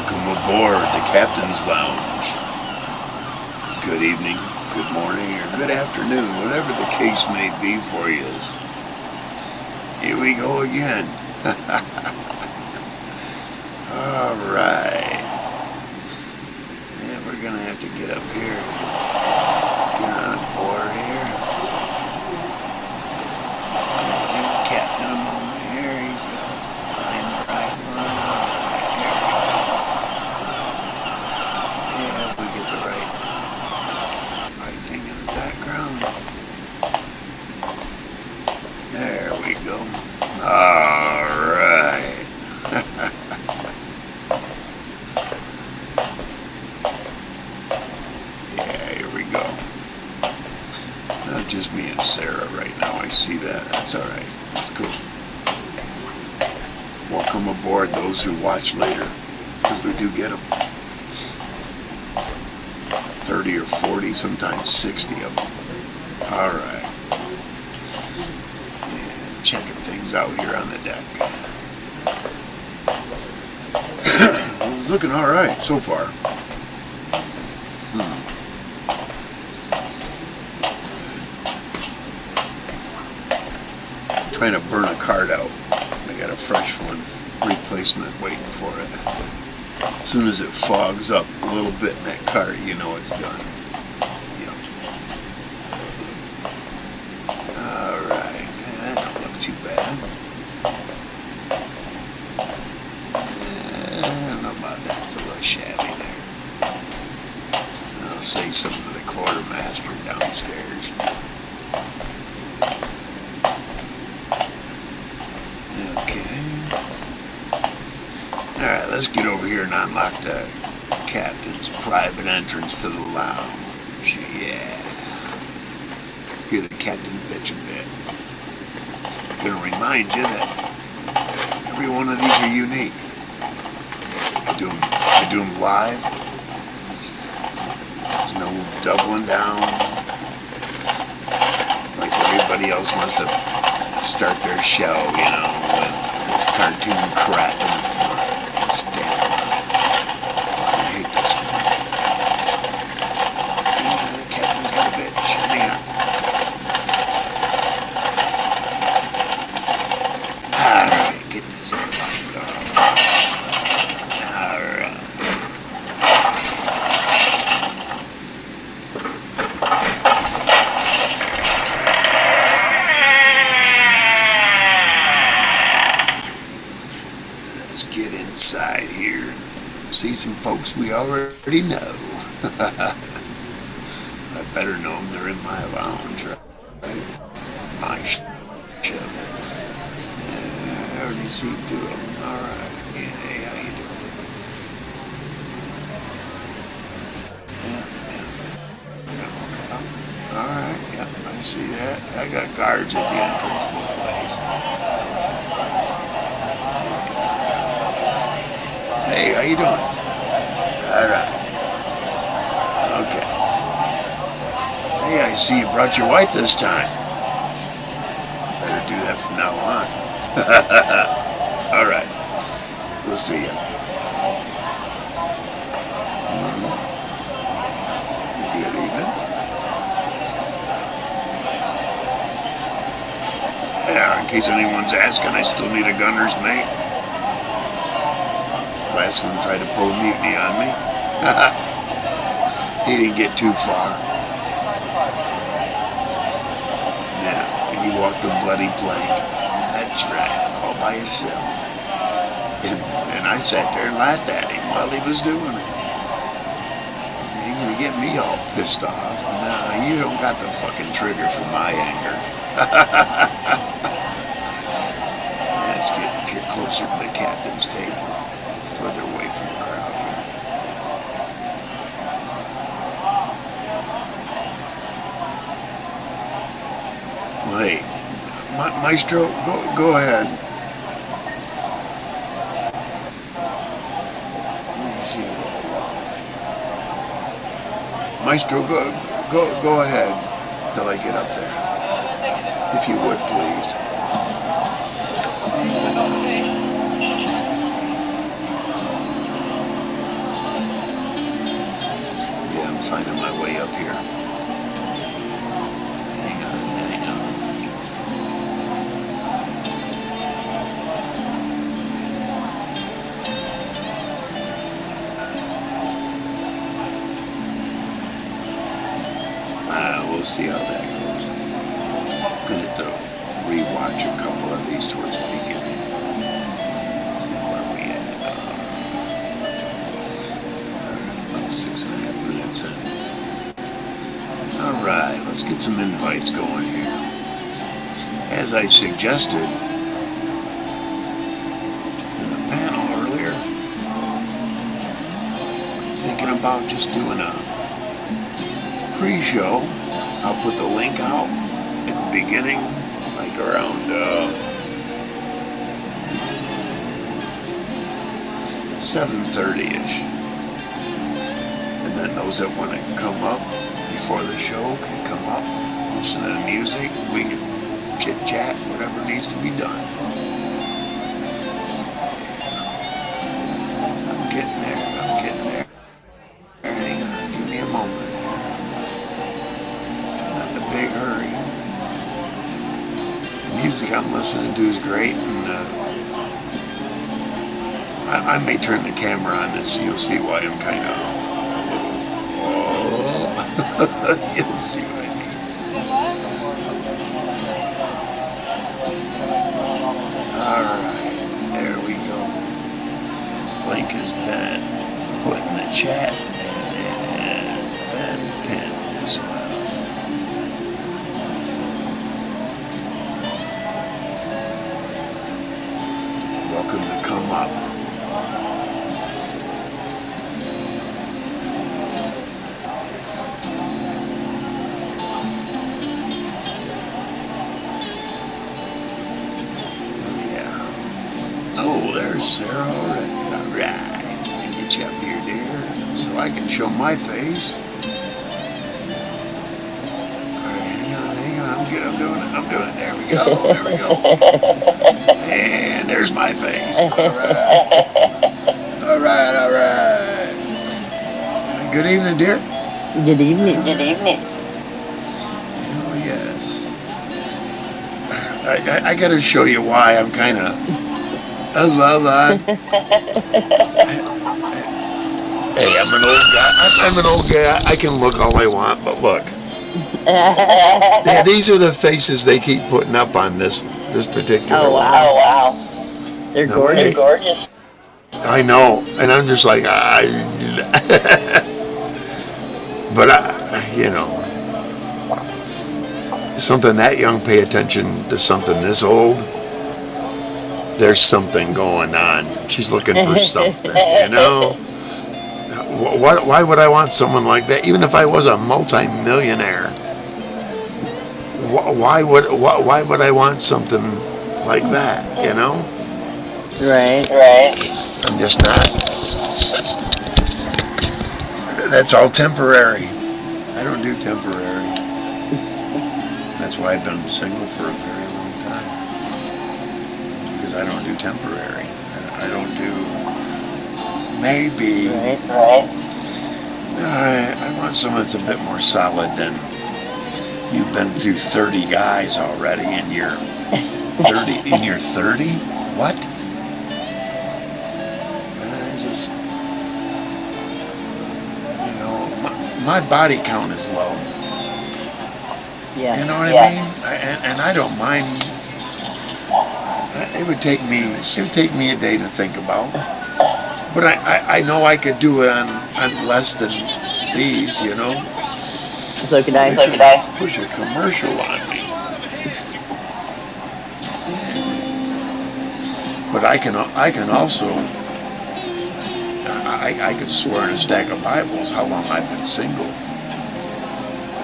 Welcome aboard the Captain's Lounge. Good evening, good morning, or good afternoon, whatever the case may be for you. Here we go again. Alright. Yeah, we're going to have to get up here. Get on board here. Give the captain a moment here. He's got to find the right one. Yeah, we get the right thing in the background. There we go. Alright. Yeah, here we go. Not just me and Sarah right now. I see that. That's alright. That's cool. Welcome aboard those who watch later, because we do get them. 30 or 40, sometimes 60 of them. Alright. And checking things out here on the deck. It's looking alright so far. Trying to burn a card out. I got a fresh one, replacement, waiting for it. As soon as it fogs up a little bit in that card, you know it's done. Yep. Alright, that don't look too bad. I don't know about that, it's a little shabby there. I'll say something to the quartermaster downstairs. Okay. Alright, let's get over here and unlock the captain's private entrance to the lounge. Yeah. Hear the captain bitch a bit. Gonna remind you that every one of these are unique. I do them live. There's no doubling down. Like everybody else wants to start their show, you know, with this cartoon crap in the front. Stand up. I hate this one. The captain's got a bitch. Hang on. Alright, get this one lined up. Alright. Let's get inside here and see some folks we already know. I better know them. They're in my lounge, right? My ship. I already see two of them. Alright. Yeah, hey, how you doing? Yeah. Alright, yeah, I see that. I got guards at the entrance both ways. Hey, how you doing? Alright. Okay. Hey, I see you brought your wife this time. Better do that from now on. Alright. We'll see ya. Good evening. Yeah, in case anyone's asking, I still need a gunner's mate. Last one tried to pull a mutiny on me. He didn't get too far. Now, he walked the bloody plank. That's right, all by himself. And I sat there and laughed at him while he was doing it. He ain't gonna get me all pissed off. No, you don't got the fucking trigger for my anger. Let's get up here closer to the captain's table. Further away from the crowd here. Well, hey, Maestro, go ahead. Let me see. Maestro, go ahead till I get up there. If you would, please. finding my way up here. Hang on. We'll see how that goes. I'm going to have to rewatch a couple of these towards the beginning. See where we at. About 6.5 minutes in. Alright, let's get some invites going here. As I suggested in the panel earlier, I'm thinking about just doing a pre-show. I'll put the link out at the beginning, like around 7:30ish. And then those that want to come up before the show can come up, listen to the music, we can chit-chat, whatever needs to be done. I'm getting there. Hang on, give me a moment. Big hurry. The music I'm listening to is great, and I may turn the camera on this. You'll see why I'm kind of. You'll see what I mean. All right, there we go. Link has been put in the chat, and it has been pinned as well. Welcome to come up. Yeah. Oh, there's Sarah already. All right. Let me get you up here, dear, so I can show my face. All right, hang on. I'm doing it. There we go. And there's my face. All right. Good evening, dear. Good evening. Oh, yes. I got to show you why I'm kind of... Hey, I'm an old guy. I can look all I want, but look. Yeah, these are the faces they keep putting up on this particular. Oh wow. They're gorgeous. Hey, gorgeous. I know, and I'm just like, but something that young pay attention to something this old. There's something going on. She's looking for something, Why would I want someone like that? Even if I was a multi-millionaire, why would I want something like that? Right. I'm just not. That's all temporary. I don't do temporary. That's why I've been single for a very long time. Because I don't do temporary. I don't do maybe. Right. I want someone that's a bit more solid than you've been through 30 guys already and you're 30 in your 30? What? My body count is low. Yeah. You know what I mean? And I don't mind. It would take me a day to think about. But I know I could do it on less than these, So could I. Push a commercial on me. But I can also, I could swear in a stack of Bibles how long I've been single.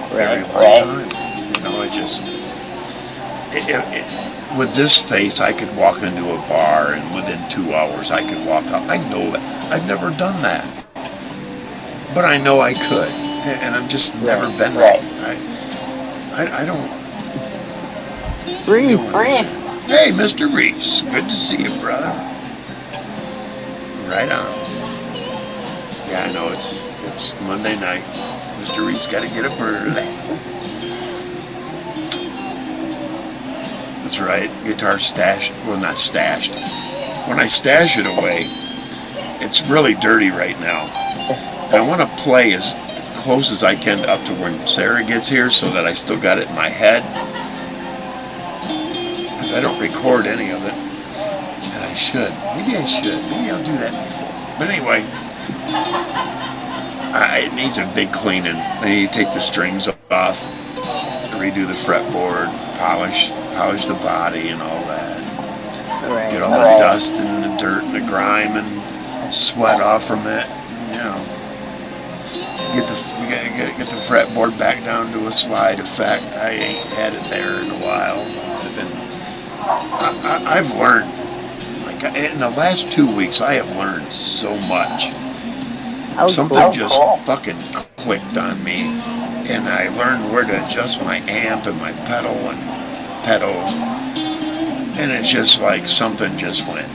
Very long time. With this face, I could walk into a bar and within 2 hours I could walk out. I know that. I've never done that. But I know I could. And I've just never been there. I don't... Reese. Hey, Mr. Reese. Good to see you, brother. Right on. Yeah, I know it's Monday night. Mr. Reese got to get up early. That's right. Guitar stashed. Well, not stashed. When I stash it away, it's really dirty right now. And I want to play as close as I can up to when Sarah gets here so that I still got it in my head. Because I don't record any of it. And I should. Maybe I should. Maybe I'll do that before. But anyway, it needs a big cleaning. I need to take the strings off, redo the fretboard, polish the body and all that. Right. Get all the dust and the dirt and the grime and sweat off from it. You know, get the fretboard back down to a slide effect. I ain't had it there in a while. I've learned. Like in the last 2 weeks, I have learned so much. Something just fucking clicked on me, and I learned where to adjust my amp and my pedals, and it's just like something just went.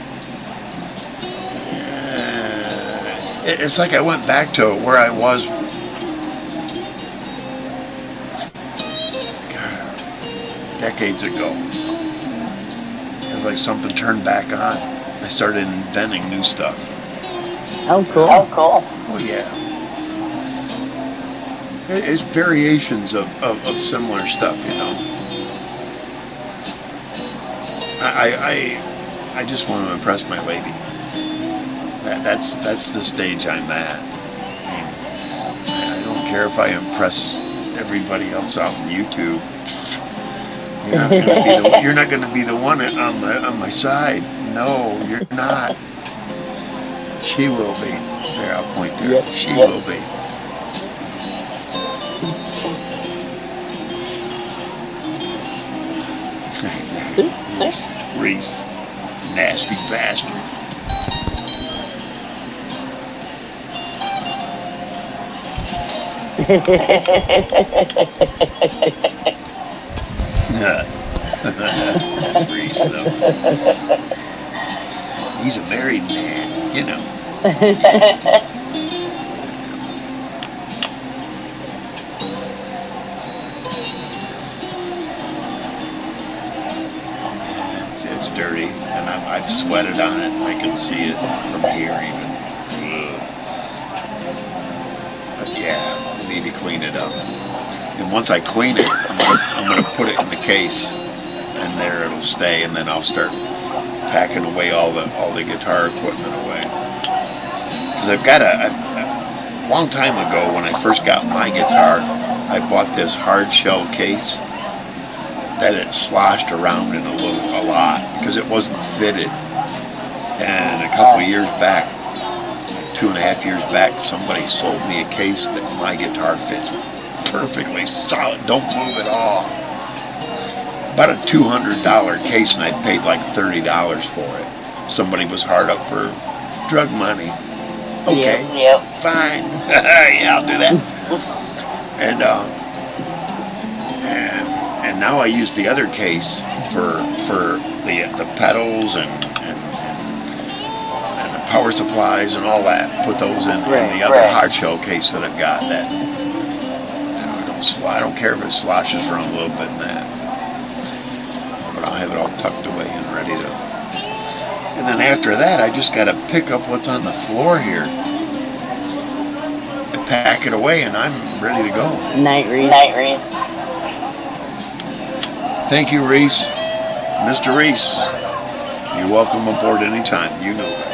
It's like I went back to where I was decades ago. It's like something turned back on. I started inventing new stuff. Oh, cool. Oh, yeah. It's variations of similar stuff, you know. I just want to impress my lady. That's the stage I'm at. I don't care if I impress everybody else out on YouTube. You're not going to be the one on my side. No, you're not. She will be. There, I'll point there. Yep. She will be. Reese. Nasty bastard. That's Reese, though. He's a married man, you know. It's dirty, and I've sweated on it. I can see it from here even. But yeah, I need to clean it up. And once I clean it, I'm gonna put it in the case, and there it'll stay. And then I'll start packing away all the guitar equipment away. Because I've got a long time ago when I first got my guitar, I bought this hard shell case that it sloshed around in a lot because it wasn't fitted. And a couple of years back, 2.5 years back, somebody sold me a case that my guitar fits perfectly solid, don't move at all. About a $200 case, and I paid like $30 for it. Somebody was hard up for drug money. Okay, yep. Fine. Yeah, I'll do that. And now I use the other case for the pedals and the power supplies and all that. Put those in the other hard shell case that I've got. That I don't care if it sloshes around a little bit in that, but I'll have it all tucked away and ready to. And then after that, I just got to pick up what's on the floor here and pack it away, and I'm ready to go. Night, Reese. Thank you, Reese. Mr. Reese, you're welcome aboard anytime. You know that.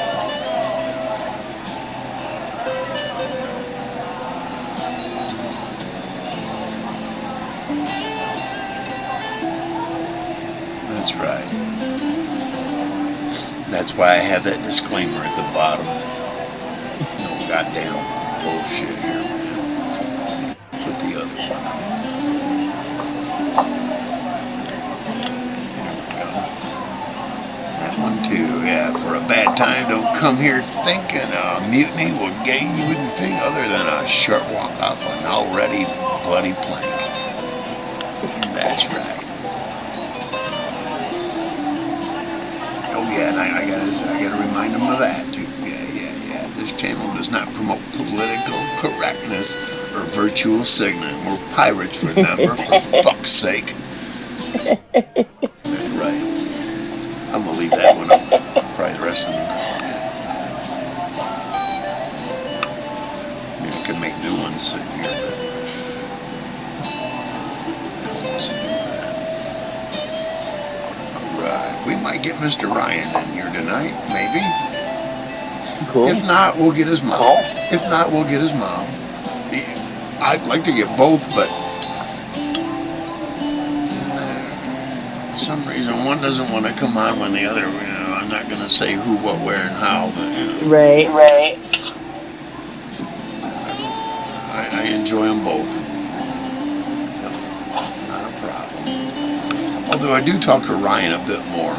That's right. That's why I have that disclaimer at the bottom. No goddamn bullshit here, man. Put the other one. That one too, yeah. For a bad time, don't come here thinking a mutiny will gain you anything other than a short walk off an already bloody plank. That's right. Oh yeah, and I gotta remind them of that too. Yeah. This channel does not promote political correctness or virtual signet. We're pirates, remember? For fuck's sake. Right. I'm gonna leave that one up. Probably the rest of them. I mean, I could make new ones sitting here, but I don't want to do that. Alright. We might get Mr. Ryan in here tonight, maybe. Cool. If not, we'll get his mom. If not, we'll get his mom. I'd like to get both, but for some reason one doesn't want to come on when the other, I'm not going to say who, what, where, and how, but, Right. I enjoy them both. No, not a problem. Although I do talk to Ryan a bit more.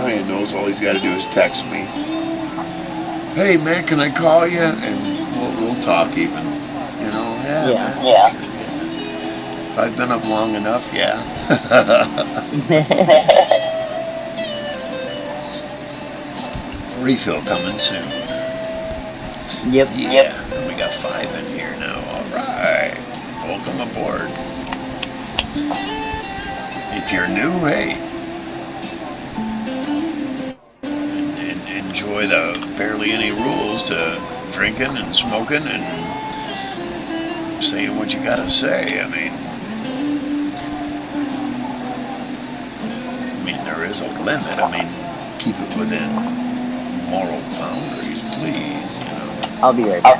Ryan knows all he's got to do is text me. Hey man, can I call you? And we'll talk even. Yeah. If I've been up long enough, yeah. Refill coming soon. Yep. Yeah. And we got 5 in here now. All right. Welcome aboard. If you're new, hey. Enjoy the barely any rules to drinking and smoking and saying what you gotta say. I mean, there is a limit. I mean, keep it within moral boundaries, please. I'll be right back.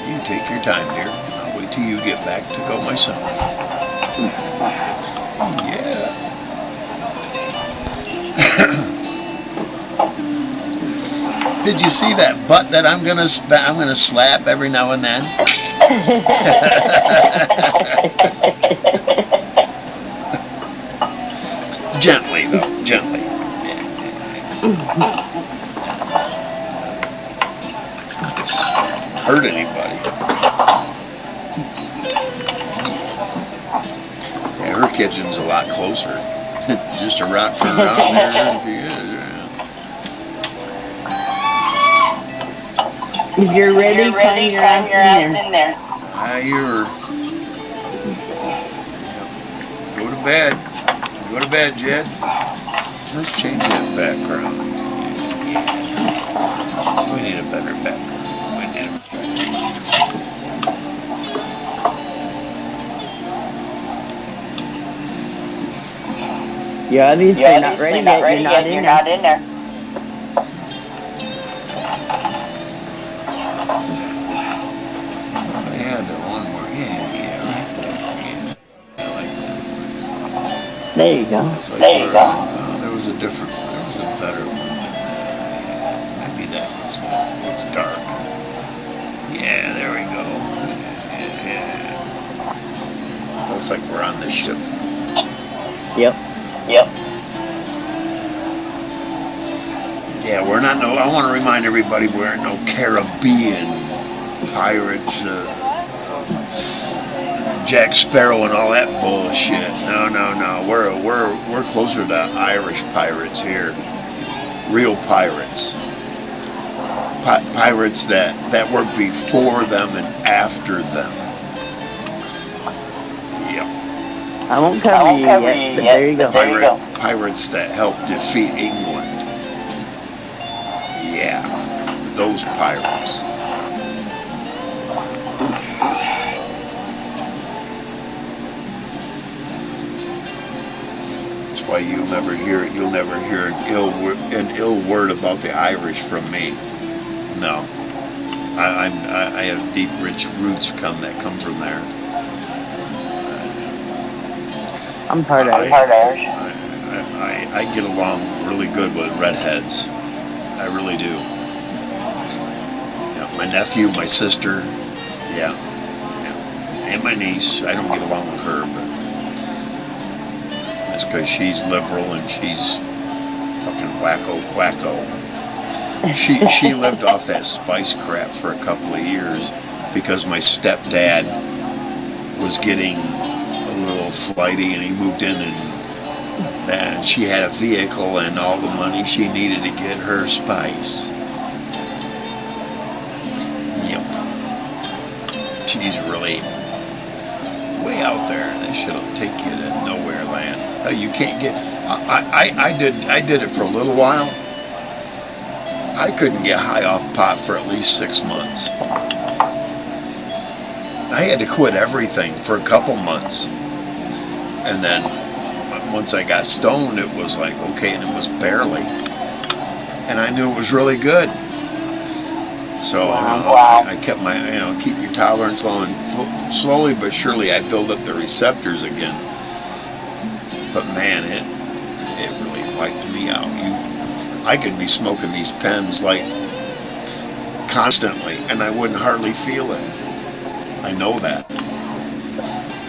You take your time, dear. I'll wait till you get back to go myself. Yeah. Did you see that butt that I'm gonna slap every now and then? Gently, though. Gently. Hurt anybody? Yeah, her kitchen's a lot closer. Just a rock for around there. If you're ready, climb your ass in there. Go to bed. Go to bed, Jed. Let's change that background. We need a better background. You're obviously not ready yet. You're not in there. There you go. There was a better one. Maybe that was it. It's dark. Yeah, there we go. Yeah. Looks like we're on the ship. Yep. Yeah, we're not I want to remind everybody we're no Caribbean pirates. Jack Sparrow and all that bullshit. No. We're closer to Irish pirates here. Real pirates. Pirates that were before them and after them. Yep. I won't cover you yet, but there you go. Pirates that helped defeat England. Yeah. Those pirates. Why you'll never hear an ill word about the Irish from me. No, I have deep, rich roots that come from there. I'm part Irish. I get along really good with redheads. I really do. Yeah, my nephew, my sister, yeah, and my niece. I don't get along with her, but. That's because she's liberal and she's fucking wacko. She lived off that spice crap for a couple of years because my stepdad was getting a little flighty and he moved in and she had a vehicle and all the money she needed to get her spice. She's really way out there. That shit'll take you to nowhere land. You can't get. I did it for a little while. I couldn't get high off pot for at least 6 months. I had to quit everything for a couple months, and then once I got stoned, it was like okay, and it was barely, and I knew it was really good. So I kept my, keep your tolerance low, and slowly but surely I build up the receptors again. But man, it really wiped me out. I could be smoking these pens like constantly, and I wouldn't hardly feel it. I know that.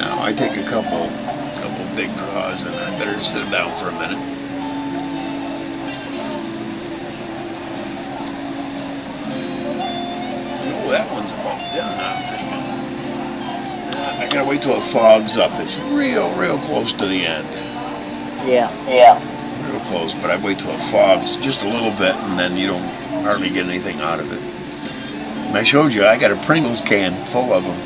Now I take a couple big draws, and I better sit down for a minute. Oh, that one's about done, I'm thinking. I gotta wait till it fogs up. It's real close to the end. Yeah. Real close, but I wait till it fogs just a little bit, and then you don't hardly get anything out of it. And I showed you, I got a Pringles can full of them.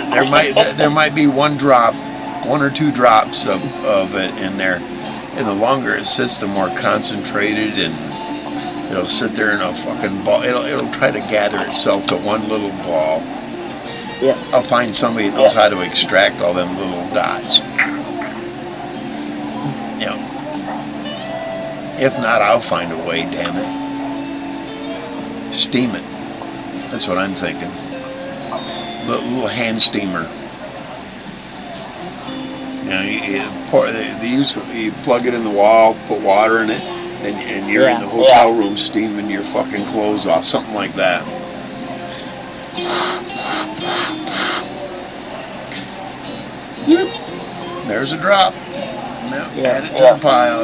There might be one or two drops of it in there, and the longer it sits, the more concentrated, and it'll sit there in a fucking ball. It'll try to gather itself to one little ball. Yeah. I'll find somebody that knows how to extract all them little dots. If not, I'll find a way. Damn it. Steam it. That's what I'm thinking. Little hand steamer. You plug it in the wall, put water in it, and you're in the hotel room steaming your fucking clothes off, something like that. Yep. There's a drop. Add it to the pile,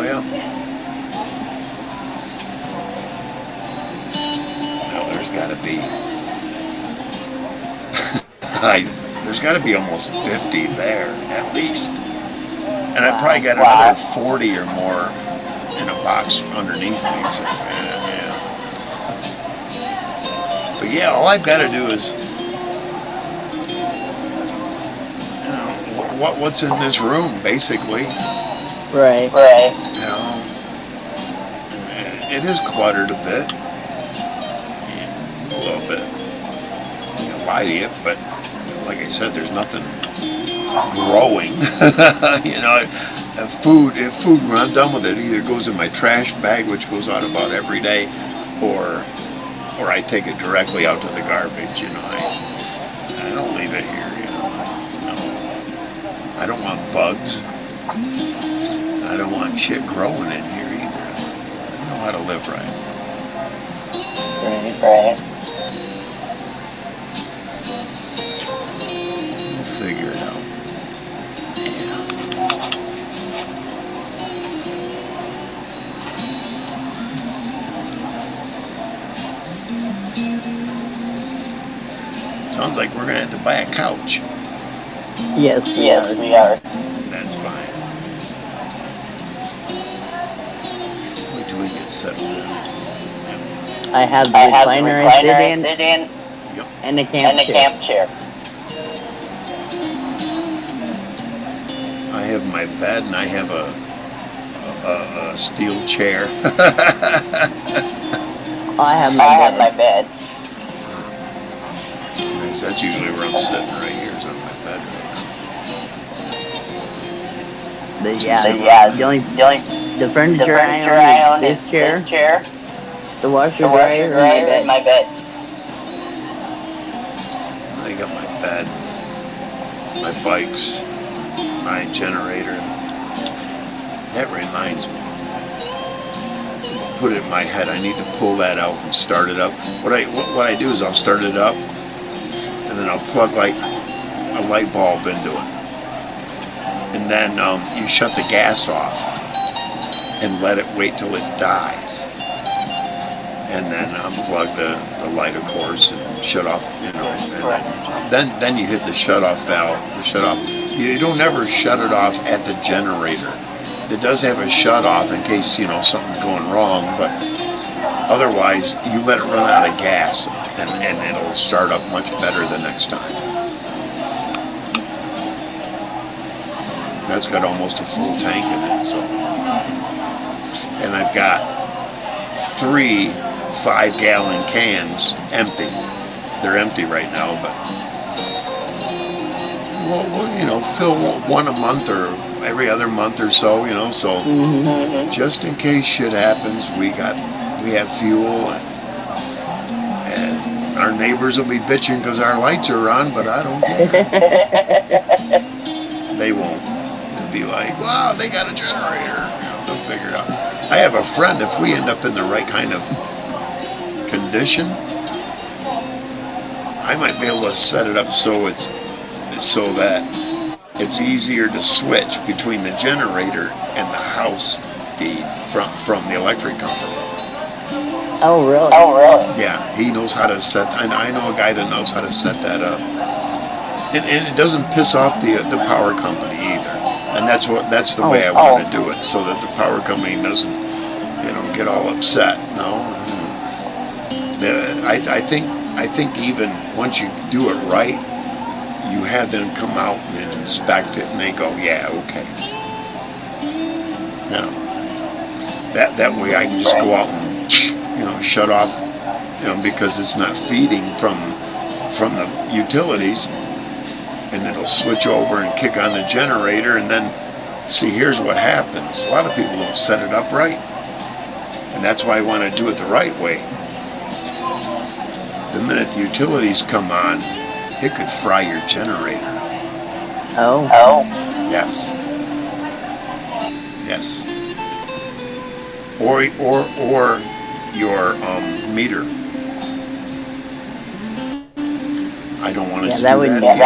Now there's got to be. There's got to be almost 50 there, at least. And I probably got another 40 or more in a box underneath me. So, But all I've got to do is, what's in this room, basically. Right. It is cluttered a bit. A little bit. I can't lie to you, but like I said, there's nothing growing. If food, when I'm done with it, either goes in my trash bag, which goes out about every day, or I take it directly out to the garbage. I don't leave it here. No. I don't want bugs. I don't want shit growing in here either. I know how to live right. Right. Figure it out. Sounds like we're gonna have to buy a couch. Yes, we are. That's fine. Wait till we get settled in. I have the recliner I sit in, Yep. and the camp chair. I have my bed, and I have a steel chair. I have my bed. Nice. That's usually where I'm sitting right here, is on my bed right now. The furniture I own is this chair. The washer dryer and my bed. I got my bed, my bikes, my generator. That reminds me. Put it in my head. I need to pull that out and start it up. What I do is I'll start it up, and then I'll plug like a light bulb into it, and then you shut the gas off and let it wait till it dies, and then unplug the light, of course, and shut off. And then you hit the shut off valve. The shut off. You don't ever shut it off at the generator. It does have a shut off in case something's going wrong, but otherwise you let it run out of gas. and it'll start up much better the next time. That's got almost a full tank in it, so. And I've got 3 5-gallon cans empty. They're empty right now, but we'll fill one a month or every other month or so, so just in case shit happens, we have fuel, and our neighbors will be bitching because our lights are on, but I don't care. They won't. They'll be like, wow, they got a generator. They'll figure it out. I have a friend, if we end up in the right kind of condition, I might be able to set it up so that it's easier to switch between the generator and the house feed from the electric company. Oh, really? Yeah, he knows how to set. I know a guy that knows how to set that up, and it doesn't piss off the power company either. And that's the way I want to do it, so that the power company doesn't, get all upset. No, I think even once you do it right, you have them come out and inspect it, and they go, yeah, okay. That way I can just go out and shut off, because it's not feeding from the utilities, and it'll switch over and kick on the generator, and then see, here's what happens. A lot of people don't set it up right, and that's why I want to do it the right way. The minute the utilities come on, it could fry your generator. Oh. Yes. Or your meter. I don't want to do that. That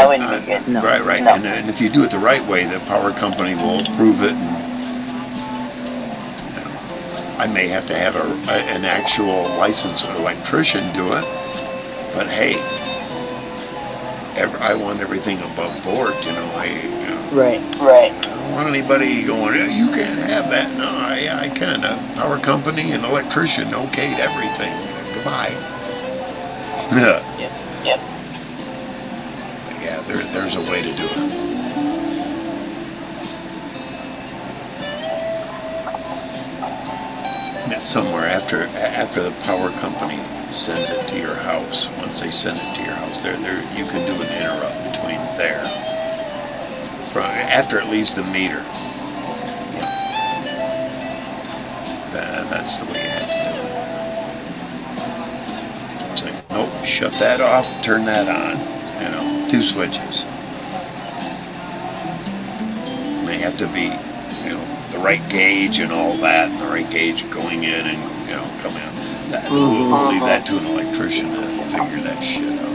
wouldn't be good. No. Right. No. And if you do it the right way, the power company will approve it. And, I may have to have an actual licensed electrician do it. But hey, I want everything above board, Right. I don't want anybody going, you can't have that. No, I can. Power company and electrician okayed everything. Goodbye. Yep. Yeah, there's a way to do it. It's somewhere after the power company sends it to your house. Once they send it to your house, you can do an interrupt between there. After it leaves the meter. That's the way you have to do it. It's like, nope, shut that off, turn that on. 2 switches. And they have to be, the right gauge and all that, and the right gauge going in and, coming out. We'll leave that to an electrician to figure that shit out.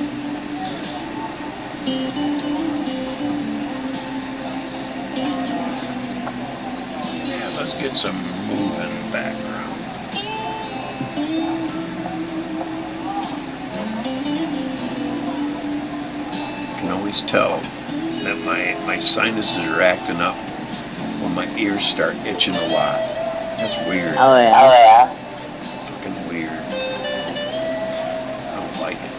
Let's get some moving background. You can always tell that my sinuses are acting up when my ears start itching a lot. That's weird. Oh yeah. Fucking weird. I don't like it.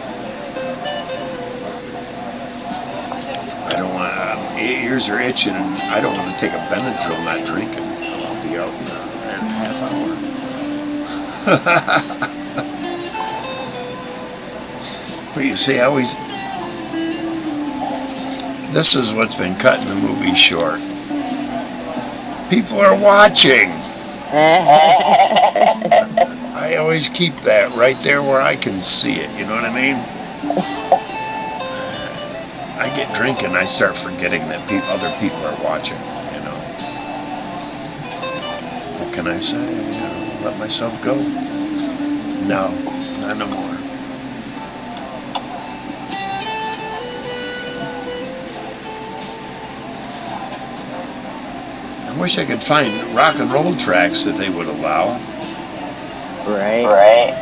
I don't want. Ears are itching, and I don't want to take a Benadryl not drinking. Be out in a half hour. But you see, this is what's been cutting the movie short. People are watching. I always keep that right there where I can see it, you know what I mean? I get drinking, I start forgetting that other people are watching. Can I say, let myself go? No, not no more. I wish I could find rock and roll tracks that they would allow. Right.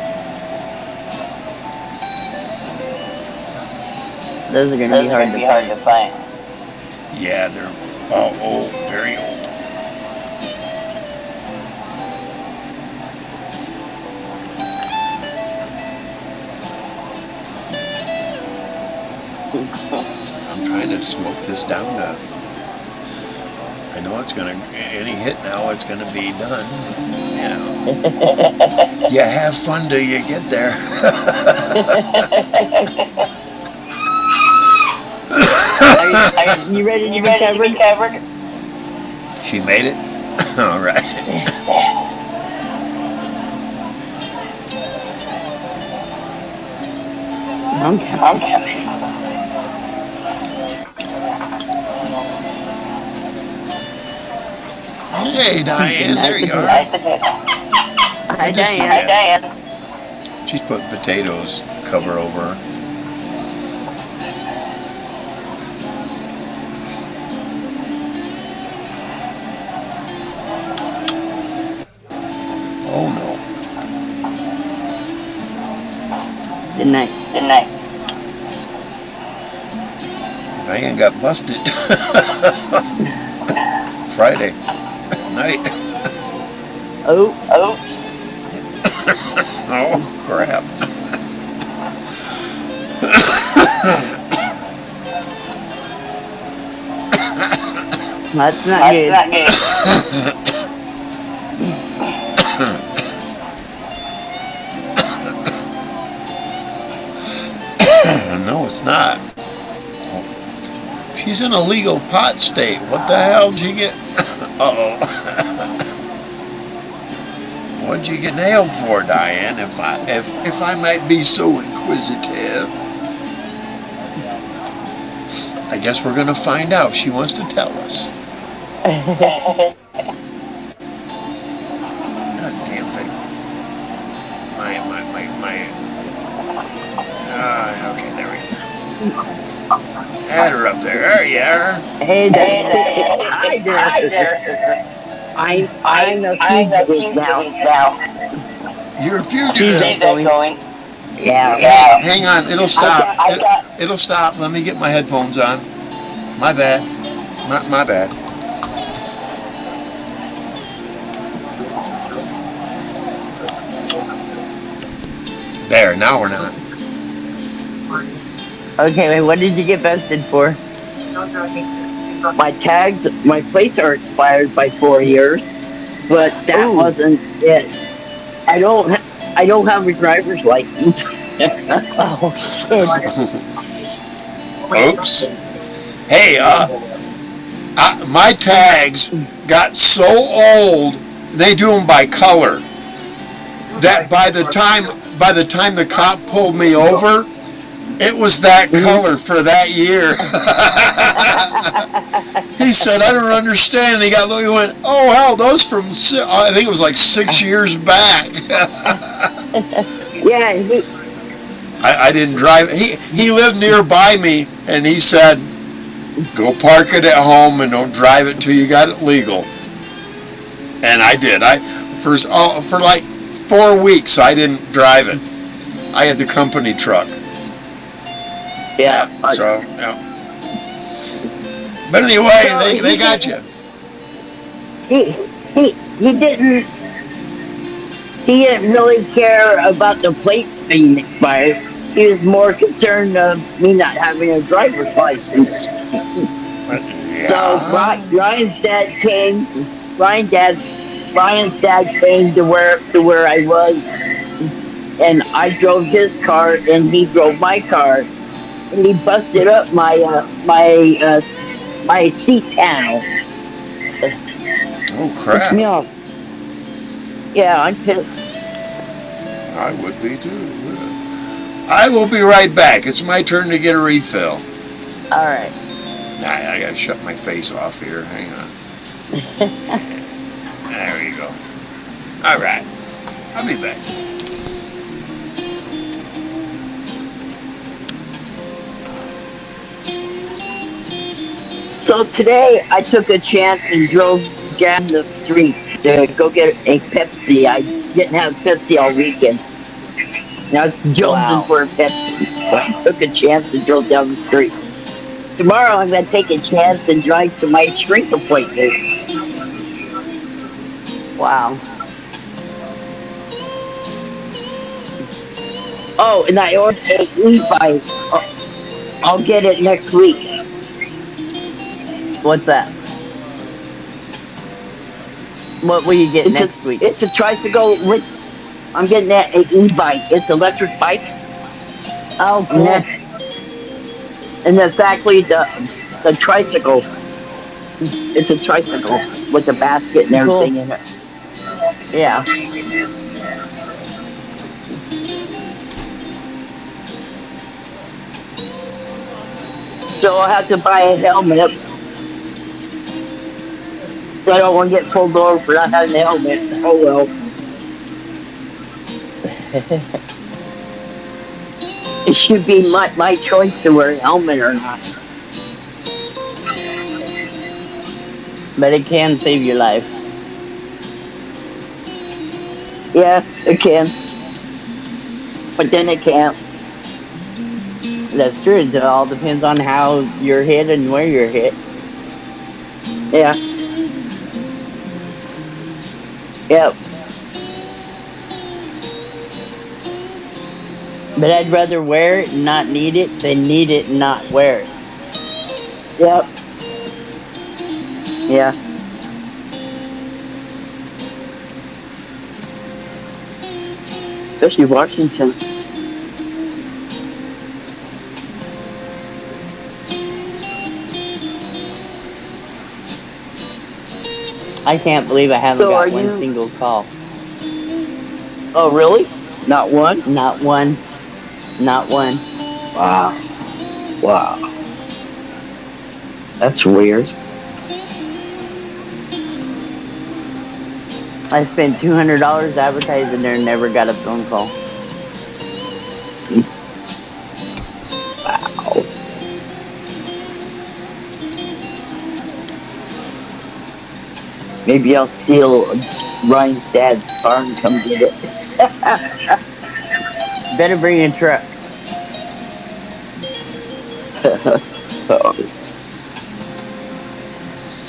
Those are going to be hard to find. Yeah, they're all old, very old. I'm trying to smoke this down to. I know it's gonna. Any hit now, it's gonna be done. You know. You have fun till you get there. Are you ready to be covered? She made it. All right. I'm coming. Hey, Diane, there you are. Hi, Diane. She's put potatoes cover over her. Oh no. Good night. Diane got busted Friday night. Oh. Oh crap. That's not good. No, it's not. She's in a legal pot state. What the hell did you get? Uh-oh. What'd you get nailed for, Diane? If I might be so inquisitive. I guess we're gonna find out. She wants to tell us. God damn thing. Okay, there we go. Add her up there. There you are. Hey there. Hi there. I'm a fugitive now. You're a fugitive. She's going. Yeah. Hang on, it'll stop. It'll stop. Let me get my headphones on. My bad. My bad. There, now we're not. Okay, wait, what did you get busted for? My plates are expired by 4 years, but that wasn't it. I don't have a driver's license. Oh shit. Oops. Hey, my tags got so old, they do them by color, that by the time the cop pulled me over, it was that color for that year. He said, I don't understand. And he went, oh, hell, those from, I think it was like 6 years back. Yeah. I didn't drive. He lived nearby me, and he said, go park it at home and don't drive it till you got it legal. And I did. For like 4 weeks, I didn't drive it. I had the company truck. Yeah. So, yeah. But anyway, they got you. He didn't really care about the plates being expired. He was more concerned of me not having a driver's license. Yeah. So Ryan's dad came. Ryan's dad came to where I was, and I drove his car, and he drove my car, and he busted up my seat panel. Oh crap! Pissed me off. Yeah, I'm pissed. I would be too. I will be right back. It's my turn to get a refill. All right. I gotta shut my face off here. Hang on. There you go. All right. I'll be back. So today I took a chance and drove down the street to go get a Pepsi. I didn't have Pepsi all weekend. And I was jonesing for a Pepsi. So I took a chance and drove down the street. Tomorrow I'm going to take a chance and drive to my shrink appointment. Wow. Oh, and I ordered a e-bike. I'll get it next week. What's that? What will you get next week? It's a tricycle with. I'm getting that e-bike. It's an electric bike. Oh, cool. And that's actually the tricycle. It's a tricycle with the basket and everything in it. Yeah. So I'll have to buy a helmet. So I don't want to get pulled over for not having a helmet. Oh well. It should be my choice to wear a helmet or not. But it can save your life. Yeah, it can. But then it can't. That's true. It all depends on how you're hit and where you're hit. Yeah. Yep. But I'd rather wear it and not need it than need it and not wear it. Yep. Yeah. Especially Washington. I can't believe I haven't got one single call. Oh, really? Not one? Not one. Not one. Wow. Wow. That's weird. I spent $200 advertising there and never got a phone call. Wow. Maybe I'll steal Ryan's dad's car and come get it. Better bring a truck.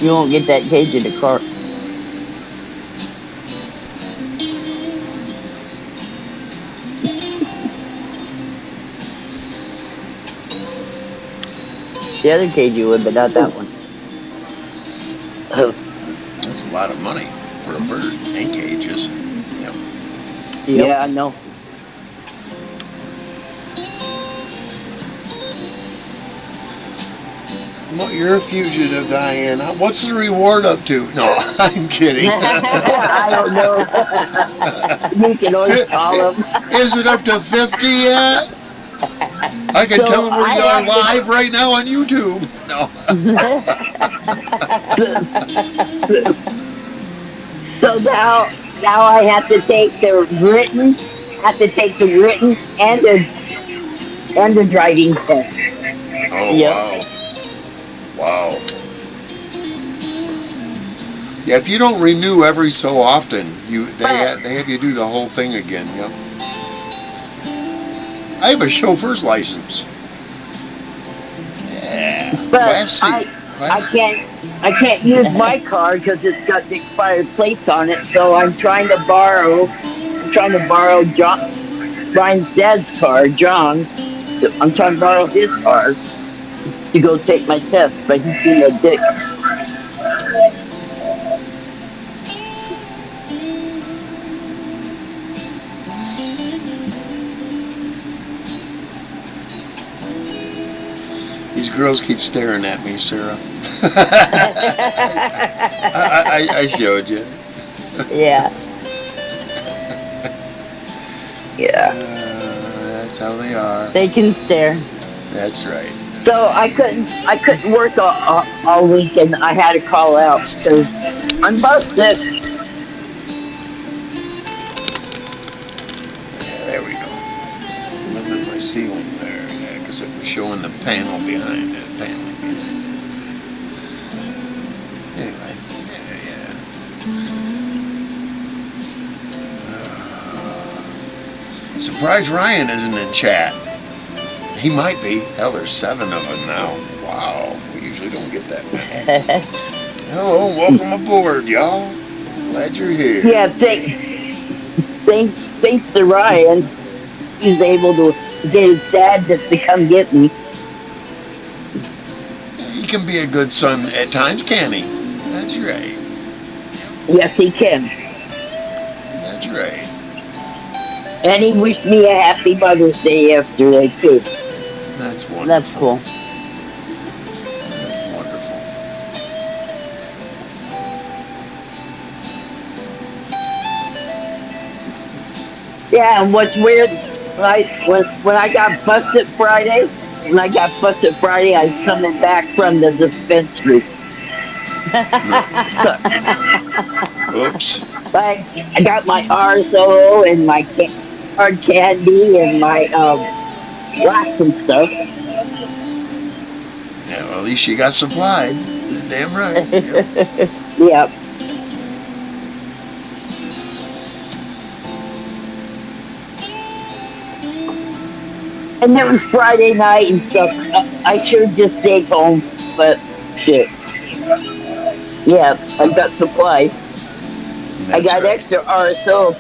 You won't get that cage in the car. The other cage you would, but not that one. That's a lot of money for a bird and cages. Yep. Yeah, I know. Well, you're a fugitive, Diana. What's the reward up to? No, I'm kidding. I don't know. You can always call them. Is it up to 50 yet? I can tell them where you are live right now on YouTube. No. So now I have to take the written, and the driving test. Oh, Yep. Wow. Yeah, if you don't renew every so often, they have you do the whole thing again. Yep. I have a chauffeur's license. Yeah. But Class C. I can't use my car because it's got the expired plates on it. So I'm trying to borrow Ryan's dad's car, John. I'm trying to borrow his car to go take my test, but he's being a dick. These girls keep staring at me, Sarah. I showed you. Yeah. Yeah. That's how they are. They can stare. That's right. So I couldn't work all weekend. I had to call out because I'm busted. Yeah, there we go. Limit my ceiling there, because it was showing the panel behind it. Anyway, yeah. Surprised Ryan isn't in chat. He might be. Hell, there's 7 of them now. Wow, we usually don't get that many. Hello, welcome aboard, y'all. Glad you're here. Yeah, thanks to Ryan, he's able to get his dad to come get me. can be a good son at times, can he? That's right. Yes, he can. That's right. And he wished me a happy Mother's Day yesterday, too. That's wonderful. That's cool. That's wonderful. Yeah, and what's weird, when I got busted Friday, I was coming back from the dispensary. Oops. I got my RSO and my hard candy and my rocks and stuff. Yeah, well, at least you got supplied. Damn right. Yep. Yep. And it was Friday night and stuff. I should have just stayed home, but shit. Yeah, I got supplied. I got right. extra RSO.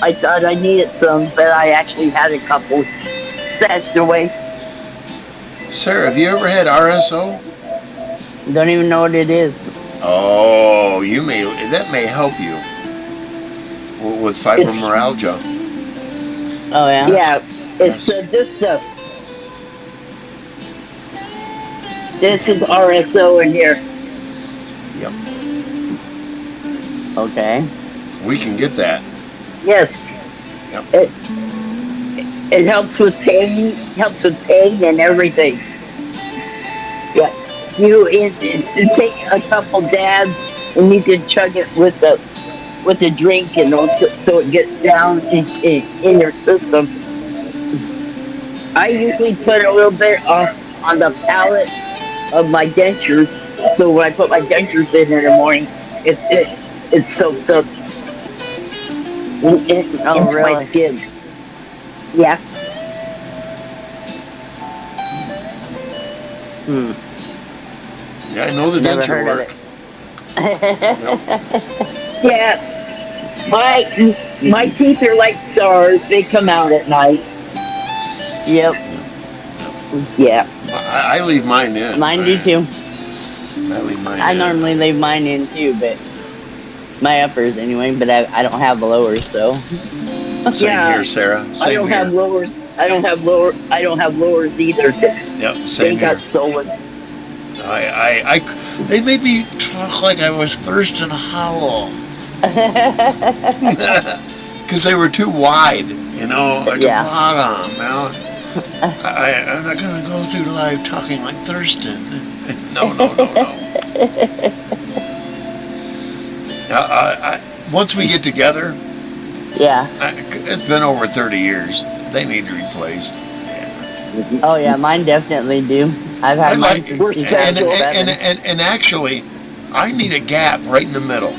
I thought I needed some, but I actually had a couple stashed away. Sarah, have you ever had RSO? Don't even know what it is. Oh, that may help you with fibromyalgia. Oh yeah. Yeah, it's Yes. this stuff. This is RSO in here. Yep. Okay. We can get that. Yes. Yep. It helps with pain. Helps with pain and everything. Yeah. You take a couple dabs and you can chug it with a drink, and also so it gets down in your system. I usually put a little bit on the palate of my dentures, so when I put my dentures in the morning, it soaks up into my really? skin. Yeah. Yeah, I know the Never denture heard of work. it. Yep. Yeah. My teeth are like stars. They come out at night. Yep. Yeah. I leave mine in. Mine do too. I leave mine I in. normally leave mine in too, but my uppers anyway. But I don't have the lowers, so. Same Yeah. here, Sarah. Same I don't here. have lowers. I don't have lowers either. Yep, They same here. got stolen. They made me talk like I was Thurston Howell. Because they were too wide, at the Yeah. bottom, I'm not going to go through life talking like Thurston. No. Once we get together, Yeah. it's been over 30 years. They need replaced. Yeah. Oh yeah, mine definitely do. I've had mine since We're 2007. and actually, I need a gap right in the middle.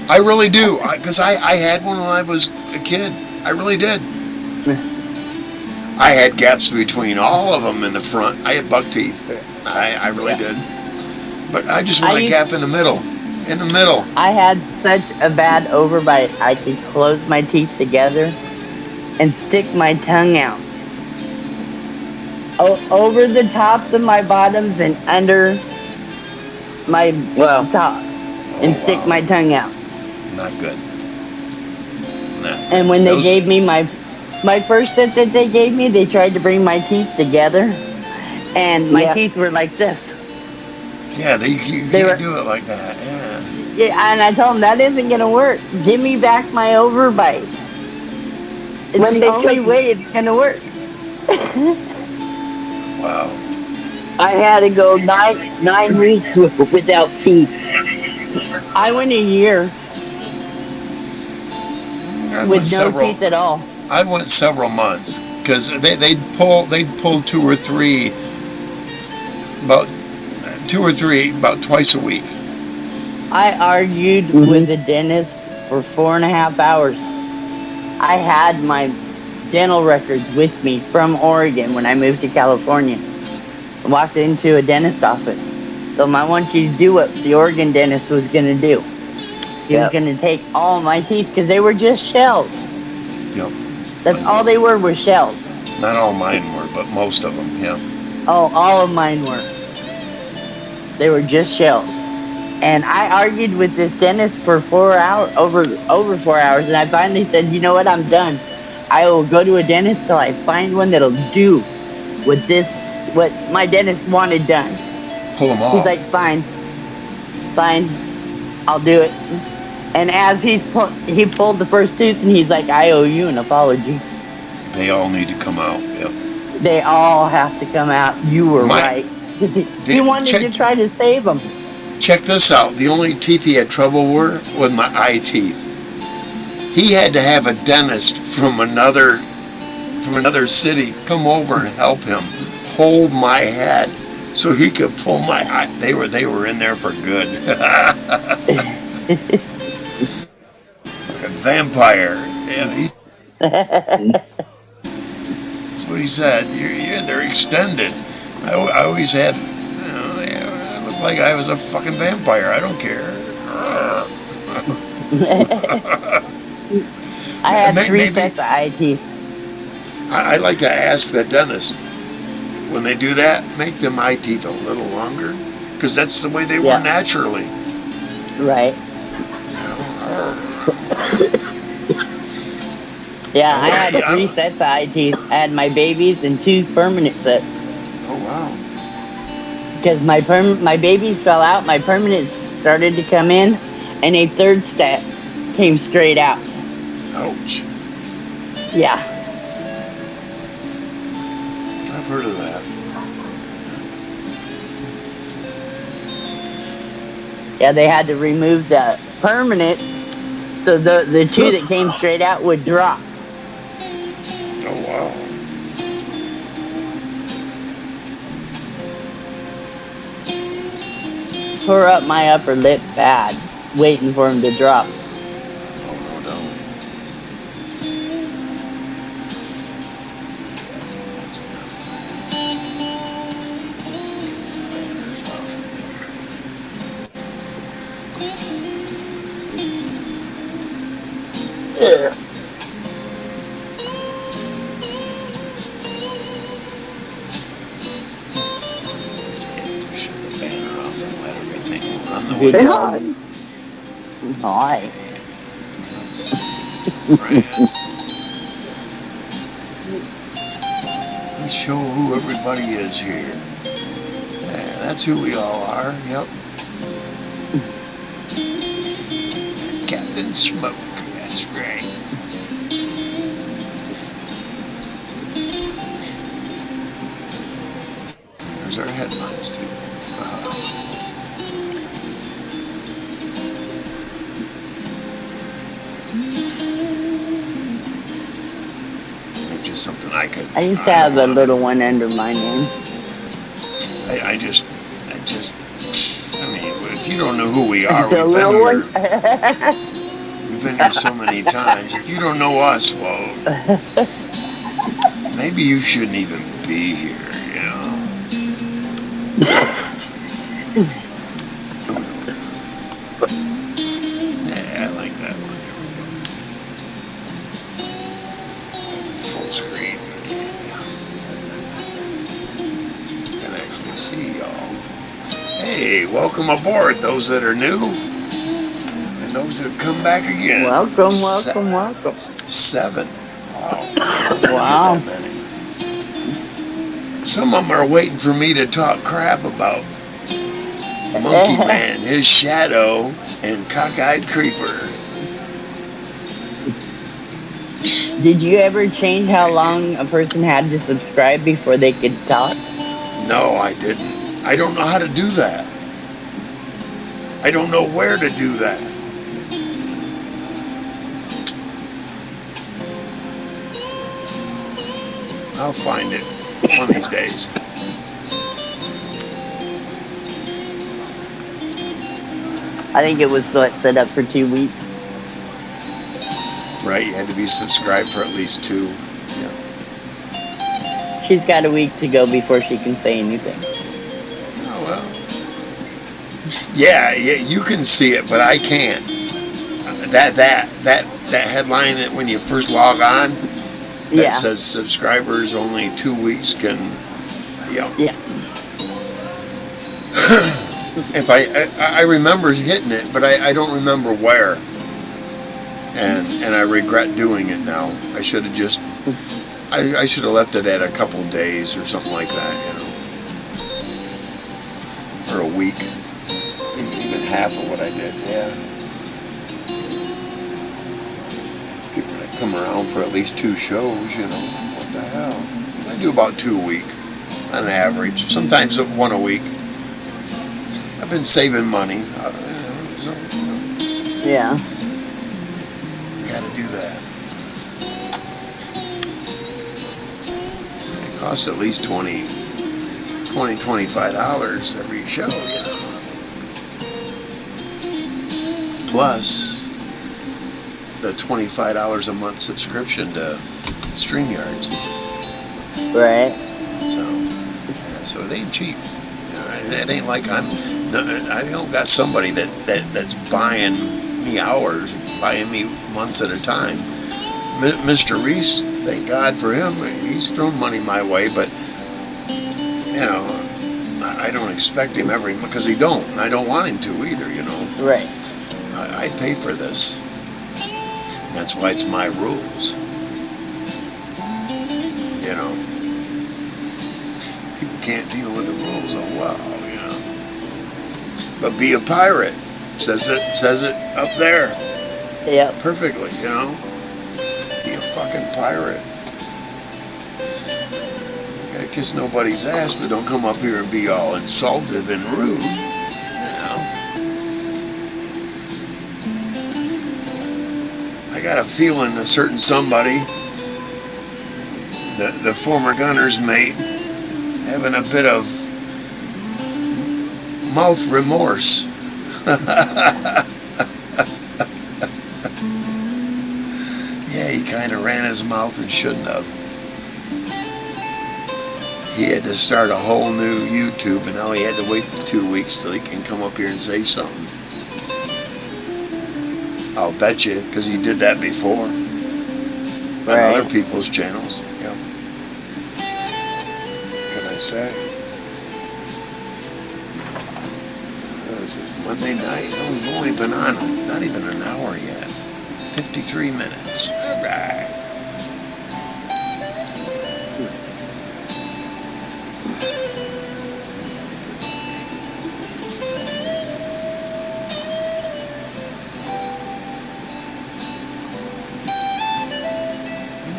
I really do, because I had one when I was a kid. I really did. I had gaps between all of them in the front. I had buck teeth. I really did. But I just want a gap in the middle. In the middle. I had such a bad overbite, I could close my teeth together and stick my tongue out. Over the tops of my bottoms and under my tops. And stick my tongue out. Not good. And when they gave me my first set that they gave me, they tried to bring my teeth together. And my teeth were like this. Yeah, you can't do it like that. Yeah. Yeah, and I told them that isn't going to work. Give me back my overbite. It's the only way it's going to work. Wow. I had to go 9 weeks without teeth. I went a year with no teeth at all. I went several months because they'd pull 2 or 3 about twice a week. I argued with the dentist for 4.5 hours. I had my dental records with me from Oregon when I moved to California. I walked into a dentist's office. So I want you to do what the Oregon dentist was going to do. He was going to take all my teeth because they were just shells. Yep. That's all they were shells. Not all mine were, but most of them, yeah. Oh, all of mine were. They were just shells. And I argued with this dentist for 4 hours, over 4 hours, and I finally said, you know what, I'm done. I will go to a dentist till I find one that'll do what my dentist wanted done. Pull them off. He's like, fine, I'll do it. And as he pulled the first tooth, and he's like, I owe you an apology. They all need to come out. Yep. They all have to come out. You were right. He wanted to try to save them. Check this out. The only teeth he had trouble with my eye teeth. He had to have a dentist from another city come over and help him hold my head so he could pull my eye. They were in there for good. Like a vampire. Yeah, that's what he said. They're extended. I always had, I looked like I was a fucking vampire. I don't care. I had three sets of eye teeth. I'd like to ask the dentist, when they do that, make them eye teeth a little longer, because that's the way they were naturally. Right. Yeah, I had 3 sets of eye teeth. I had my babies and 2 permanent sets. Oh, wow. Because my babies fell out, my permanents started to come in, and a 3rd set came straight out. Ouch. Yeah. I've heard of that. Yeah, they had to remove the permanent, so the 2 that came straight out would drop. Oh, wow. Tore up my upper lip bad, waiting for him to drop. Oh, no. That's enough. Let's get the bangers off in there. Yeah. Shut the banner off and let everything run the way Good it's God. Hi. Let's show who everybody is here. Yeah, that's who we all are. Yep. Captain Smoke. That's right. There's our headlines too. Just something I could. I used to have a little one under my name. I mean, if you don't know who we are, The little one? We've been here so many times. If you don't know us, well, maybe you shouldn't even be here, you know? Yeah, I like that one. Full screen. Can actually see y'all. Hey, welcome aboard, those that are new and those that have come back again. Welcome. 7. Wow. Some of them are waiting for me to talk crap about Monkey Man, his shadow, and Cockeyed Creeper. Did you ever change how long a person had to subscribe before they could talk? No, I didn't. I don't know how to do that. I don't know where to do that. I'll find it one of these days. I think it was set up for 2 weeks. Right, you had to be subscribed for at least 2. Yeah. She's got a week to go before she can say anything. Oh, well. Yeah, you can see it, but I can't. That headline that when you first log on, that says subscribers only 2 weeks can, Yeah. If I remember hitting it, but I don't remember where. And I regret doing it now. I should have just, I should have left it at a couple days or something like that, or a week, even half of what I did. Yeah. People that come around for at least 2 shows, what the hell? I do about 2 a week on average. Sometimes 1 a week. I've been saving money. Yeah. Gotta do that. It costs at least $25 every show, Plus the $25 a month subscription to StreamYards. Right. So it ain't cheap. It ain't like I don't got somebody that's buying me hours, buying me months at a time. Mr. Reese, thank God for him. He's thrown money my way, but I don't expect him every month because he don't, and I don't want him to either. Right. I pay for this. That's why it's my rules. People can't deal with the rules. Oh well, But be a pirate. Says it up there. Yeah. Perfectly, Be a fucking pirate. You gotta kiss nobody's ass, but don't come up here and be all insultive and rude. I got a feeling a certain somebody, the former gunner's mate, having a bit of mouth remorse. Yeah, he kind of ran his mouth and shouldn't have. He had to start a whole new YouTube, and now he had to wait 2 weeks till he can come up here and say something. I'll bet you, because he did that before. On other people's channels. Yep. What can I say? This is Monday night. Oh, we've only been on not even an hour yet. 53 minutes. All right.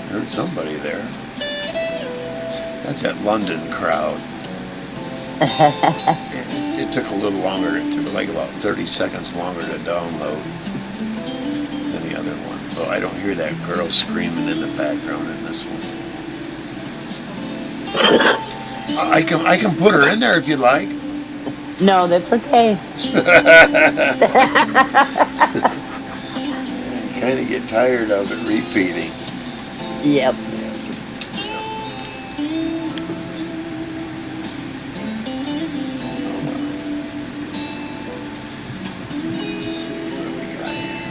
Heard somebody there. That's that London crowd. It took a little longer. It took like about 30 seconds longer to download than the other one. But I don't hear that girl screaming in the background in this one. I can put her in there if you'd like. No, that's okay. I kind of get tired of it repeating. Yep. Let's see what we got here.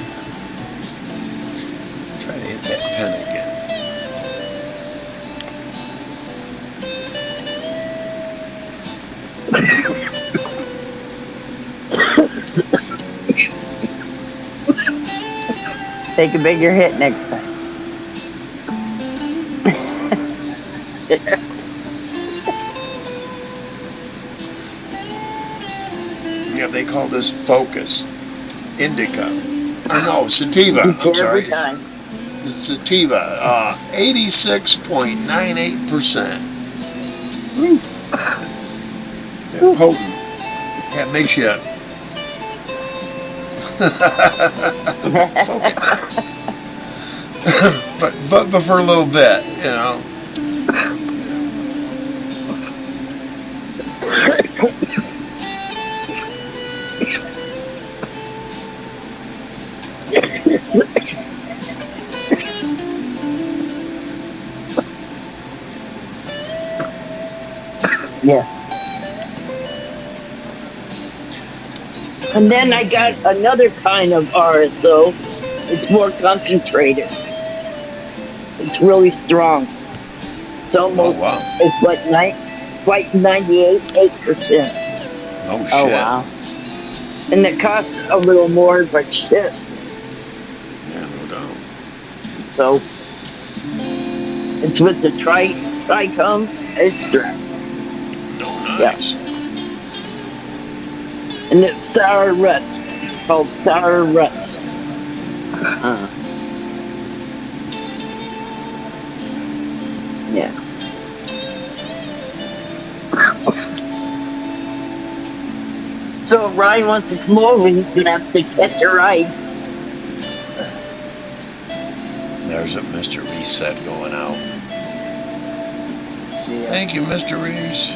Try to hit that pen again. Take a bigger hit next time. Yeah, they call this focus. Indica. Or no, sativa. I'm sorry. It's sativa. 86.98%. They're potent. Yeah, it makes you but for a little bit, Yeah. And then I got another kind of RSO. It's more concentrated. It's really strong. It's almost, it's like 98.8%. Oh, shit. Oh, wow. And it costs a little more, but shit. Yeah, no doubt. So it's with the Tricom extra. No, Yeah. nice. And it's sour ruts. It's called sour ruts. Yeah. So if Ryan wants to come over, he's gonna have to catch a ride. There's a Mr. Reset going out. Yeah. Thank you, Mr. Reese.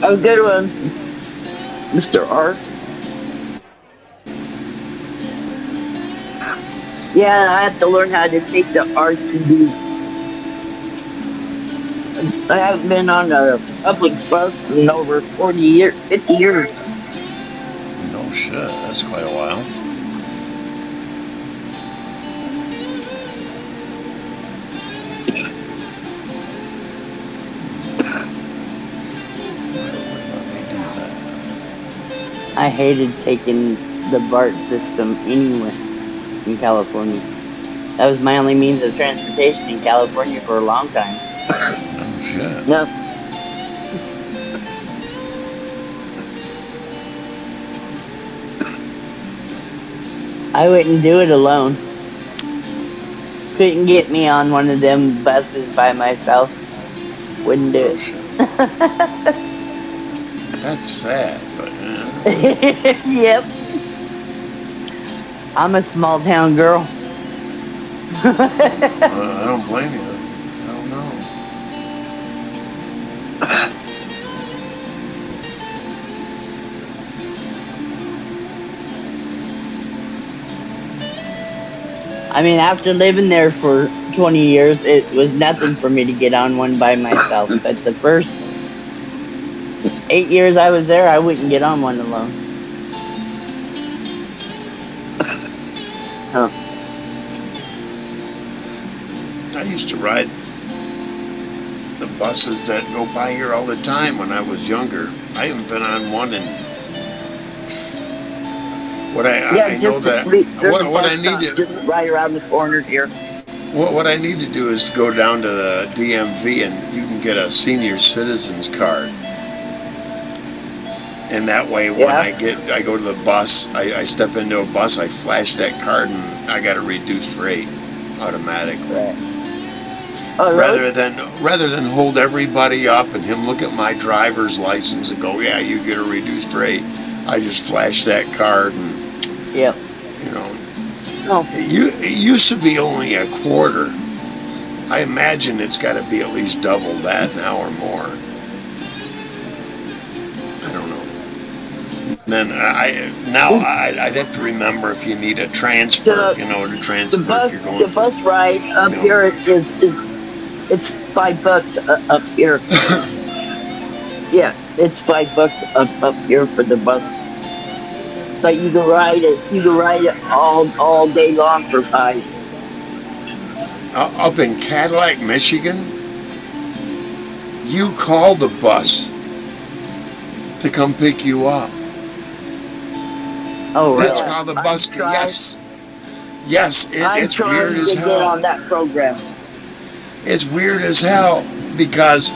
Have a good one, Mr. Art. Yeah, I have to learn how to take the RTD. I haven't been on a public bus in over 50 years. No shit, that's quite a while. I hated taking the BART system anyway in California. That was my only means of transportation in California for a long time. Oh shit. No. I wouldn't do it alone. Couldn't get me on one of them buses by myself. Wouldn't do Oh, it. shit. That's sad, but Yep. I'm a small town girl. I don't blame you. I don't know. I mean, after living there for 20 years, it was nothing for me to get on one by myself. But the first 8 years I was there, I wouldn't get on one alone. Huh. I used to ride the buses that go by here all the time when I was younger. I haven't been on one in what I know that what I need to just right around the corner here. what I need to do is go down to the DMV and you can get a senior citizens card. And that way, when I go to the bus, I step into a bus, I flash that card, and I got a reduced rate automatically. Right. Oh, really? Rather than hold everybody up and him look at my driver's license and go, yeah, you get a reduced rate. I just flash that card, and Yep. you know, Oh. it used to be only a quarter. I imagine it's got to be at least double that now or more. I don't know. Then I'd have to remember if you need a transfer, to transfer if you're going The bus ride up here is it's $5 up here. Yeah, it's $5 up here for the bus. But you can ride it all day long for $5. Up in Cadillac, Michigan, you call the bus to come pick you up. Oh, really? That's how the bus. Yes, it's weird as hell. Get on that program. It's weird as hell because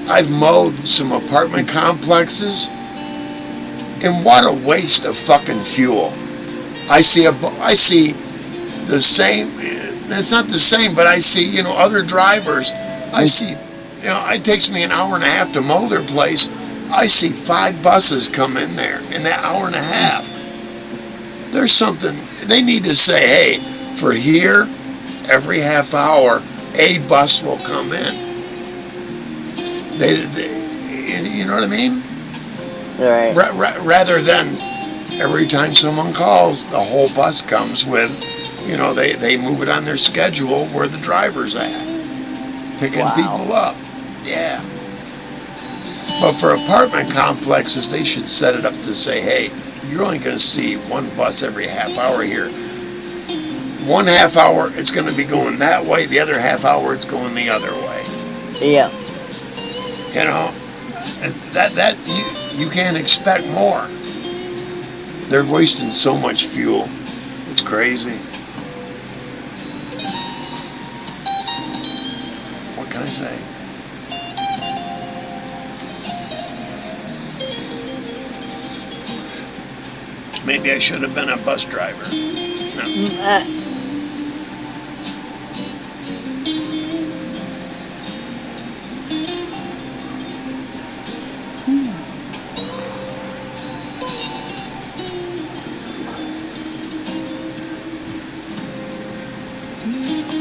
I've mowed some apartment complexes, and what a waste of fucking fuel. I see the same. It's not the same, but I see other drivers. I see it takes me an hour and a half to mow their place. I see 5 buses come in there in that hour and a half. There's something they need to say. Hey, for here, every half hour, a bus will come in. They you know what I mean? Right. Rather than every time someone calls, the whole bus comes with, they move it on their schedule where the driver's at, picking people up. Yeah. But for apartment complexes, they should set it up to say, hey, you're only going to see one bus every half hour here. One half hour, it's going to be going that way. The other half hour, it's going the other way. Yeah. That you can't expect more. They're wasting so much fuel. It's crazy. What can I say? Maybe I should have been a bus driver. No.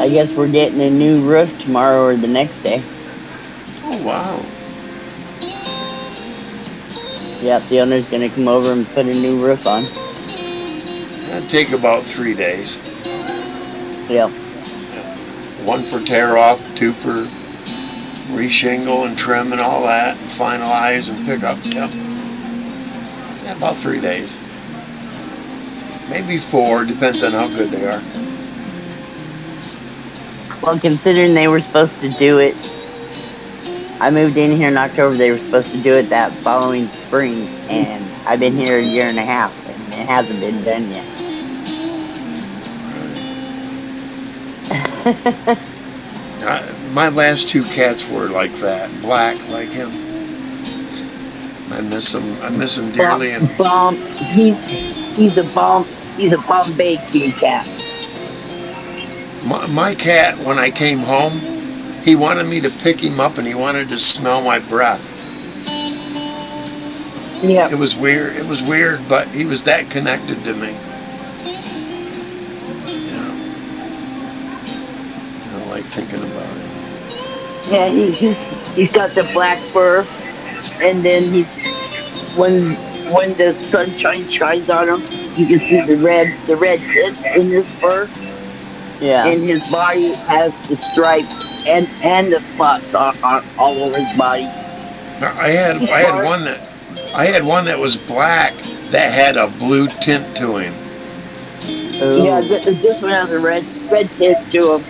I guess we're getting a new roof tomorrow or the next day. Oh, wow. Yep, the owner's gonna come over and put a new roof on. That'd take about 3 days. Yep. 1 for tear off, 2 for reshingle and trim and all that, and finalize and pick up. Yep. Yeah, about 3 days. Maybe 4, depends on how good they are. Well, considering they were supposed to do it, I moved in here in October, they were supposed to do it that following spring, and I've been here a year and a half, and it hasn't been done yet. My last 2 cats were like that, black like him. I miss him dearly. And He's a Bombay kitty cat. my cat, when I came home, he wanted me to pick him up and he wanted to smell my breath. Yeah. It was weird, but he was that connected to me. Yeah. I don't like thinking about it. Yeah, he's got the black fur, and then when the sunshine shines on him, you can see the red tint in his fur. Yeah. And his body has the stripes and the spots all over his body. I had one that was black that had a blue tint to him. Ooh. Yeah, this one has a red tint to him.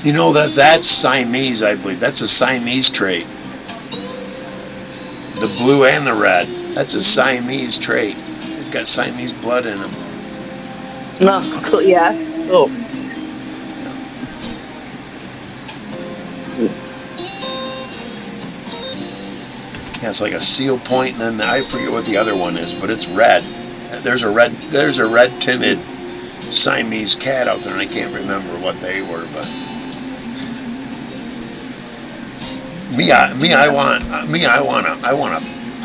You know that's Siamese, I believe. That's a Siamese trait. The blue and the red. That's a Siamese trait. It's got Siamese blood in him. No, yeah. Oh. Yeah, it's like a seal point, and then I forget what the other one is, but it's red. There's a red tinted Siamese cat out there, and I can't remember what they were, but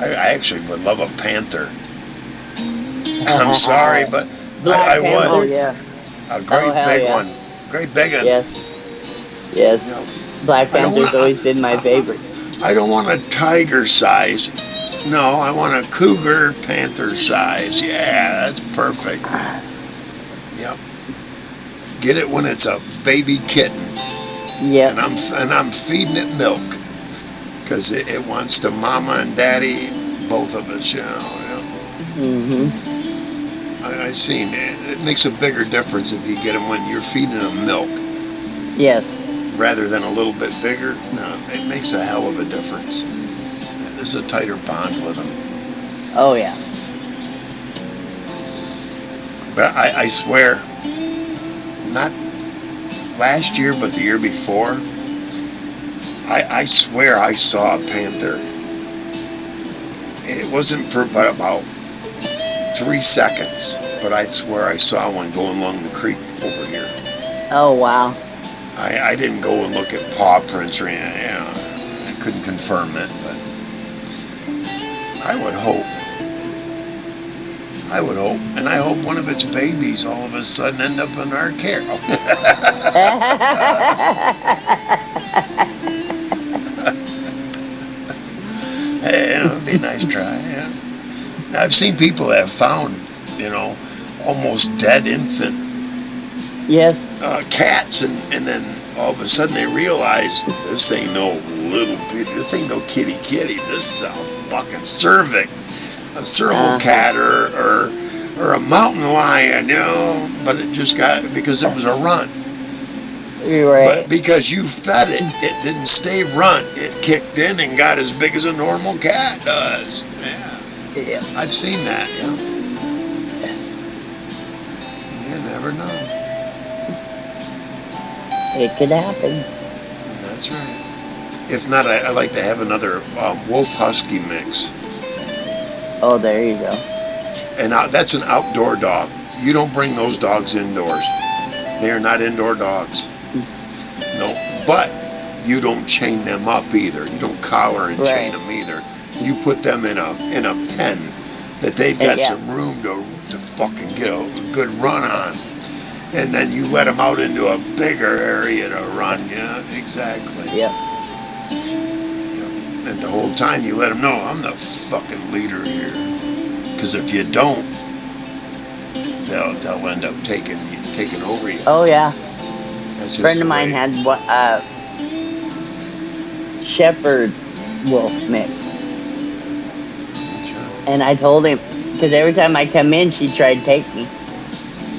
I actually would love a panther. I'm sorry, but I would. Oh, yeah. A great big one. Great big one. Yes. Yes. You know, Black Panther's always been my favorite. I don't want a tiger size. No, I want a cougar panther size. Yeah, that's perfect. Yep. Get it when it's a baby kitten. Yeah. And I'm feeding it milk because it wants to mama and daddy, both of us. You know. Mhm. I've seen it makes a bigger difference if you get them when you're feeding them milk. Yes. Rather than a little bit bigger. No, it makes a hell of a difference. There's a tighter bond with them. Oh yeah. But I swear, not last year, but the year before, I swear I saw a panther. It wasn't for but about 3 seconds, but I swear I saw one going along the creek over here. Oh wow. I didn't go and look at paw prints or anything. You know, I couldn't confirm it, but I would hope. And I hope one of its babies all of a sudden end up in our care. Hey, it would be a nice try, yeah. Now, I've seen people that have found, almost dead infant Yes. cats, and then all of a sudden they realize this ain't no this ain't no kitty. This is a fucking a serval cat or a mountain lion, But it just got because it was a runt. You're right. But because you fed it, it didn't stay runt. It kicked in and got as big as a normal cat does. Yeah. Yeah. I've seen that, yeah. You never know. It could happen. That's right. If not, I like to have another wolf husky mix. Oh, there you go. And that's an outdoor dog. You don't bring those dogs indoors. They are not indoor dogs. No, but you don't chain them up either. You don't collar and chain them either. You put them in a pen that they've got some room to fucking get a good run on. And then you let them out into a bigger area to run. Yeah, exactly. Yep. And the whole time you let them know, I'm the fucking leader here. Because if you don't, they'll end up taking over you. Oh yeah. That's just a friend of mine had shepherd wolf mix. And I told him, because every time I come in, she tried to take me.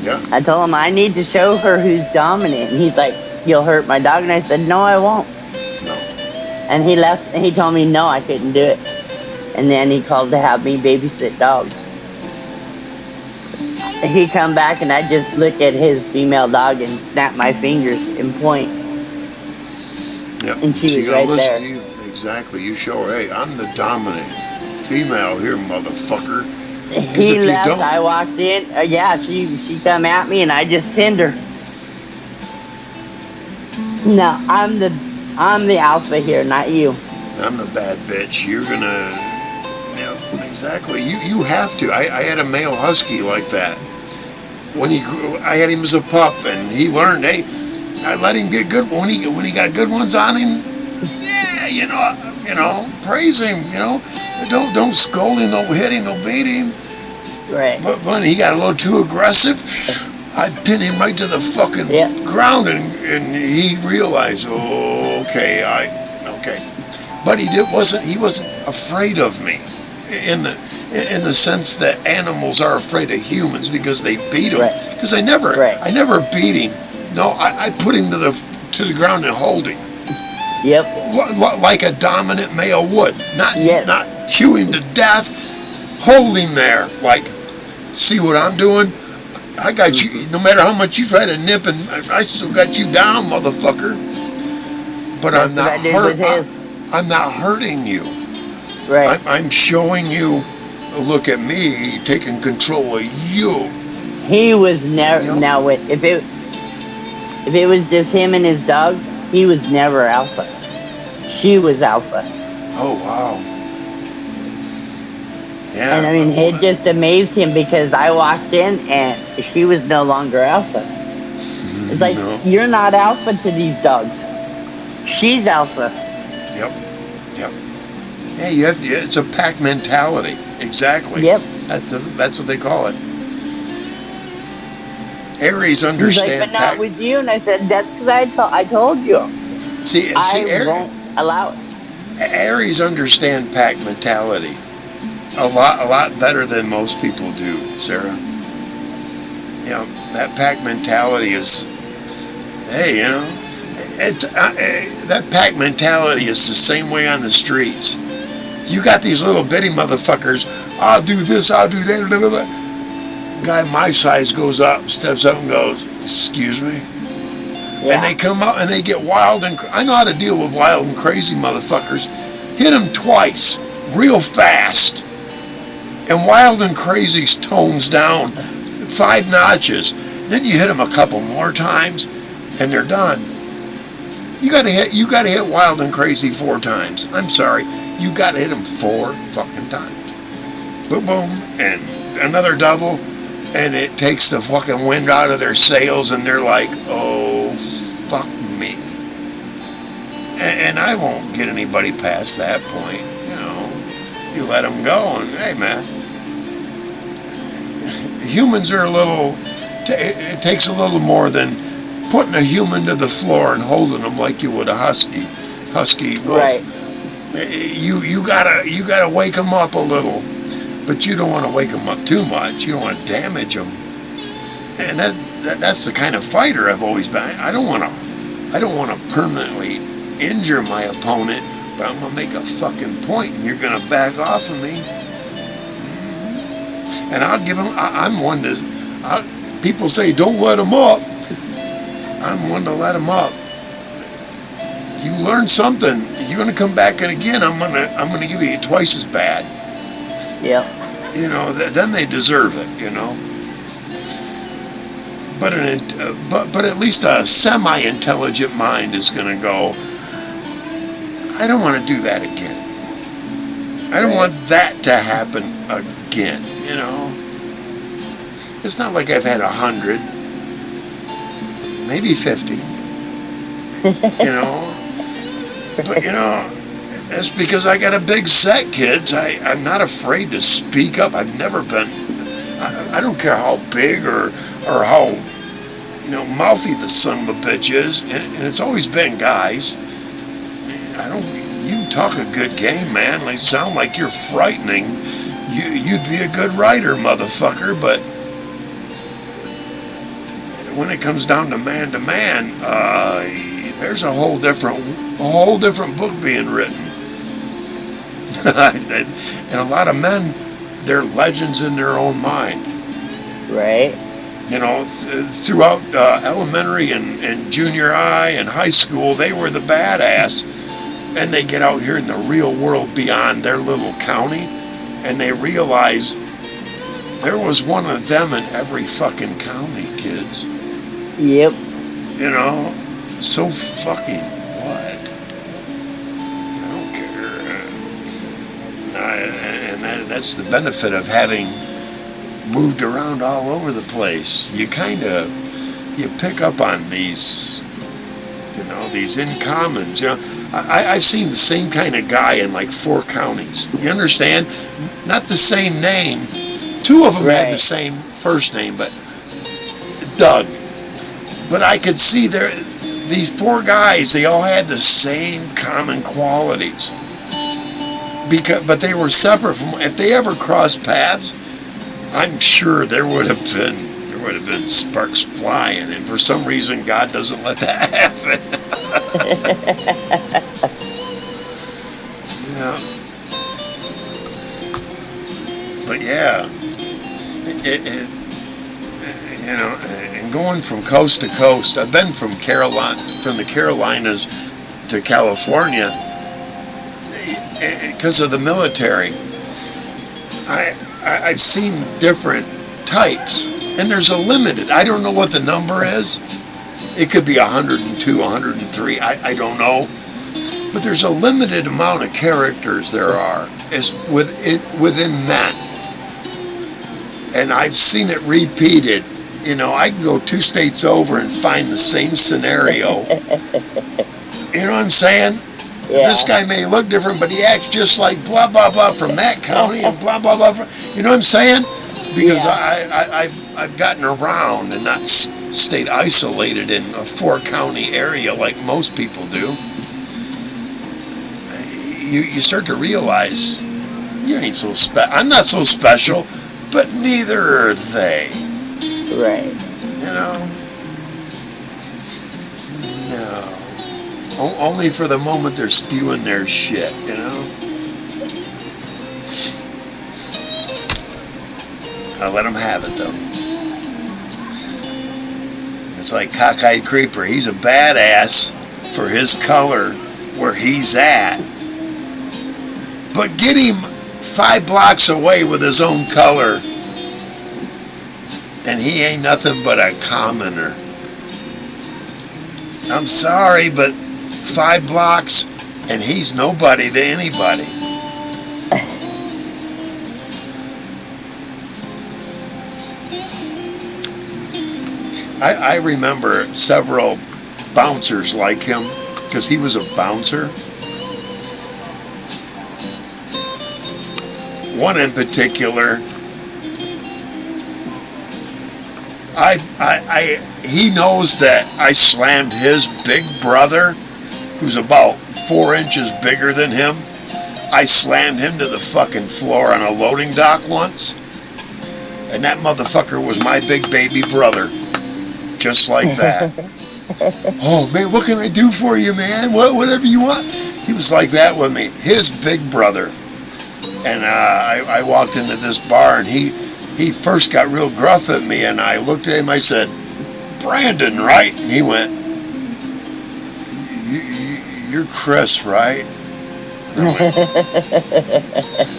Yeah. I told him, I need to show her who's dominant. And he's like, you'll hurt my dog. And I said, no, I won't. No. And he left, and he told me, no, I couldn't do it. And then he called to have me babysit dogs. And he come back, and I just look at his female dog and snap my fingers and point. Yep. And she was right there. To you. Exactly. You show her, hey, I'm the dominant female here, motherfucker. He left, I walked in. She come at me, and I just pinned her. No, I'm the alpha here, not you. I'm the bad bitch. You're gonna, exactly. You have to. I had a male husky like that. When he grew, I had him as a pup, and he learned. Hey, I let him get good when he got good ones on him. Yeah, praise him. Don't scold him, don't hit him, don't beat him. Right. But when he got a little too aggressive, I pinned him right to the fucking ground, and he realized, okay. But he wasn't afraid of me, in the sense that animals are afraid of humans because they beat him. Because I never beat him. No, I put him to the ground and hold him. Yep. Like a dominant male would, not chew him to death, hold him there. Like, see what I'm doing? I got you. No matter how much you try to nip, and I still got you down, motherfucker. But I'm not hurting you. Right. I'm showing you. Look at me taking control of you. He was never. Now, if it was just him and his dogs, he was never alpha. She was alpha. Oh wow. Yeah. And I mean, it just amazed him because I walked in and she was no longer alpha. It's like, you're not alpha to these dogs. She's alpha. Yep. Yeah, you have to. It's a pack mentality. Exactly. Yep. That's what they call it. Aries understand. He's like, but not with you. And I said, that's because I told you. See, I won't allow it. Aries understand pack mentality a lot better than most people do, Sarah. That pack mentality is, that pack mentality is the same way on the streets. You got these little bitty motherfuckers, I'll do this, I'll do that, blah, blah, blah. Guy my size goes up, steps up and goes, excuse me? Yeah. And they come out and they get wild, and I know how to deal with wild and crazy motherfuckers. Hit them twice, real fast. And wild and crazy's tones down 5 notches. Then you hit them a couple more times, and they're done. You gotta hit wild and crazy 4 times. I'm sorry, you gotta hit them 4 fucking times. Boom, boom, and another double, and it takes the fucking wind out of their sails, and they're like, oh, fuck me. And I won't get anybody past that point. You let them go, and hey, man. Humans are it takes a little more than putting a human to the floor and holding them like you would a husky wolf. Right. You gotta wake them up a little, but you don't want to wake them up too much. You don't want to damage them, and that's the kind of fighter I've always been. I don't want to permanently injure my opponent, but I'm gonna make a fucking point, and you're gonna back off of me. And I'll give them, I'm one to, people say don't let them up. I'm one to let them up. You learn something, you're going to come back, and again, I'm going to give you twice as bad. Yeah. You know, then they deserve it, you know. But at least a semi-intelligent mind is going to go, I don't want to do that again. I don't want that to happen again, you know. It's not like I've had 100, maybe 50, you know. But, you know, that's because I got a big set, kids. I'm not afraid to speak up. I've never been, I don't care how big or how, you know, mouthy the son of a bitch is. And it's always been guys. You talk a good game, man. They sound like you're frightening. You'd be a good writer, motherfucker, but when it comes down to man, there's a whole different book being written. And a lot of men, they're legends in their own mind. Right. You know, throughout elementary and junior high and high school, they were the badass. And they get out here in the real world beyond their little county, and they realize there was one of them in every fucking county, kids. Yep. You know, so fucking what? I don't care. And that's the benefit of having moved around all over the place. You pick up on these, you know, these in commons, you know. I've seen the same kind of guy in like 4 counties. You understand? Not the same name. 2 of them had the same first name, but Doug. But I could see these 4 guys, they all had the same common qualities. But they were separate from, if they ever crossed paths, I'm sure there would have been sparks flying, and for some reason God doesn't let that happen. Yeah. But yeah, you know, and going from coast to coast, I've been from the Carolinas to California because of the military. I've seen different types, and there's a limited. I don't know what the number is. It could be 102, 103. I don't know. But there's a limited amount of characters there are within men. And I've seen it repeated. You know, I can go 2 states over and find the same scenario. You know what I'm saying? Yeah. This guy may look different, but he acts just like blah, blah, blah from that county and blah, blah, blah. You know what I'm saying? Because I've gotten around and not stayed isolated in a 4-county area like most people do. You start to realize you ain't so special. I'm not so special, but neither are they. Right. You know? No. Only for the moment they're spewing their shit, you know? I'll let them have it, though. It's like Cockeyed Creeper. He's a badass for his color where he's at. But get him 5 blocks away with his own color, and he ain't nothing but a commoner. I'm sorry, but 5 blocks, and he's nobody to anybody. I remember several bouncers like him, because he was a bouncer. One in particular, he knows that I slammed his big brother, who's about 4 inches bigger than him. I slammed him to the fucking floor on a loading dock once, and that motherfucker was my big baby brother. Just like that. Oh, man, what can I do for you, man? Whatever you want. He was like that with me. His big brother. And I walked into this bar, and he first got real gruff at me, and I looked at him. I said, "Brandon, right?" And he went, "You're Chris, right?" And I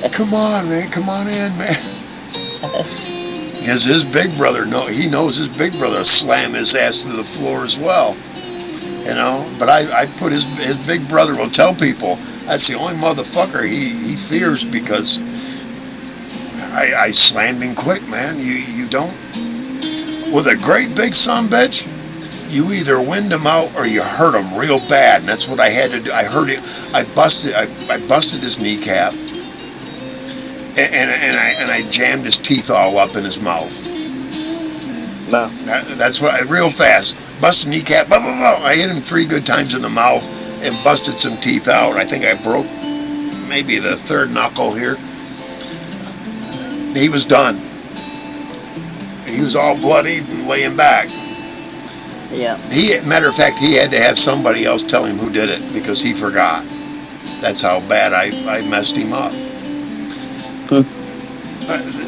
went, "Come on, man. Come on in, man." Because his big brother, he knows his big brother will slam his ass to the floor as well. You know, but I put his big brother will tell people that's the only motherfucker he fears, because I slammed him quick, man. You don't, with a great big sumbitch, you either wind him out or you hurt him real bad, and that's what I had to do. I hurt him. I busted his kneecap, and I jammed his teeth all up in his mouth. No. That's what real fast. Busted kneecap. Blah, blah, blah. I hit him 3 good times in the mouth and busted some teeth out. I think I broke maybe the 3rd knuckle here. He was done. He was all bloodied and laying back. Yeah. Matter of fact, he had to have somebody else tell him who did it, because he forgot. That's how bad I messed him up.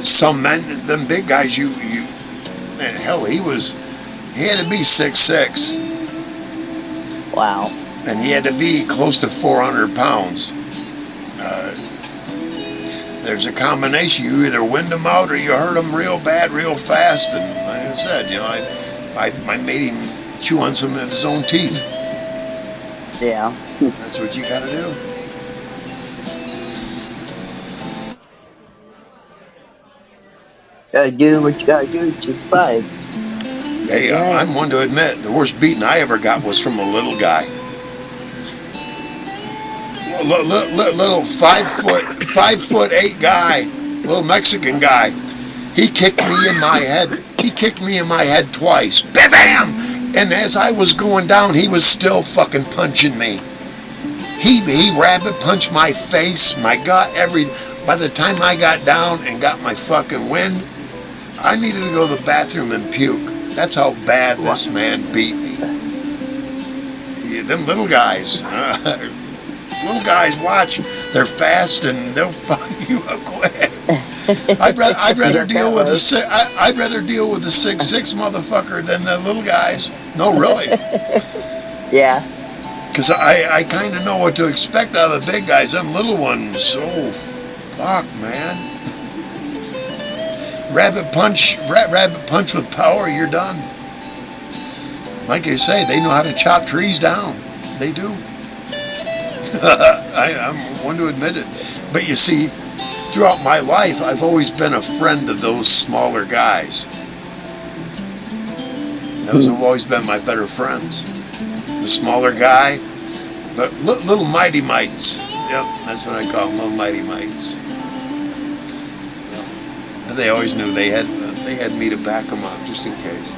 Some men, them big guys, man, hell, he had to be 6'6". Wow. And he had to be close to 400 pounds. There's a combination. You either wind them out or you hurt them real bad, real fast. And like I said, you know, I made him chew on some of his own teeth. Yeah. That's what you gotta do. Gotta do what you gotta do to survive. Hey, I'm one to admit, the worst beating I ever got was from a little guy. Little 5'8" guy, little Mexican guy. He kicked me in my head. He kicked me in my head twice. Bam, bam! And as I was going down, he was still fucking punching me. He rabbit punched my face, my gut, by the time I got down and got my fucking wind, I needed to go to the bathroom and puke. That's how bad this man beat me. Yeah, them little guys. Little guys, watch. They're fast and they'll fuck you up quick. I'd rather deal with the 6'6" motherfucker than the little guys. No, really. Yeah. Because I kind of know what to expect out of the big guys. Them little ones, oh, fuck, man. Rabbit punch with power, you're done. Like I say, they know how to chop trees down. They do. I'm one to admit it. But you see, throughout my life, I've always been a friend of those smaller guys. Those have always been my better friends. The smaller guy, but little mighty mites. Yep, that's what I call them, little mighty mites. But they always knew they had me to back them up, just in case.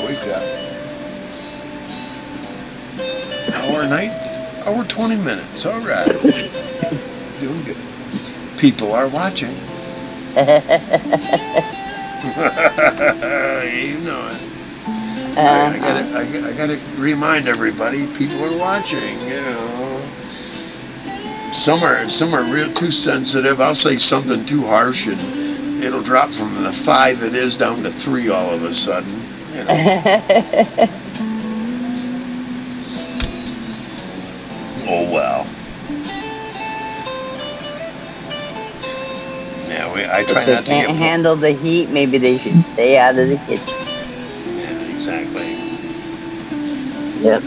We've got hour 20 minutes. All right. Doing good. People are watching. You know it. I gotta remind everybody, people are watching, you know. Some are real too sensitive. I'll say something too harsh and it'll drop from the 5 it is down to 3 all of a sudden. You know. Oh well. Yeah, I try not to get. If they can't handle the heat, maybe they should stay out of the kitchen. Yeah, exactly. Yep.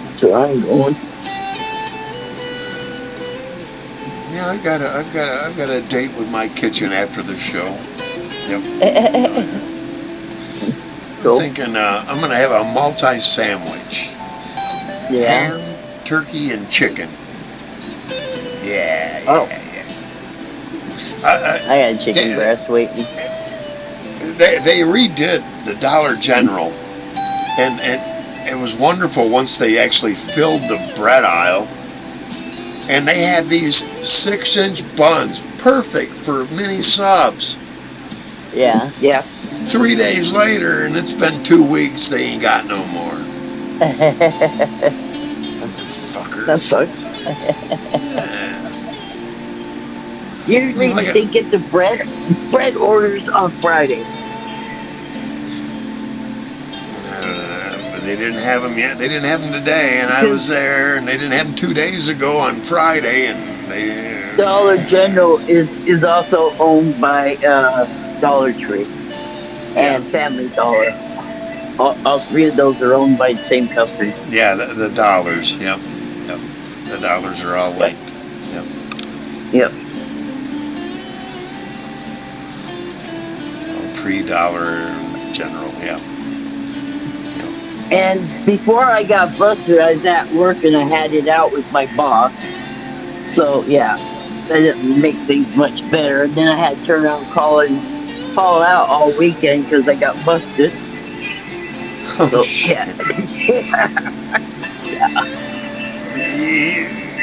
That's where I'm going. Yeah, I've got a date with my kitchen after the show. Yep. Cool. I'm thinking I'm gonna have a multi-sandwich. Yeah. Ham, turkey, and chicken. Yeah. Oh. Yeah. I got chicken breast waiting. They redid the Dollar General, and it was wonderful once they actually filled the bread aisle. and they had these 6-inch buns, perfect for mini subs. Yeah. 3 days later, and it's been 2 weeks, they ain't got no more. Fuckers. That sucks. Yeah. Usually Like they get the bread orders on Fridays. But they didn't have them yet. They didn't have them today, and I was there, and they didn't have them 2 days ago on Friday, and they... Dollar General is also owned by Dollar Tree and Family Dollar. All three of those are owned by the same company. Yeah, the dollars. Yep. The dollars are all linked. Yep. Pre-Dollar General. Yep. And before I got busted, I was at work and I had it out with my boss. So yeah, that didn't make things much better. And then I had to turn around and call out all weekend because I got busted. Oh, So shit. yeah.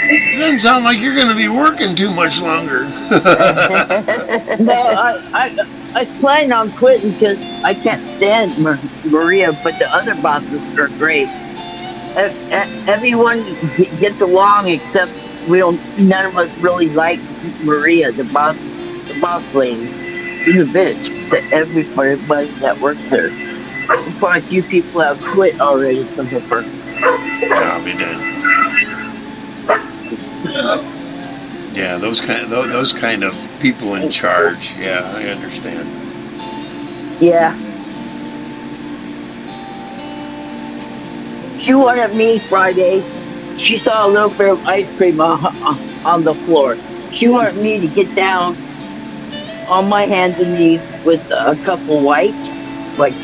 It doesn't sound like you're going to be working too much longer. No, I plan on quitting because I can't stand Maria, but the other bosses are great. Everyone gets along except none of us really like Maria, the boss lady. She's a bitch to everybody that works there. Quite a few people have quit already because of her. I'll be done. Yeah, those kind of people in charge. Yeah, I understand. Yeah. She wanted me Friday. She saw a little bit of ice cream on the floor. She wanted me to get down on my hands and knees with a couple wipes, wipes,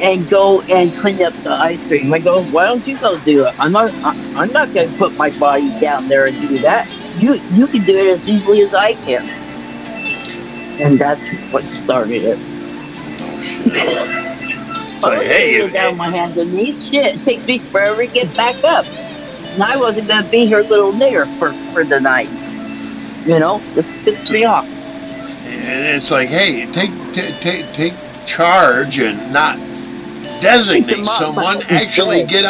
and go and clean up the ice cream. I go, why don't you go do it? I'm not going to put my body down there and do that. You can do it as easily as I can. And that's what started it. Oh, shit. So, hey, get down on my hands and knees. Shit, it takes me forever to get back up. And I wasn't going to be her little nigger for the night. This pissed me off. And it's like, hey, take charge and not designate someone. Actually, get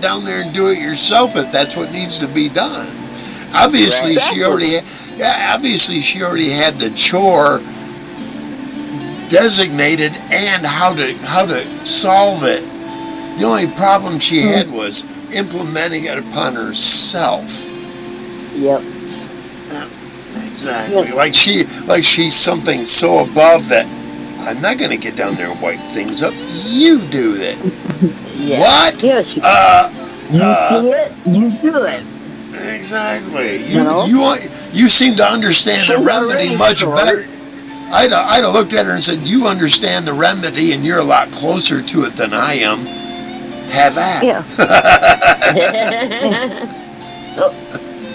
down there and do it yourself if that's what needs to be done. Obviously, she already had the chore designated and how to solve it. The only problem she had was implementing it upon herself. Yep. Exactly. Yep. Like she's something so above that I'm not going to get down there and wipe things up. You do it. Yeah. What? Yeah, you do it. Exactly. You seem to understand the remedy much better. I'd have looked at her and said, you understand the remedy and you're a lot closer to it than I am. Have at. Yeah.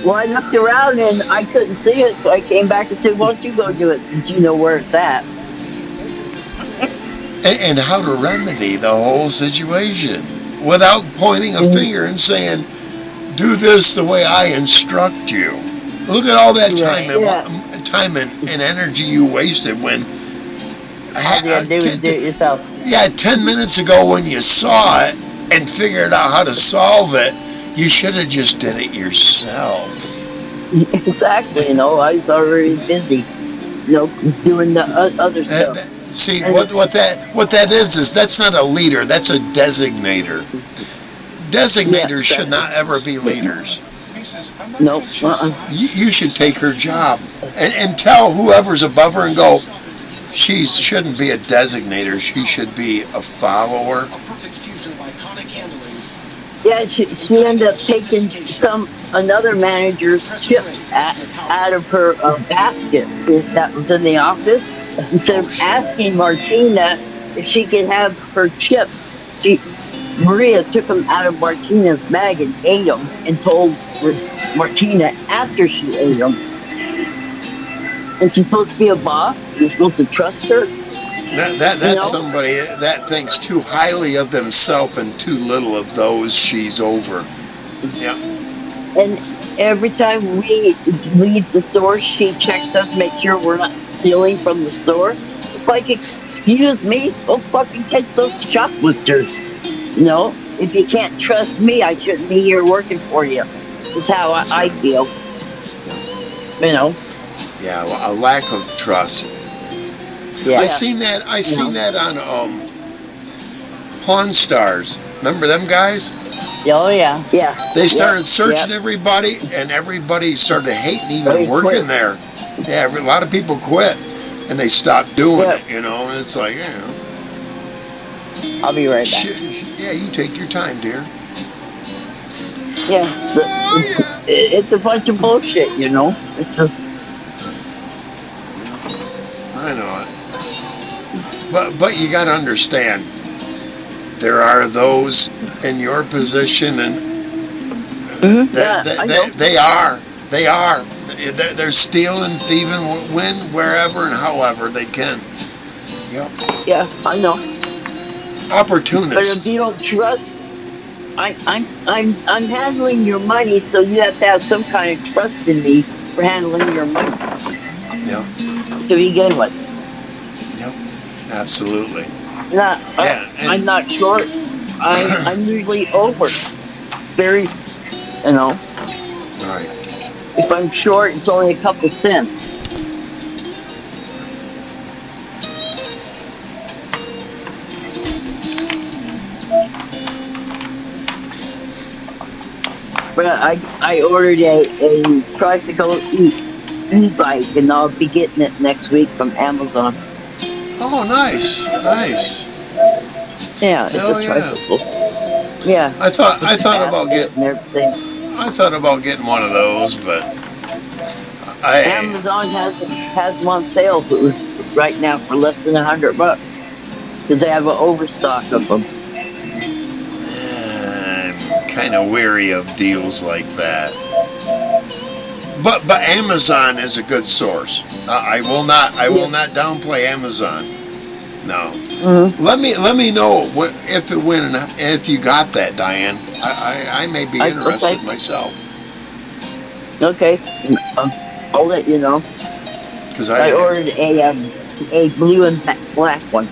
Well, I looked around and I couldn't see it, so I came back and said, why don't you go do it since you know where it's at? And how to remedy the whole situation without pointing a finger and saying, do this the way I instruct you. Look at all that time and energy you wasted when... All you had to do is do it yourself. Yeah, 10 minutes ago when you saw it and figured out how to solve it, you should have just did it yourself. Exactly, I was already busy, doing the other stuff. See, what that is that's not a leader, that's a designator. Designators should not ever be leaders. Nope. You should take her job and tell whoever's above her and go, she shouldn't be a designator, she should be a follower. Yeah, she ended up taking another manager's chips out of her basket that was in the office. Instead of asking Martina if she could have her chips, Maria took them out of Martina's bag and ate them and told Martina after she ate them. And she's supposed to be a boss. You're supposed to trust her. That's somebody that thinks too highly of themselves and too little of those she's over. Yeah. And every time we leave the store, she checks us, make sure we're not stealing from the store. It's like, excuse me, go fucking catch those shoplifters. If you can't trust me, I shouldn't be here working for you. Is how I feel. Yeah, well, a lack of trust. Yeah. I seen that on Pawn Stars. Remember them guys? Oh yeah. Yeah. They started searching everybody, and everybody started hating even working there. Yeah, a lot of people quit, and they stopped doing it. And it's like, I'll be right back. Yeah, you take your time, dear. Yeah, it's a bunch of bullshit, It's just. I know it. But you got to understand, there are those in your position, and they are. They're stealing, thieving, win wherever and however they can. Yep. Yeah, I know. Opportunists. But if you don't trust, I'm handling your money, so you have to have some kind of trust in me for handling your money. Yeah. To begin with. Yep. Absolutely. I'm not short. I'm usually over. Very, Right. If I'm short, it's only a couple cents. But I ordered a tricycle e-bike, and I'll be getting it next week from Amazon. Oh, nice. Yeah, it's a tricycle. Yeah. I thought about getting. And everything. I thought about getting one of those, but Amazon has them on sale right now for less than $100 because they have an overstock of them. I'm kind of weary of deals like that. But Amazon is a good source. I will not downplay Amazon. No. Mm-hmm. Let me know if you got that, Diane. I may be interested myself. Okay. I'll let you know. Because I ordered a blue and black one.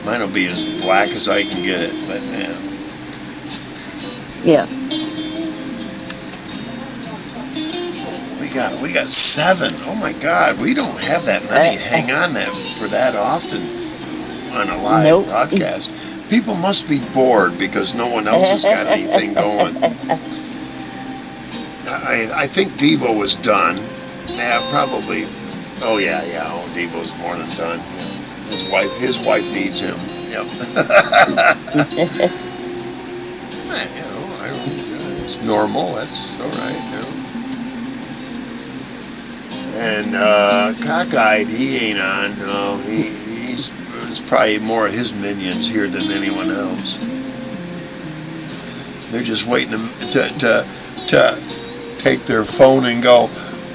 Mine will be as black as I can get it, but yeah. We got 7. Oh my God, we don't have that many hang on for that often on a live broadcast. People must be bored because no one else has got anything going. I think Devo was done. Yeah, probably. Oh yeah. Oh, Devo's more than done. His wife needs him. Yep. It's normal. That's all right. And Cockeyed, he ain't on. No, he's probably more of his minions here than anyone else. They're just waiting to take their phone and go,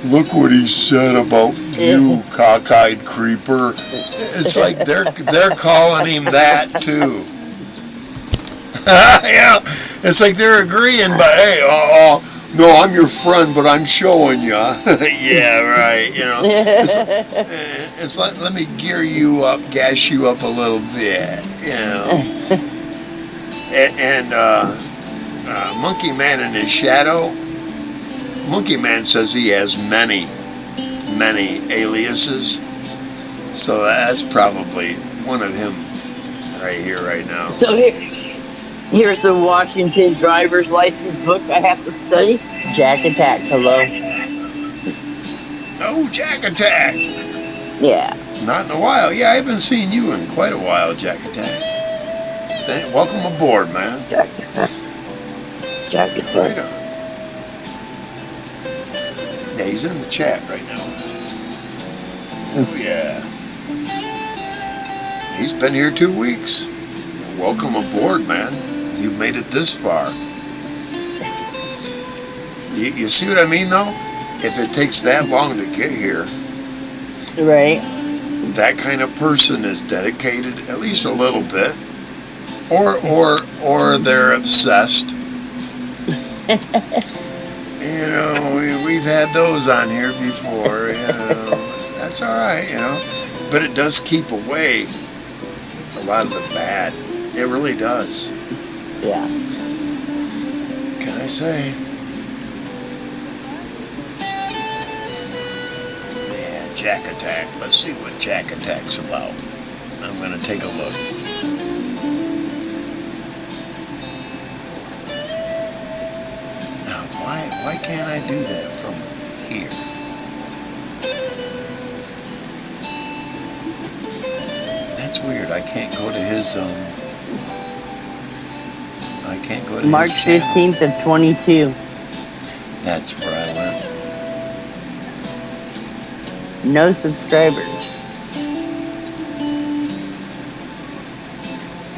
look what he said about you, cockeyed creeper. It's like they're calling him that too. Yeah, it's like they're agreeing, but hey, no, I'm your friend, but I'm showing you. Yeah, right. It's like, let me gear you up, gas you up a little bit. And Monkey Man in his shadow. Monkey Man says he has many aliases, so that's probably one of him right here, right now. So here's the Washington driver's license book I have to study. Jack Attack, hello. Oh, Jack Attack. Yeah. Not in a while. Yeah, I haven't seen you in quite a while, Jack Attack. Welcome aboard, man. Jack Attack. Right on. Yeah, he's in the chat right now. Oh, yeah. He's been here 2 weeks. Welcome aboard, man. You've made it this far. You see what I mean, though? If it takes that long to get here, right? That kind of person is dedicated, at least a little bit, or they're obsessed. You know, we've had those on here before. You know, that's all right. You know, but it does keep away a lot of the bad. It really does. Yeah. Can I say? Yeah, Jack Attack. Let's see what Jack Attack's about. I'm gonna take a look. Now, why can't I do that from here? That's weird. I can't go to his I can't go to March his channel. 15th of 22. That's where I went. No subscribers.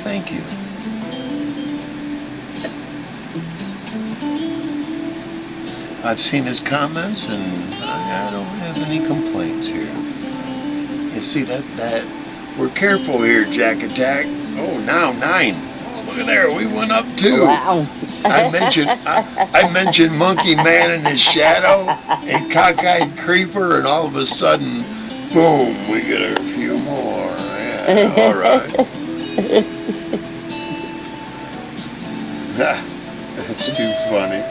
Thank you. I've seen his comments and I don't have any complaints here. You see that we're careful here, Jack Attack. Oh, now 9. Oh, look at there. We went up 2. Wow. I mentioned Monkey Man and his shadow and Cockeyed Creeper, and all of a sudden, boom, we get a few more. Yeah, all right. That's too funny.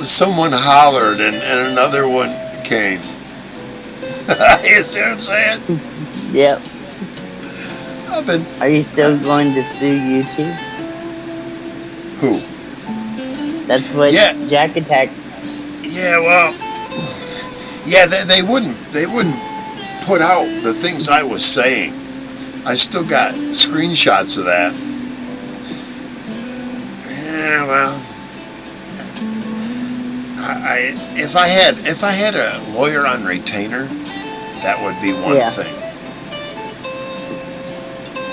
Someone hollered and another one came. You see what I'm saying? Yep. I've Are you still going to sue YouTube? Who? That's what Jack Attack. Yeah, well, yeah, they wouldn't put out the things I was saying. I still got screenshots of that. Yeah, well, if I had a lawyer on retainer, that would be one thing.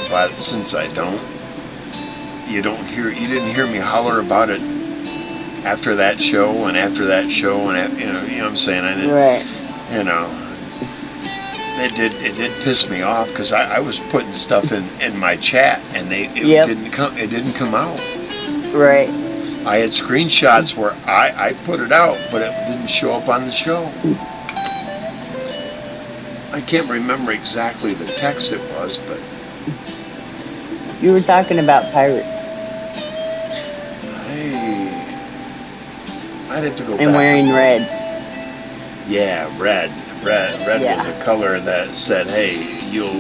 But since I don't, you didn't hear me holler about it after that show and after that show, and you know what I'm saying? I didn't, Right. You know, it did piss me off because I was putting stuff in my chat and it didn't come out. Right. I had screenshots where I put it out, but it didn't show up on the show. I can't remember exactly the text it was, but You were talking about pirates. I'd have to go back. And wearing red. Yeah, red. Red Yeah. was a color that said, "Hey, you'll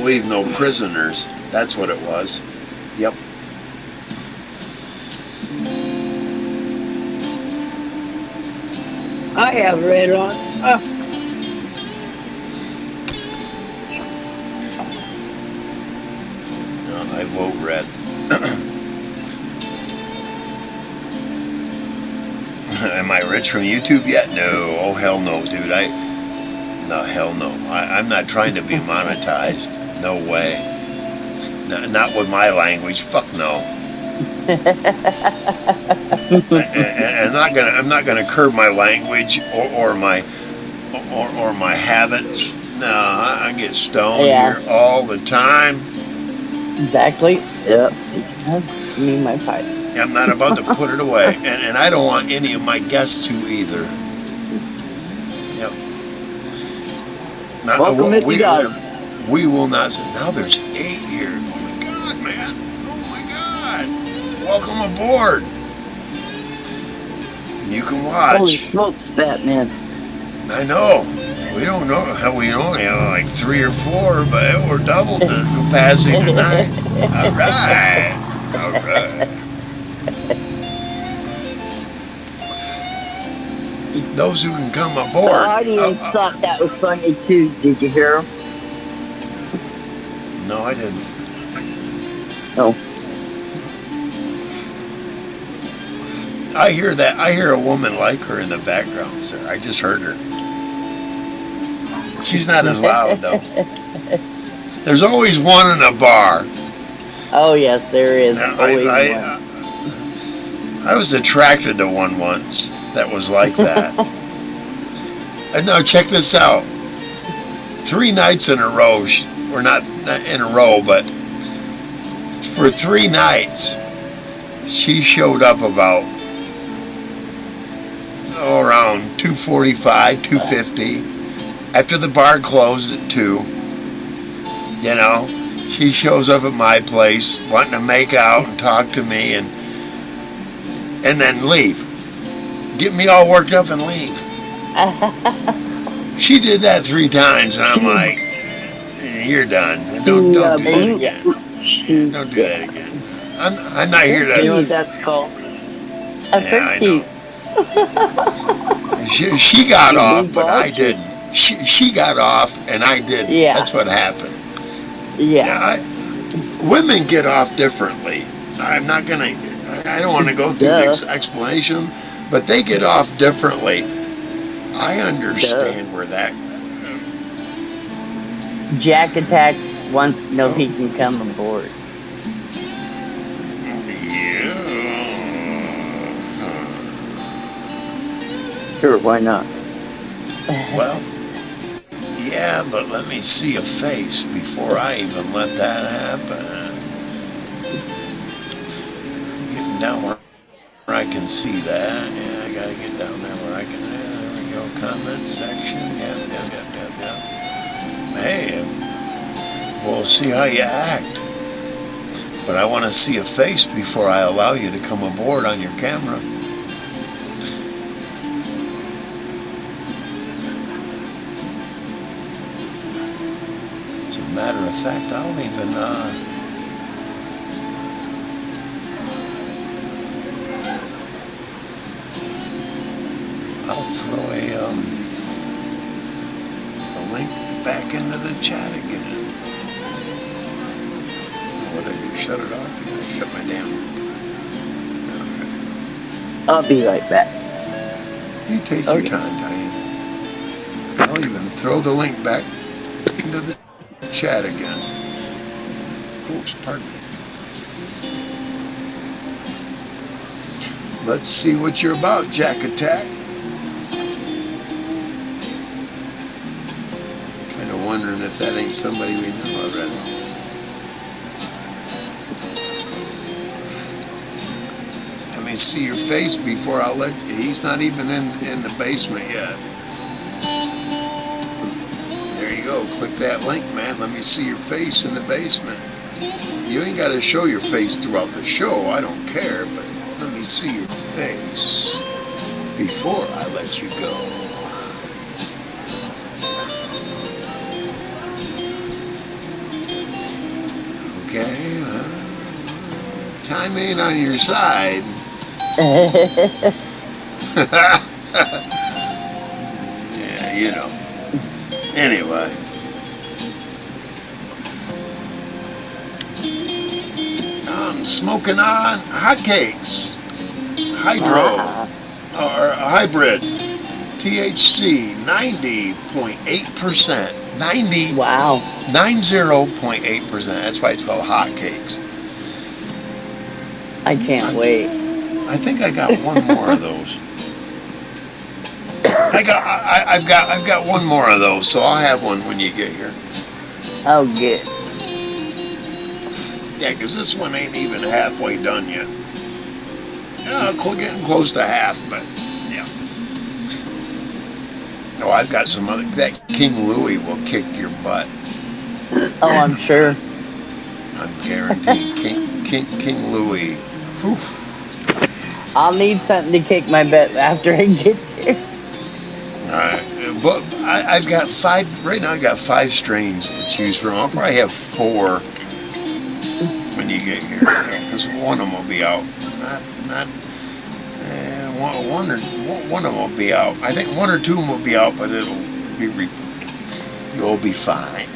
leave no prisoners." That's what it was. Yep. I have red on. No, I vote red. Am I rich from YouTube yet? No. Oh, hell no, dude. Hell no. I'm not trying to be monetized. No way. Not with my language. Fuck no. And I'm not gonna curb my language or my habits. No, I get stoned here all the time. Exactly. Yep. Me and my pipe. I'm not about to put it away, and I don't want any of my guests to either. Yep. Welcome if you got them. We will not say, now there's 8 here. Oh my God, man. Oh my God. Welcome aboard. You can watch. Holy smokes, Batman. I know. We don't know how we only have like 3 or 4, but we're double the capacity tonight. All right. All right. Those who can come aboard. The audience thought that was funny too. Did you hear him? No, I didn't. No. I hear that. I hear a woman like her in the background, sir. I just heard her. She's not as loud, though. There's always one in a bar. Oh, yes, there is. Now, always I was attracted to one once that was like that. And now, check this out. 3 nights in a row, or not in a row, but for 3 nights, she showed up about around 2:45, 2:50. After the bar closed at 2, you know, she shows up at my place wanting to make out and talk to me and then leave. Get me all worked up and leave. She did that 3 times, and I'm like, you're done. Don't do that again. Don't do that again. I'm not here to... You know what that's called? A freaky. She got off, but I didn't. She got off, and I didn't. Yeah. That's what happened. Yeah. Women get off differently. I'm not going to... I don't want to go through the explanation, but they get off differently. I understand where that... Jack Attack wants to know if he can come aboard. Yeah. Sure, why not? Well, yeah, but let me see a face before I even let that happen. I'm getting down where I can see that. Yeah, I gotta get down there where I can. There we go. Comment section. Yep. Hey, we'll see how you act. But I want to see a face before I allow you to come aboard on your camera. As a matter of fact, I don't even... I'll throw a link back into the chat again. What did you shut it off? I shut my damn... I'll be right back. You take your time, Diane. I'll even throw the link back into the chat again. Oops, pardon me. Let's see what you're about, Jack Attack. Kind of wondering if that ain't somebody we know already. Let me see your face before I'll let you. He's not even in the basement yet. There you go. Click that link, man. Let me see your face in the basement. You ain't got to show your face throughout the show. I don't care, but let me see your face before I let you go. Okay. Time ain't on your side. Yeah, you know. Anyway. I'm smoking on hotcakes. Hydro. Or hybrid. THC 90.8%. 90. Wow. 90.8%. That's why it's called hotcakes. I can't wait. I think I got one more of those. I've got one more of those, so I'll have one when you get here. Oh, good. Yeah, because this one ain't even halfway done yet. Getting close to half, but yeah. Oh, I've got some other. That King Louis will kick your butt. Oh, I'm sure. I'm guaranteed. King Louis. Whew. I'll need something to kick my butt after I get there. But I've got 5 right now. I got 5 strains to choose from. I'll probably have 4 when you get here, because one of them will be out. One of them will be out. I think 1 or 2 of them will be out, but you'll be fine.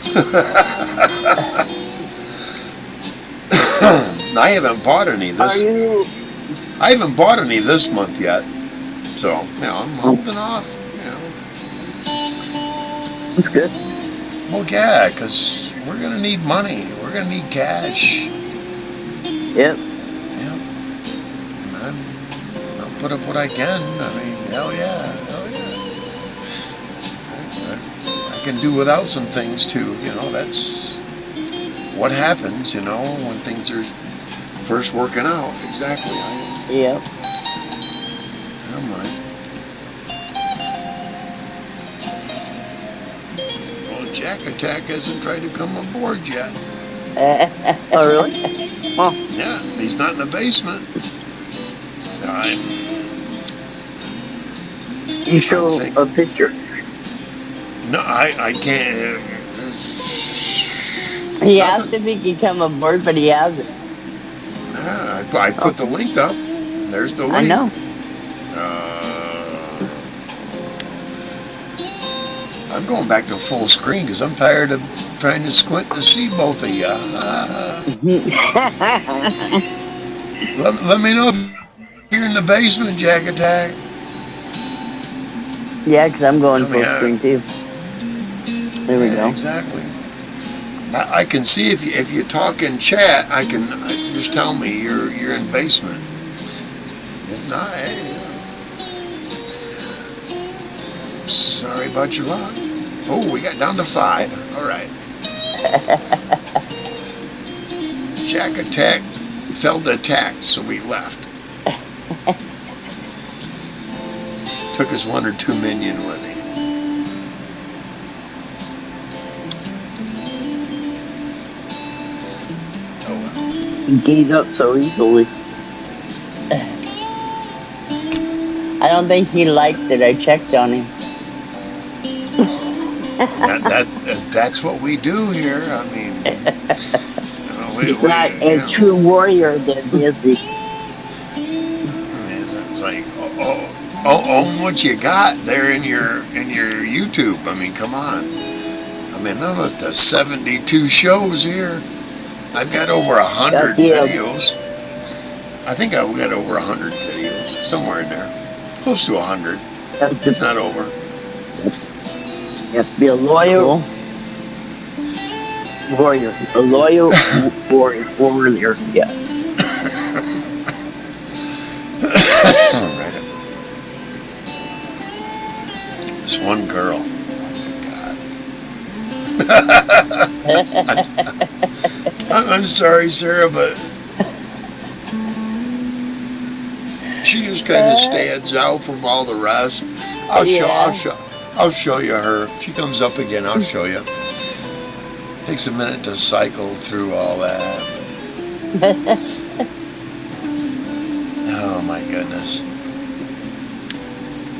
I haven't bought any this. I haven't bought any this month yet, so I'm holding off. That's good. Well, yeah, because we're gonna need money. We're gonna need cash. Yep. Yep. I'll put up what I can. I mean, hell yeah. I can do without some things too. That's what happens. When things are first working out. Exactly. Yep. I don't mind. Jack Attack hasn't tried to come aboard yet. Oh, really? Oh, Yeah, he's not in the basement. you show I'm a picture. No, I can't. He asked if he could come aboard, but he hasn't. I put the link up. There's the link. I know. I'm going back to full screen because I'm tired of trying to squint to see both of you. Let me know if you're in the basement, Jack Attack. Yeah, because I'm going full screen too. There we go. Exactly. I can see if you talk in chat. Just tell me you're in basement. If not, hey, sorry about your luck. Oh, we got down to 5. All right. Jack Attack failed to attack, so we left. Took his 1 or 2 minion with him. Oh well. He gave up so easily. I don't think he liked that I checked on him. That's what we do here. I mean, He's not a true warrior then, is he? It's like, own what you got there in your YouTube. I mean, come on. I mean, I'm up to 72 shows here. I've got over 100 videos. I think I've got over 100 videos, somewhere in there. Close to 100. If not over. You have to be a loyal warrior. A loyal warrior, yeah. Right. This one girl. Oh, God. I'm sorry, Sarah, but she just kind of stands out from all the rest. I'll show you her. If she comes up again, I'll show you. Takes a minute to cycle through all that. Oh my goodness.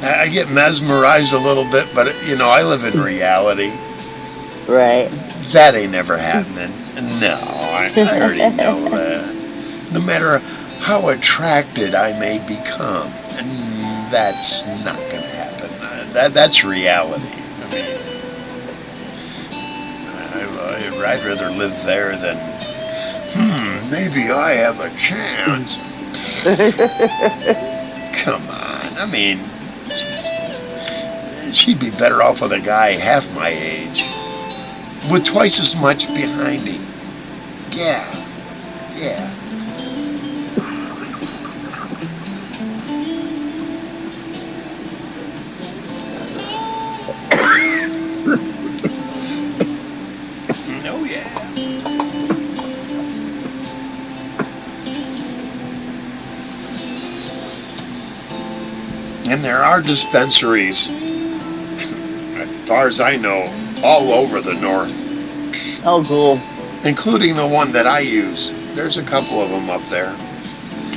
I get mesmerized a little bit, but I live in reality. Right. That ain't never happening. No, I already know that. No matter how attracted I may become, that's not going to happen. That's reality. I mean, I'd rather live there than, maybe I have a chance. Come on. I mean, she'd be better off with a guy half my age, with twice as much behind him. Yeah. Oh, yeah. And there are dispensaries, as far as I know, all over the north. Oh, cool. Including the one that I use. There's a couple of them up there.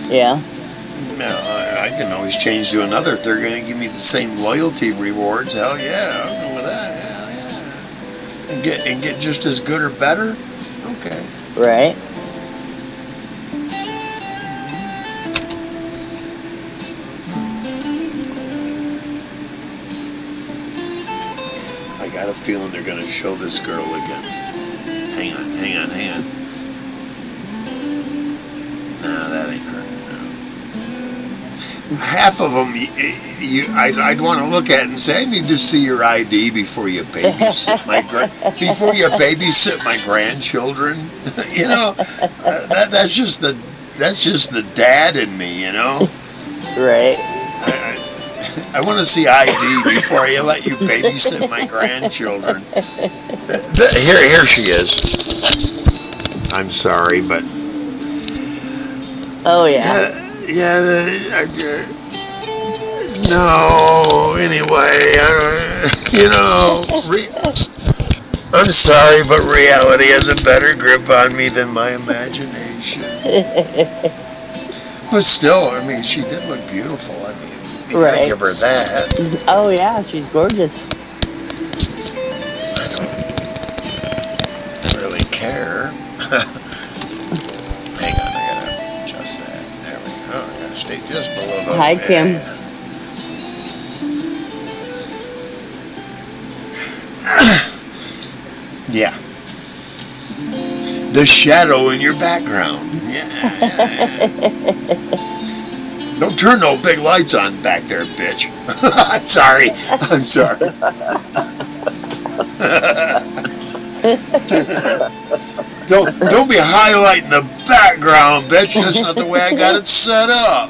Yeah. Now, I can always change to another if they're going to give me the same loyalty rewards. Hell yeah, I'll go with that. Hell yeah. And get just as good or better? Okay. Right. I got a feeling they're going to show this girl again. Hang on. No, that ain't her. No. Half of them, I'd want to look at and say, I need to see your ID before you babysit my grandchildren. That's just the dad in me, Right. I want to see ID before I let you babysit my grandchildren. Here she is. I'm sorry, but... Oh, yeah. No, anyway, I'm sorry, but reality has a better grip on me than my imagination. But still, I mean, she did look beautiful. I mean, you gotta Right. give her that. Oh yeah, she's gorgeous. I don't really care. Hang on, I gotta adjust that. There we go. I gotta stay just below the. Hi, Kim. Yeah. The shadow in your background. Yeah. Don't turn no big lights on back there, bitch. I'm sorry. I'm sorry. Don't be highlighting the background, bitch. That's not the way I got it set up.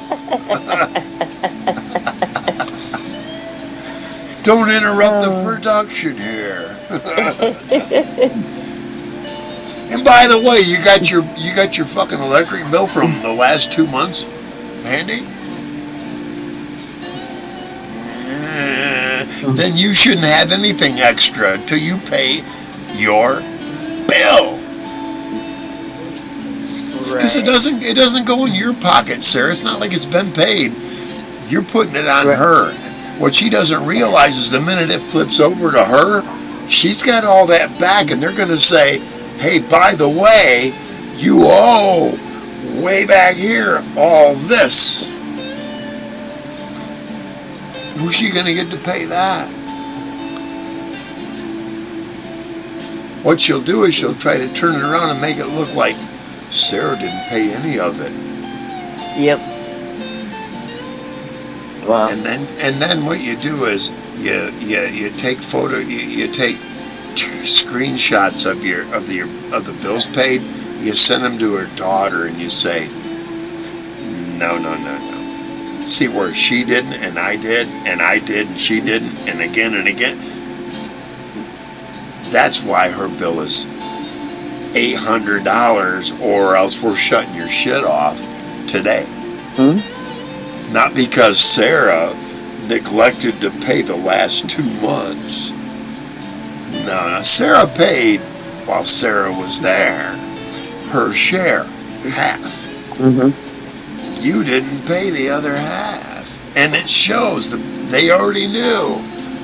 Don't interrupt the production here. And by the way, you got your fucking electric bill from the last 2 months handy? Then you shouldn't have anything extra until you pay your bill. Because it doesn't go in your pocket, Sarah. It's not like it's been paid. You're putting it on her. What she doesn't realize is the minute it flips over to her, she's got all that back, and they're going to say, hey, by the way, you owe way back here all this. Who's she going to get to pay that? What she'll do is she'll try to turn it around and make it look like Sarah didn't pay any of it. Yep. Wow. And then what you do is you take you take screenshots of the bills paid. You send them to her daughter and you say, no. See where she didn't and I did and she didn't and again and again. That's why her bill is $800, or else we're shutting your shit off today. Not because Sarah neglected to pay the last 2 months. No, Sarah paid while Sarah was there. Her share, half. You didn't pay the other half. And it shows. They already knew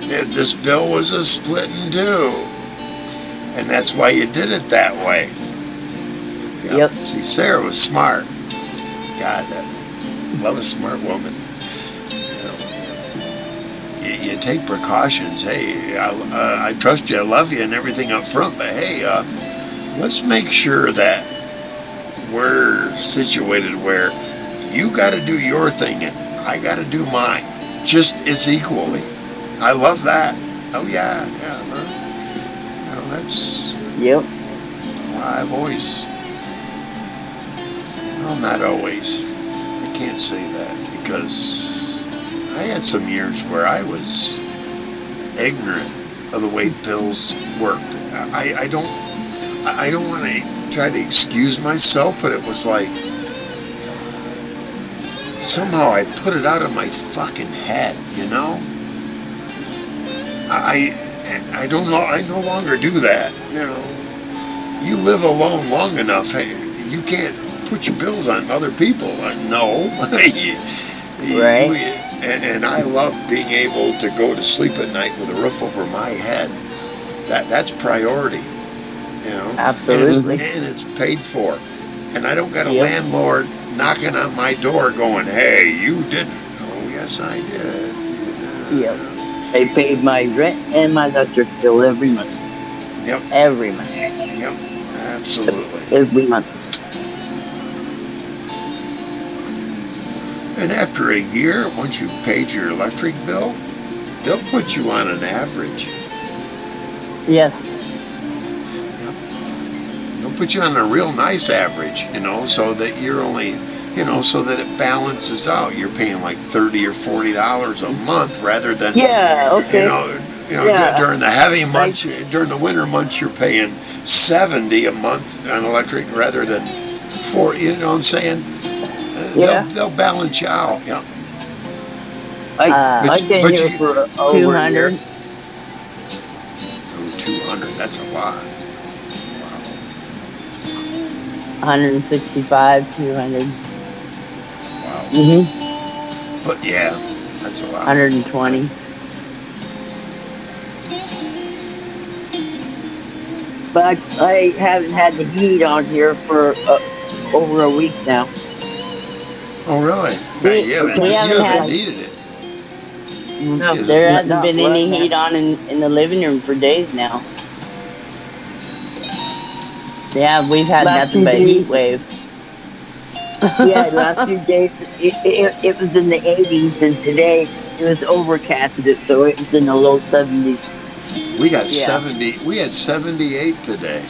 that this bill was a split in two. And that's why you did it that way. Yep. See, Sarah was smart. God, love a smart woman. You take precautions. Hey, I trust you, I love you, and everything up front. But hey, let's make sure that we're situated where you got to do your thing and I got to do mine, just as equally. I love that. Oh yeah. That's. Yep. I've always. Well, not always. I can't say that because I had some years where I was ignorant of the way bills worked. I don't want to try to excuse myself, but it was like somehow I put it out of my fucking head, you know? I don't know. I no longer do that, you know? You live alone long enough, hey, you can't put your bills on other people. No. Right. And I love being able to go to sleep at night with a roof over my head. That's priority, you know? Absolutely. And it's paid for. And I don't got a landlord knocking on my door going, hey, you didn't. Oh, yes, I did. Yeah. They paid my rent and my electric bill every month. Yep. Every month. Yep. Absolutely. Every month. And after a year, once you've paid your electric bill, they'll put you on an average. Yes. Yep. They'll put you on a real nice average, you know, so that you're only, you know, so that it balances out. You're paying like $30 or $40 a month rather than, you know, during the heavy months, during the winter months, you're paying $70 a month on electric rather than $40. You know what I'm saying? They'll balance you out. Yeah. I came here for over 200. $200. 200. That's a lot. Wow. 165, 200. Wow. Mm-hmm. But yeah, that's a lot. 120. But I haven't had the heat on here for over a week now. Oh, really? We haven't needed it. No, there hasn't been any heat on in the living room for days now. Yeah, we've had nothing but a heat wave. Yeah, last few days it was in the 80s, and today it was overcasted, so it was in the low 70s. We got 70. We had 78 today.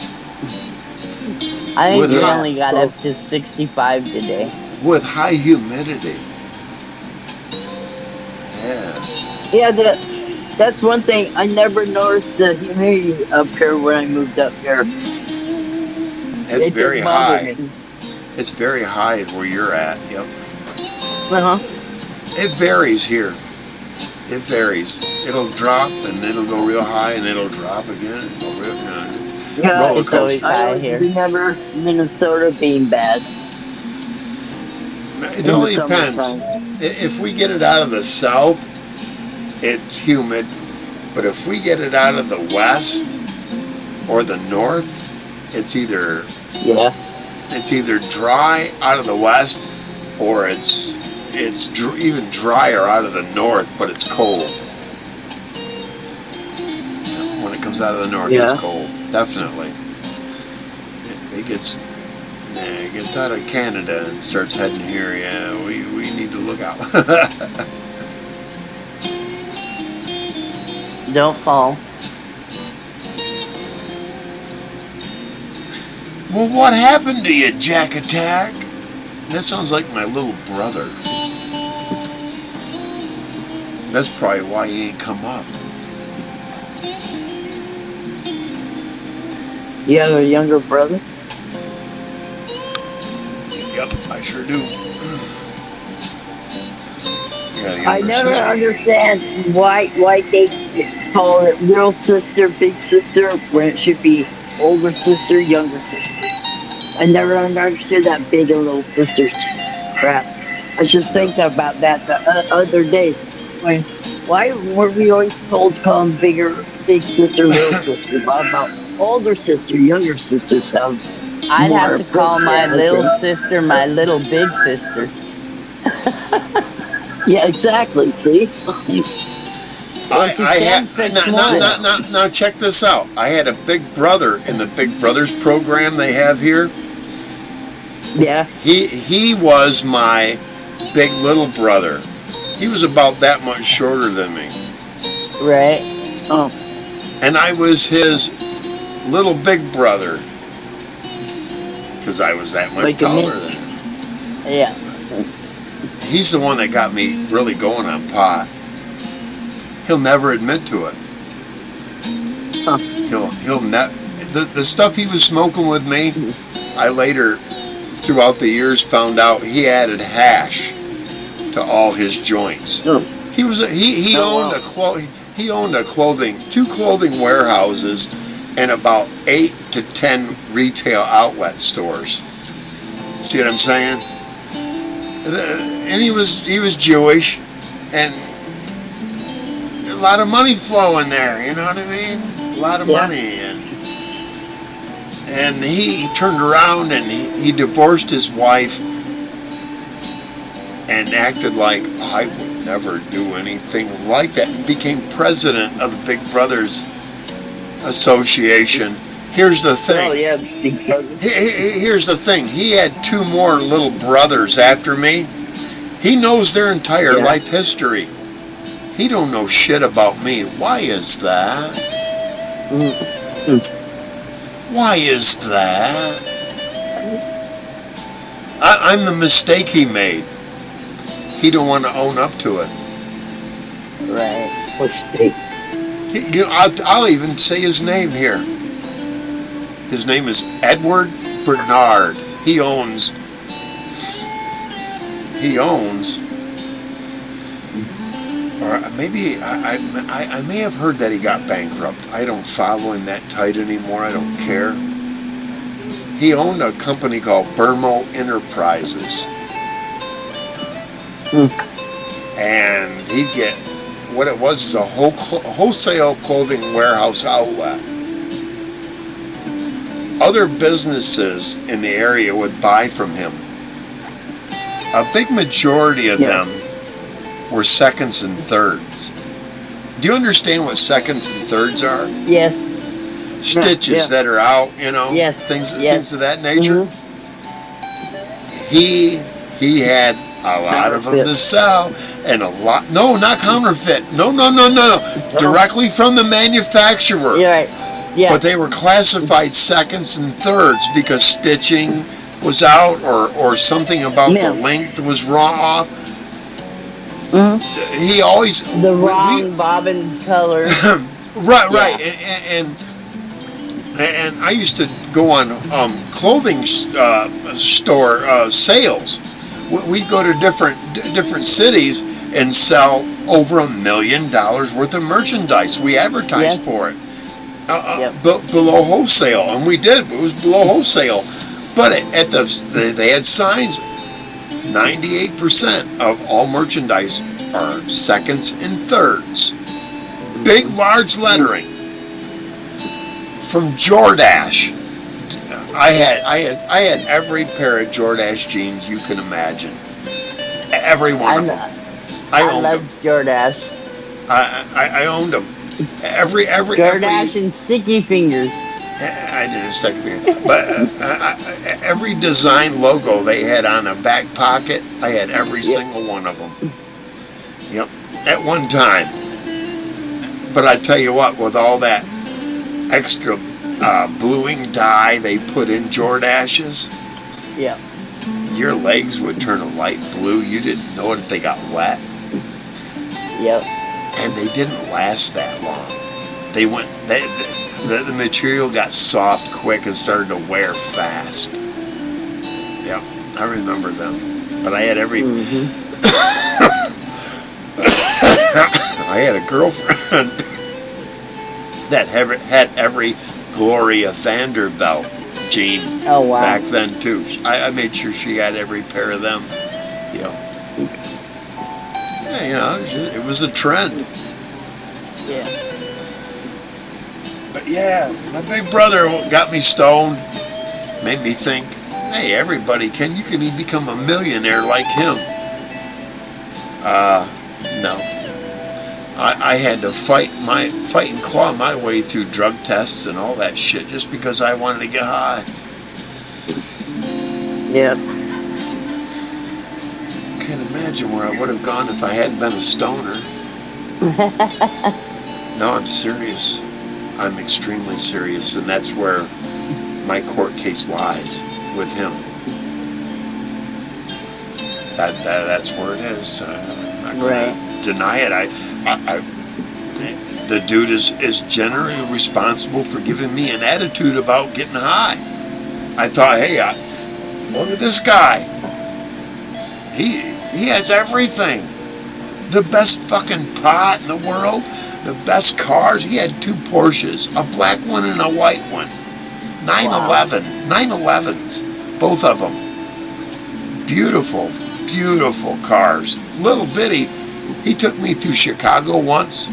I think we only got up to 65 today. With high humidity. Yeah. Yeah, that's one thing. I never noticed the humidity up here when I moved up here. It's very high. It's very high where you're at. Yep. It varies here. It varies. It'll drop and it'll go real high and it'll drop again and go real high. Yeah, it's always high here. I remember Minnesota being bad. It only depends. If we get it out of the south, it's humid. But if we get it out of the west or the north, it's either dry out of the west, or it's even drier out of the north, but it's cold. When it comes out of the north, it's cold. Definitely. It gets out of Canada and starts heading here. Yeah, we need to look out. Don't fall. Well, what happened to you, Jack Attack? That sounds like my little brother. That's probably why he ain't come up. You have a younger brother? Yep, I sure do. I never understand why they call it little sister, big sister, when it should be older sister, younger sister. I never understood that big and little sister crap. I just think about that the other day. Why were we always told to call them big sister, little sister? What about older sister, younger sister sounds? I'd have to call my little sister my little big sister. Yeah, exactly. See. Now check this out. I had a big brother in the Big Brothers program they have here. Yeah. He was my big little brother. He was about that much shorter than me. Right. Oh. And I was his little big brother because I was that much taller than him. Yeah. He's the one that got me really going on pot. He'll never admit to it. Huh. He'll the stuff he was smoking with me, I later, throughout the years, found out he added hash to all his joints. Oh. He owned two clothing warehouses and about 8 to 10 retail outlet stores. See what I'm saying? And he was Jewish, and a lot of money flowing there. You know what I mean? A lot of money, and he turned around and he divorced his wife and acted like I would never do anything like that, and became president of the Big Brothers Association. Here's the thing. Oh yeah, Big Brother. Here's the thing. He had 2 more little brothers after me. He knows their entire life history. He don't know shit about me. Why is that? Why is that? I'm the mistake he made. He don't want to own up to it. Right. Mistake. I'll even say his name here. His name is Edward Bernard. He owns or maybe I may have heard that he got bankrupt. I don't follow him that tight anymore. I don't care. He owned a company called Burmo Enterprises. And he'd get, what it was is a wholesale clothing warehouse outlet. Other businesses in the area would buy from him. A big majority of them were seconds and thirds. Do you understand what seconds and thirds are? Yes. Stitches that are out, you know, things of that nature. He had a lot of them to sell, and a lot. No, not counterfeit. No. Directly from the manufacturer. You're right. Yeah. But they were classified seconds and thirds because stitching was out, or something about the length was wrong. He always the wrong bobbin color. right, and I used to go on clothing store sales. We'd go to different cities and sell over $1 million worth of merchandise. We advertised for it below wholesale, and we did. It was below wholesale, but they had signs. 98% of all merchandise are seconds and thirds. Big, large lettering. From Jordache. I had every pair of Jordache jeans you can imagine. Every one of them. I love Jordache. I owned them. Every Jordache and Sticky Fingers. I didn't stick it, but every design logo they had on a back pocket, I had every single one of them. Yep, at one time. But I tell you what, with all that extra bluing dye they put in Jordaches, your legs would turn a light blue. You didn't know it if they got wet. Yep. And they didn't last that long. They went. The material got soft quick and started to wear fast. Yeah, I remember them. But I had every... I had a girlfriend that had every Gloria Vanderbilt jean back then, too. I made sure she had every pair of them. Yeah, it was a trend. Yeah. But yeah, my big brother got me stoned, made me think, hey, everybody you can become a millionaire like him. No. I had to fight and claw my way through drug tests and all that shit just because I wanted to get high. Yep. Can't imagine where I would have gone if I hadn't been a stoner. No, I'm serious. I'm extremely serious, and that's where my court case lies with him. That's where it is. I'm not going to deny it. The dude is generally responsible for giving me an attitude about getting high. I thought, hey, look at this guy. He has everything. The best fucking pot in the world. The best cars. He had 2 Porsches, a black one and a white one. 911s, both of them. Beautiful, beautiful cars. Little bitty. He took me through Chicago once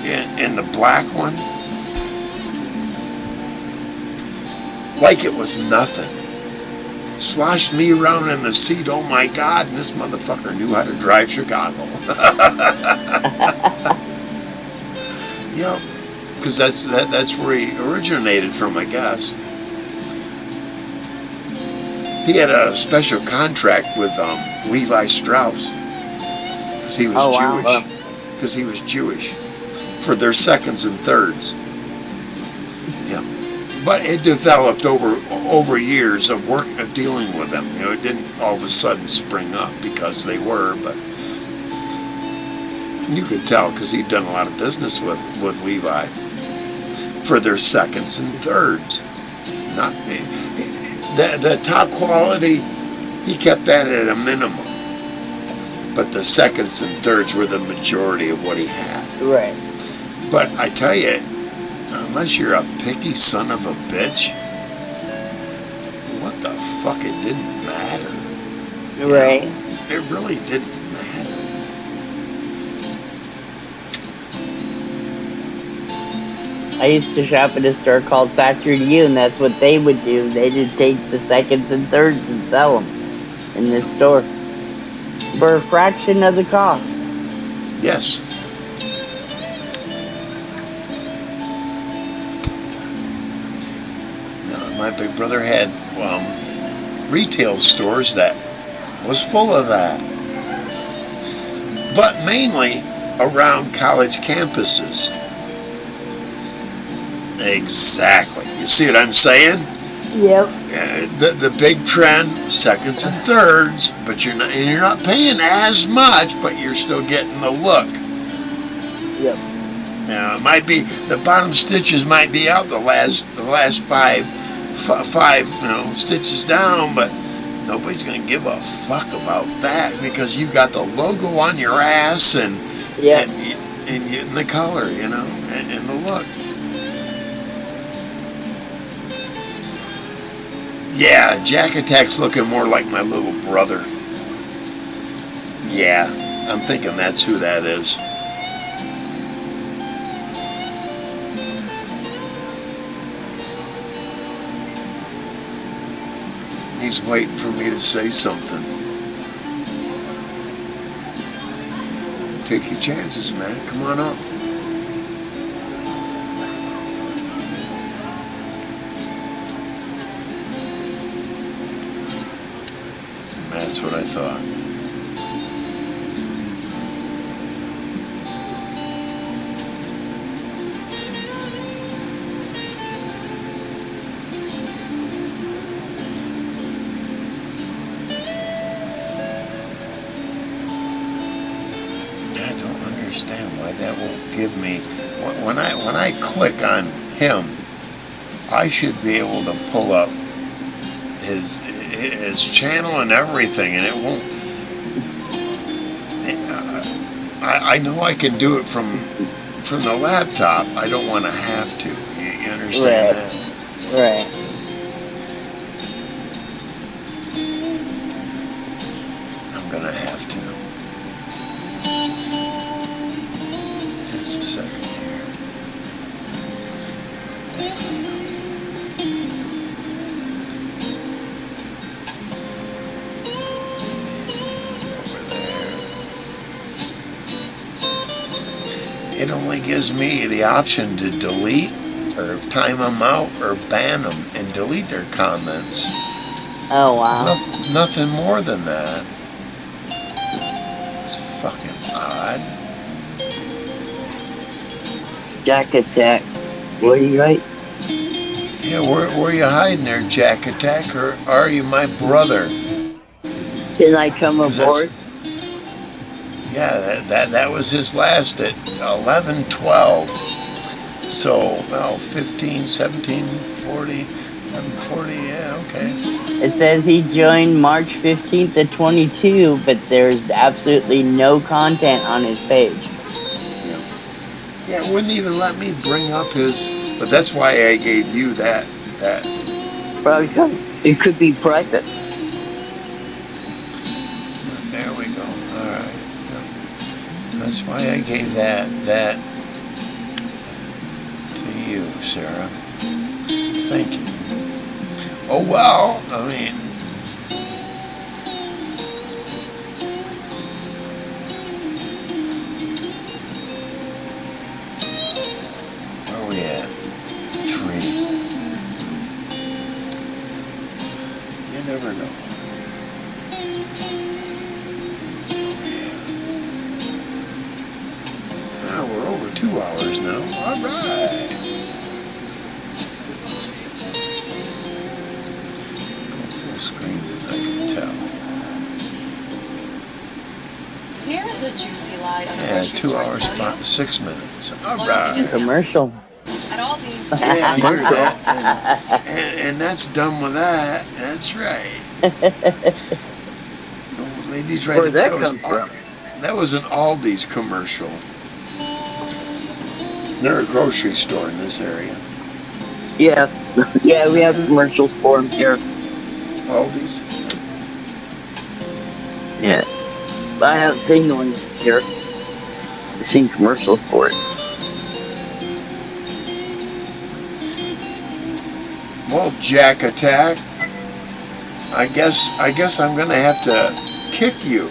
in the black one. Like it was nothing. Sloshed me around in the seat. Oh my God! And this motherfucker knew how to drive Chicago. Yep, because that's where he originated from, I guess. He had a special contract with Levi Strauss because he was Jewish. Because he was Jewish for their seconds and thirds. Yeah, but it developed over years of work of dealing with them. It didn't all of a sudden spring up because they were, but. You could tell because he'd done a lot of business with Levi for their seconds and thirds. Not the top quality, he kept that at a minimum. but the seconds and thirds were the majority of what he had. Right. But I tell you, unless you're a picky son of a bitch, what the fuck, it didn't matter. Right. It really didn't matter. I used to shop at a store called Factory to You, and that's what they would do. They just take the seconds and thirds and sell them in this store for a fraction of the cost. Yes. My big brother had retail stores that was full of that. But mainly around college campuses. Exactly. You see what I'm saying? Yep. The big trend, seconds and thirds, but you're not paying as much, but you're still getting the look. Yep. Now it might be the bottom stitches might be out the last five stitches down, but nobody's gonna give a fuck about that because you got the logo on your ass and the color, and the look. Yeah, Jack Attack's looking more like my little brother. Yeah, I'm thinking that's who that is. He's waiting for me to say something. Take your chances, man. Come on up. That's what I thought. I don't understand why that won't give me. When I click on him, I should be able to pull up his channel and everything, and it won't. I know I can do it from the laptop. I don't want to have to. You understand that? Right. I'm gonna have to. Just a second here. It only gives me the option to delete or time them out or ban them and delete their comments. Oh, wow. Nothing more than that. It's fucking odd. Jack Attack. What are you right? Yeah, where are you hiding there, Jack Attack, or are you my brother? Can I come aboard? Yeah, that was his last at 11:12. So, 15, 17, 40, 40, yeah, okay. It says he joined March 15th at 22, but there's absolutely no content on his page. Yeah, it wouldn't even let me bring up his, but that's why I gave you that. Probably because it could be private. There we go, all right. That's why I gave that to you, Sarah. Thank you. Oh, well, I mean, where are we at? 3. You never know. We're over 2 hours now. All right. Go full screen, I can tell. Here's a juicy lie on the Yeah, grocery 2 store hours, sale. 6 minutes. All Loyalty right. discounts. Commercial. At Aldi. Yeah, you're that. And that's done with that. That's right. The ladies right Where'd that was come from? That was an Aldi's commercial. They're a grocery store in this area. Yeah. Yeah, we have commercials for them here. Aldi's? Yeah. But I haven't seen the ones here. I've seen commercials for it. Well, Jack Attack, I guess I'm gonna have to kick you.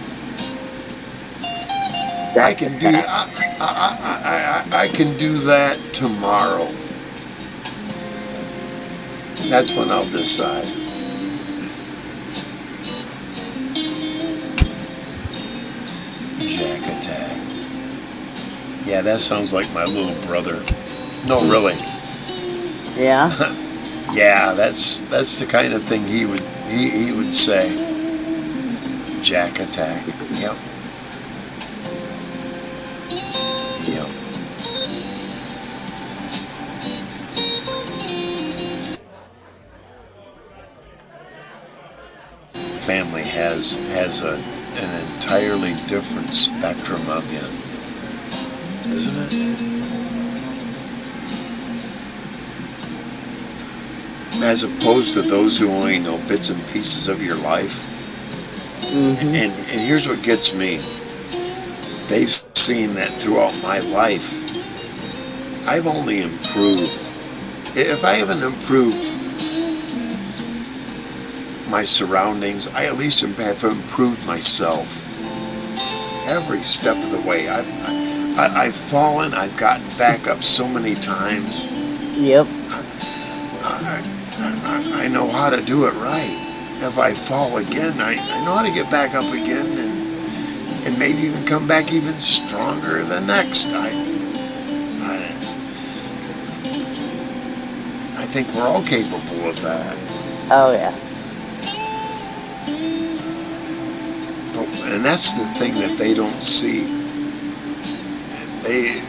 I can do I can do that tomorrow. That's when I'll decide. Jack Attack. Yeah, that sounds like my little brother. No, really. Yeah. Yeah, that's the kind of thing he would say. Jack Attack. Yep. Yep. Family has an entirely different spectrum of you, isn't it? As opposed to those who only know bits and pieces of your life. Mm-hmm. And here's what gets me. They've seen that throughout my life. I've only improved. If I haven't improved my surroundings, I at least have improved myself. Every step of the way. I've fallen, I've gotten back up so many times. Yep. I know how to do it right. If I fall again, I know how to get back up again and maybe even come back even stronger the next. I think we're all capable of that. Oh yeah. And that's the thing that they don't see. They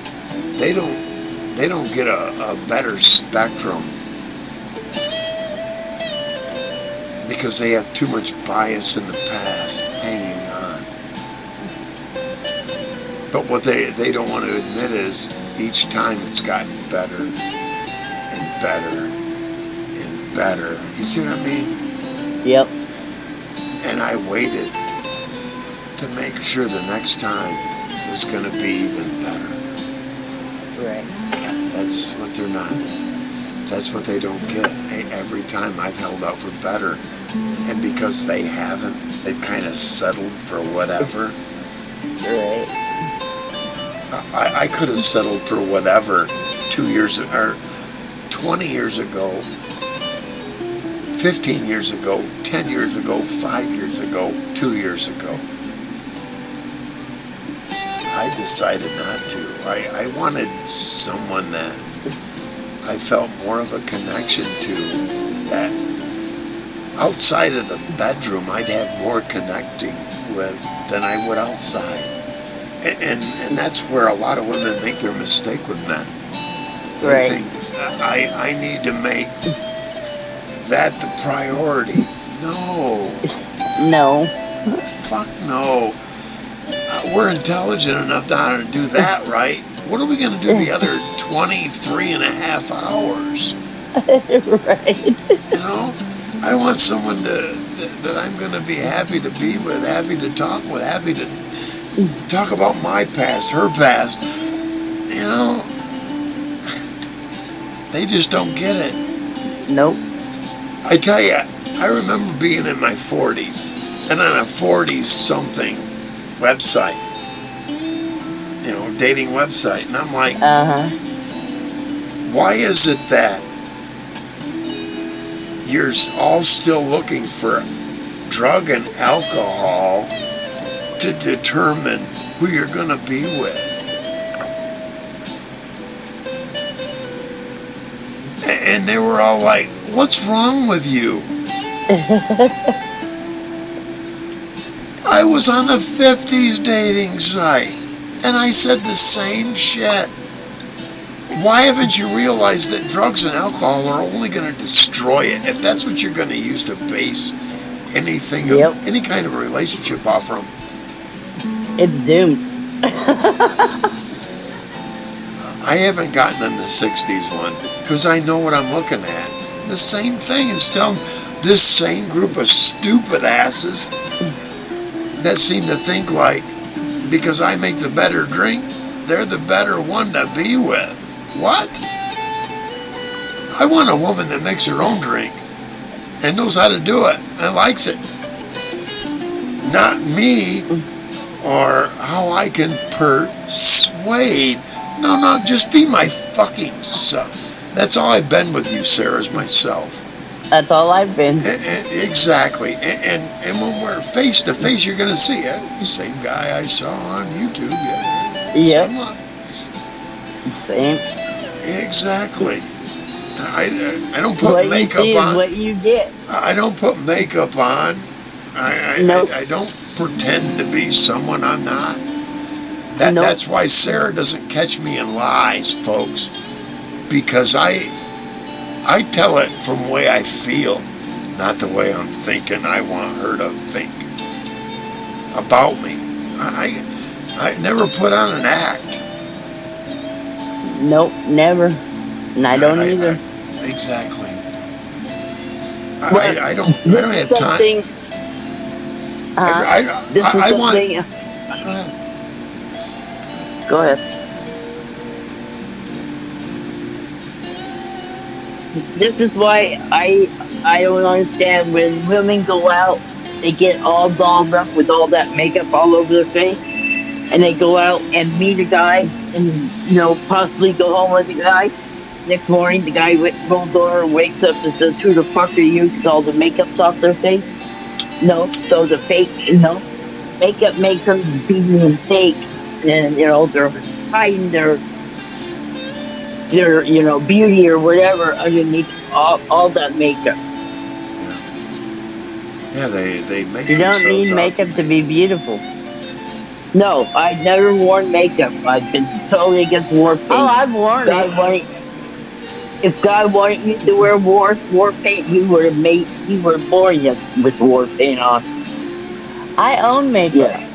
don't get a better spectrum because they have too much bias in the past hanging on. But what they don't want to admit is each time it's gotten better and better and better. You see what I mean? Yep. And I waited to make sure the next time was going to be even better. Right. That's what they're not. That's what they don't get. Every time I've held out for better, and because they haven't, they've kind of settled for whatever. Right. I could have settled for whatever 2 years or 20 years ago, 15 years ago, 10 years ago, 5 years ago, 2 years ago. I decided not to. I wanted someone that I felt more of a connection to, that outside of the bedroom I'd have more connecting with than I would outside. And that's where a lot of women make their mistake with men. They Right. think, I need to make that the priority. No. No. Fuck no. We're intelligent enough to how to do that right. What are we going to do the other 23 and a half hours? Right. You know? I want someone that I'm going to be happy to be with, happy to talk with, happy to talk about my past, her past. You know? They just don't get it. Nope. I tell you, I remember being in my 40s and on a 40-something website, you know, dating website, and I'm like, why is it that you're all still looking for drug and alcohol to determine who you're going to be with? And they were all like, what's wrong with you? I was on the 50s dating site, and I said the same shit. Why haven't you realized that drugs and alcohol are only going to destroy it? If that's what you're going to use to base anything, any kind of a relationship off from, It's doomed. I haven't gotten in the 60s one because I know what I'm looking at. The same thing is telling this same group of stupid asses that seem to think like because I make the better drink, they're the better one to be with. What? I want a woman that makes her own drink and knows how to do it and likes it. Not me or how I can persuade. No, just be my fucking son. That's all I've been with you, Sarah, is myself. That's all I've been. Exactly. And when we're face to face, you're going to see it. Same guy I saw on YouTube. Yeah. Yep. Same. Exactly. I don't put what makeup you see on. Is what you get. I don't put makeup on. Nope. I don't pretend to be someone I'm not. Nope. That's why Sarah doesn't catch me in lies, folks. Because I tell it from the way I feel, not the way I'm thinking I want her to think about me. I never put on an act. Nope, never. And I don't either. Exactly. Well, I don't have time. I want. Go ahead. This is why I don't understand when women go out, they get all dolled up with all that makeup all over their face, and they go out and meet a guy and possibly go home with a guy. Next morning, the guy rolls over and wakes up and says, "Who the fuck are you?" Because all the makeup's off their face. No, so the fake, makeup makes them be fake, and they're hiding their beauty or whatever underneath all that makeup. Yeah, they make. You don't need makeup to be beautiful. No, I've never worn makeup. I've been totally against war paint. Oh, I've worn it. If God wanted you to wear war paint, He would have born you with war paint on. I own makeup. Yeah.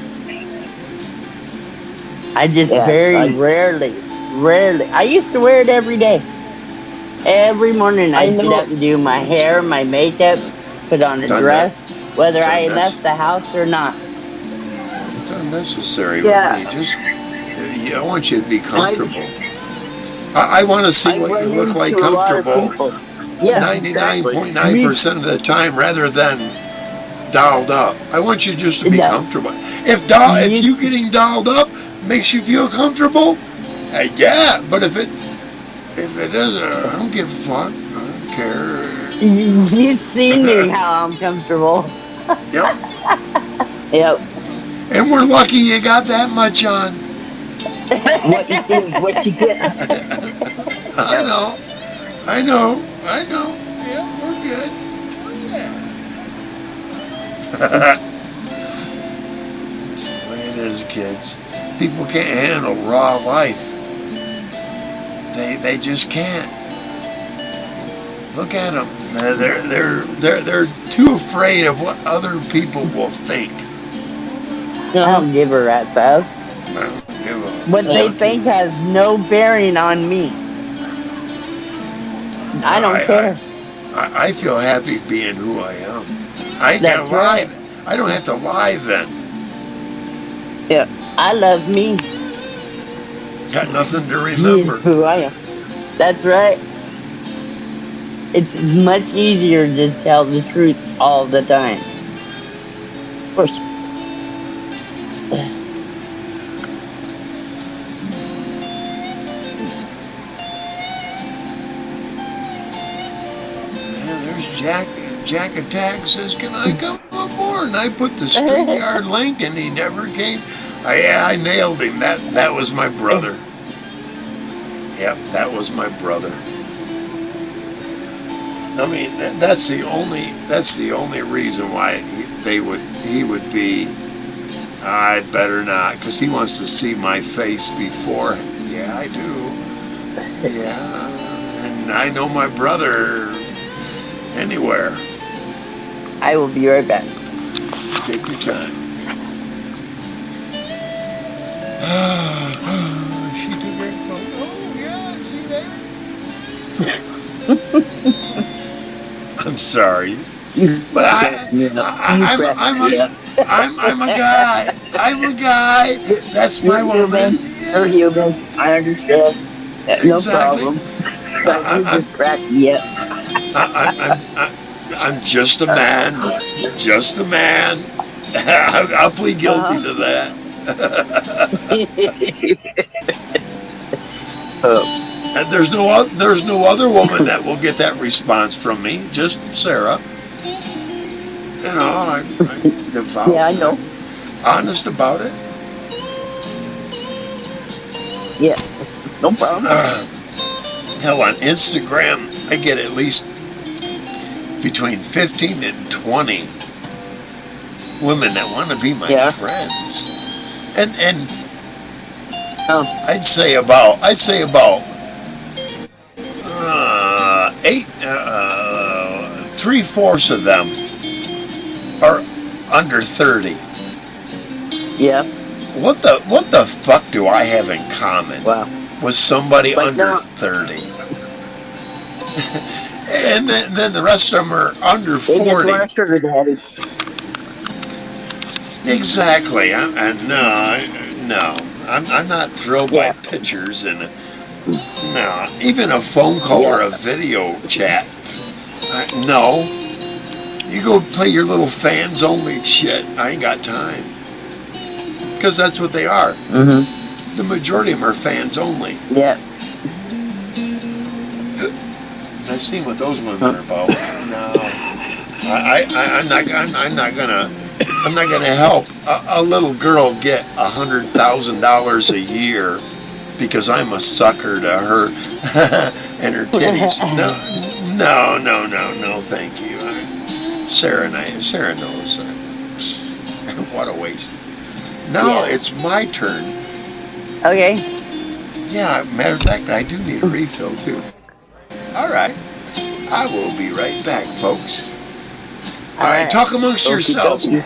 I just very rarely. I used to wear it every day. Every morning I'd get up and do my hair, my makeup, put on a dress, whether I left the house or not. It's unnecessary. Yeah. I want you to be comfortable. I want to see what you look like comfortable 99.9% of the time rather than dolled up. I want you just to be comfortable. If you getting dolled up makes you feel comfortable, yeah, but if it doesn't, I don't give a fuck. I don't care. You've seen me how I'm comfortable. Yep. Yep. And we're lucky you got that much on. What you see is what you get. I know. Yeah, we're good. Yeah. That's the way it is, kids. People can't handle raw life. They just can't. Look at them. They're too afraid of what other people will think. I don't give a rat's ass. What they think has no bearing on me. I don't care. I feel happy being who I am. I ain't gotta lie. I don't have to lie then. Yeah, I love me. Got nothing to remember. Me is who I am. That's right. It's much easier to tell the truth all the time. Of course. Jack Attack says, "Can I come aboard?" And I put the StreamYard link, and he never came. I nailed him. That was my brother. Yep, that was my brother. I mean, that's the only reason why he would be. I better not, because he wants to see my face before. Yeah, I do. Yeah, and I know my brother anywhere. I will be right back. Take your time. sorry. You But crack me up. You crack me up. I'm a guy. I'm a guy. That's my You're woman. human. You're human. I understand. No Exactly. problem. But you just crack me up. I'm just a man. Just a man. I'll plead guilty to that. And there's no other woman that will get that response from me. Just Sarah. You know, I'm devout. Yeah, I know. Honest about it. Yeah, no problem. Hell, on Instagram, I get at least between 15 and 20 women that want to be my friends, and I'd say about 3/4 of them are under 30. Yeah. What the fuck do I have in common with somebody under 30? And then the rest of them are under 40. Sugar daddy. Exactly. No. I'm not thrilled by pictures and no. Even a phone call or a video chat. No. You go play your little fans only shit. I ain't got time. Because that's what they are. Mm-hmm. The majority of them are fans only. Yeah. I've seen what those women are about. No, I'm not gonna help a little girl get $100,000 a year because I'm a sucker to her and her titties. No, thank you. Sarah knows. What a waste. Now it's my turn. Okay. Yeah, matter of fact, I do need a refill too. All right. I will be right back, folks. All right, talk amongst yourselves. I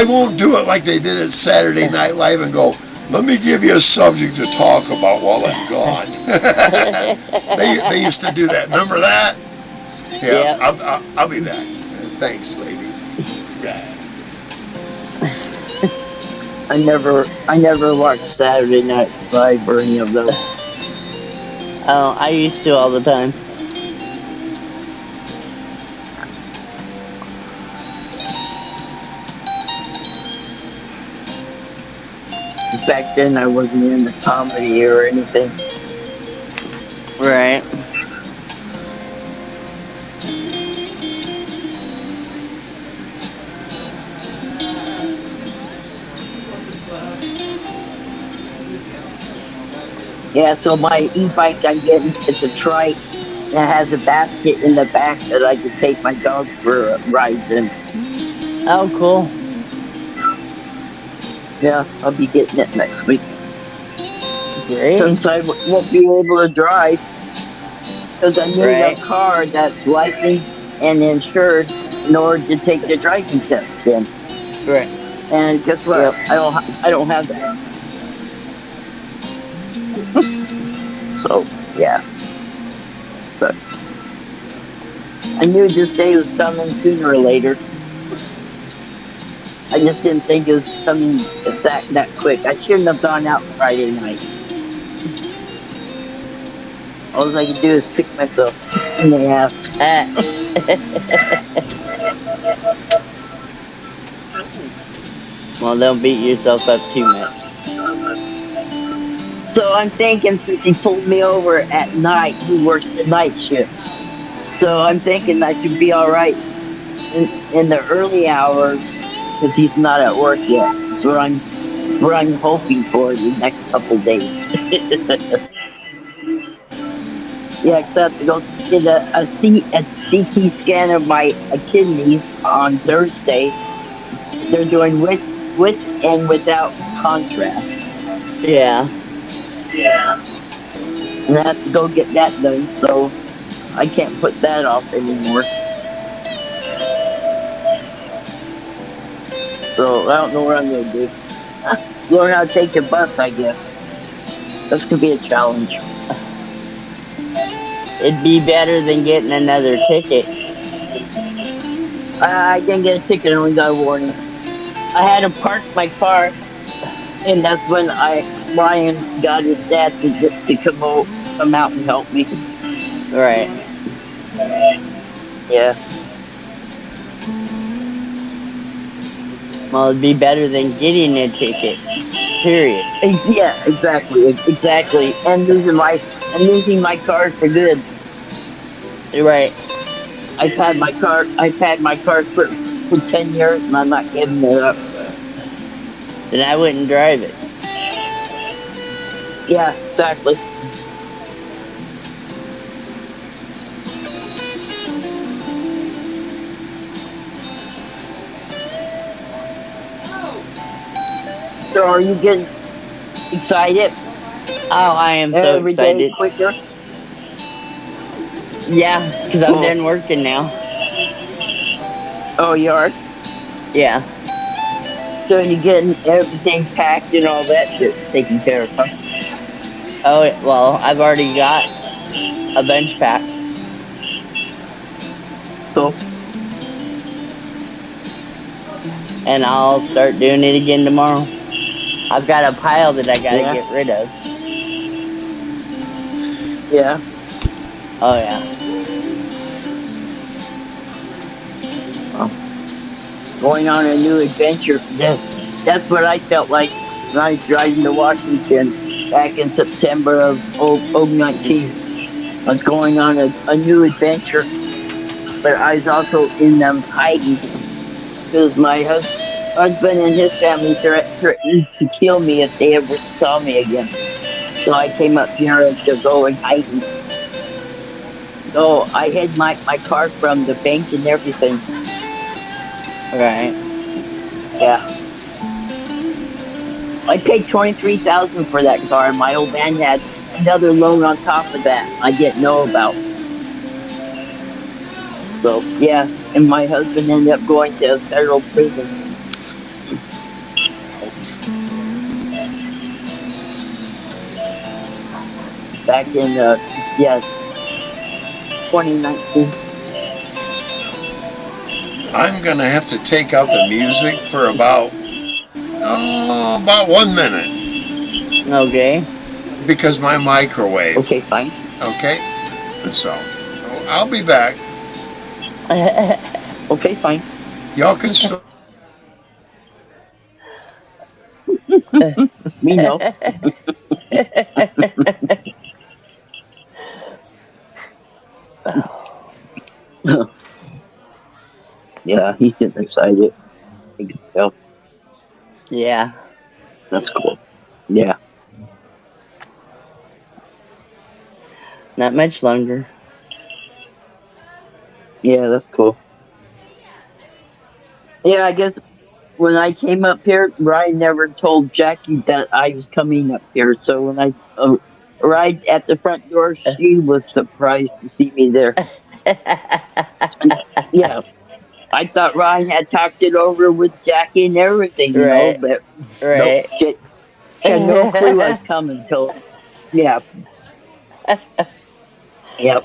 won't do it like they did at Saturday Night Live and go, let me give you a subject to talk about while I'm gone. They used to do that. Remember that? Yeah. I'll be back. Thanks, ladies. I never watched Saturday Night Live or any of those. Oh, I used to all the time. Back then, I wasn't into comedy or anything. Right. Yeah, so my e-bike I'm getting, it's a trike that has a basket in the back that I can take my dog for rides in. Oh, cool. Yeah, I'll be getting it next week. Great. Since I won't be able to drive, because I need a car that's licensed and insured in order to take the driving test in. Right. And guess what? Yep. I don't have that. So, yeah. But I knew this day was coming sooner or later. I just didn't think it was coming that quick. I shouldn't have gone out Friday night. All I could do is pick myself in the ass. Well, don't beat yourself up too much. So I'm thinking, since he pulled me over at night, he works the night shift. So I'm thinking I should be all right in the early hours, because he's not at work yet. That's what I'm hoping for the next couple days. Yeah, because I have to go get a CT scan of my kidneys on Thursday. They're doing with and without contrast. Yeah. And I have to go get that done, so I can't put that off anymore. So I don't know what I'm going to do. Learn how to take the bus, I guess. This could be a challenge. It'd be better than getting another ticket. I didn't get a ticket, I only got a warning. I had to park my car, and that's when Ryan got his dad to come out and help me. Right. Yeah. Well, it'd be better than getting a ticket. Period. Yeah, exactly. And losing my car for good. Right. I've had my car for 10 years, and I'm not giving it up. Then I wouldn't drive it. Yeah, exactly. So are you getting excited? Oh, I am so Every day excited. quicker? Yeah, because I'm Cool. done working now. Oh, you are? Yeah. So you're getting everything packed and all that shit taken care of, huh? Oh, well, I've already got a bench pack. Cool. And I'll start doing it again tomorrow. I've got a pile that I gotta Yeah. get rid of. Yeah. Oh, yeah. Going on a new adventure. That's what I felt like when I was driving to Washington back in September of 2019. I was going on a new adventure, but I was also in hiding because my husband and his family threatened to kill me if they ever saw me again. So I came up here to go and hiding. So I hid my car from the bank and everything. Right. Yeah. I paid $23,000 for that car, and my old man had another loan on top of that I didn't know about. So yeah, and my husband ended up going to federal prison. Back in 2019. I'm gonna have to take out the music for about 1 minute Okay. because my microwave. Okay, fine. Okay? So I'll be back. Okay, fine. Y'all can still. Me no. Yeah, he's getting excited. I can tell. Yeah. That's cool. Yeah. Not much longer. Yeah, that's cool. Yeah, I guess when I came up here, Ryan never told Jackie that I was coming up here. So when I arrived at the front door, she was surprised to see me there. Yeah. I thought Ryan had talked it over with Jackie and everything, you know, but Right. nope, she had no clue I was coming till, yeah. Yep.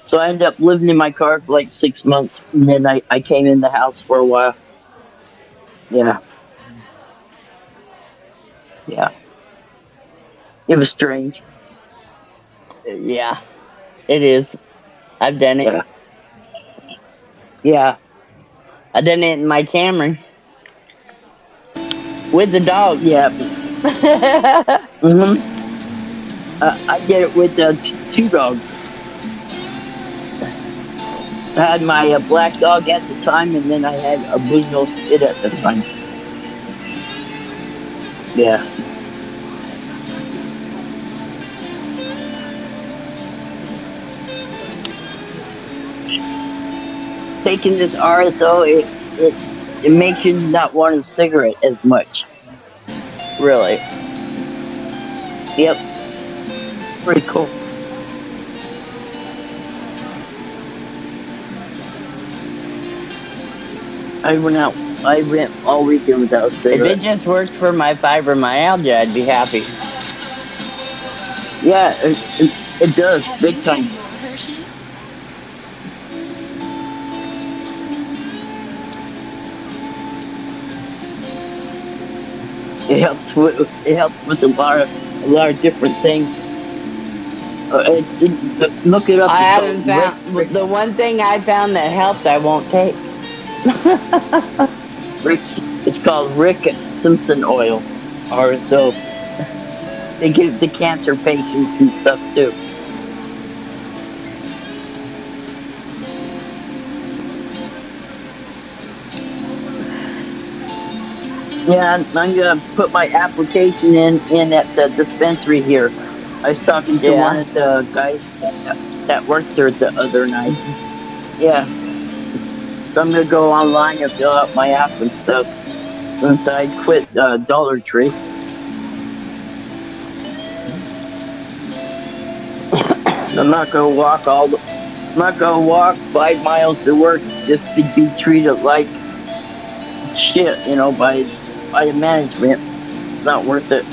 So I ended up living in my car for like 6 months, and then I came in the house for a while. Yeah. Yeah. It was strange. Yeah. It is. I've done it. Yeah. Yeah. I done it in my Camry. With the dog. Yeah. I did it with 2 dogs. I had my black dog at the time, and then I had a Bull Spit at the time. Yeah. Taking this RSO, it makes you not want a cigarette as much. Really? Yep. Pretty cool. I went all weekend without a If cigarette. it just worked for my fibromyalgia, I'd be happy. Yeah, it does, big time. it helps with a lot of different things. Look it up. I haven't found the one thing I found that helped. I won't take. It's called Rick Simpson oil, or so they give to cancer patients and stuff too. Yeah, I'm gonna put my application in at the dispensary here. I was talking to one of the guys that works there the other night. Yeah, so I'm gonna go online and fill out my app and stuff since I quit Dollar Tree. I'm not gonna walk 5 miles to work just to be treated like shit, by the management. It's not worth it.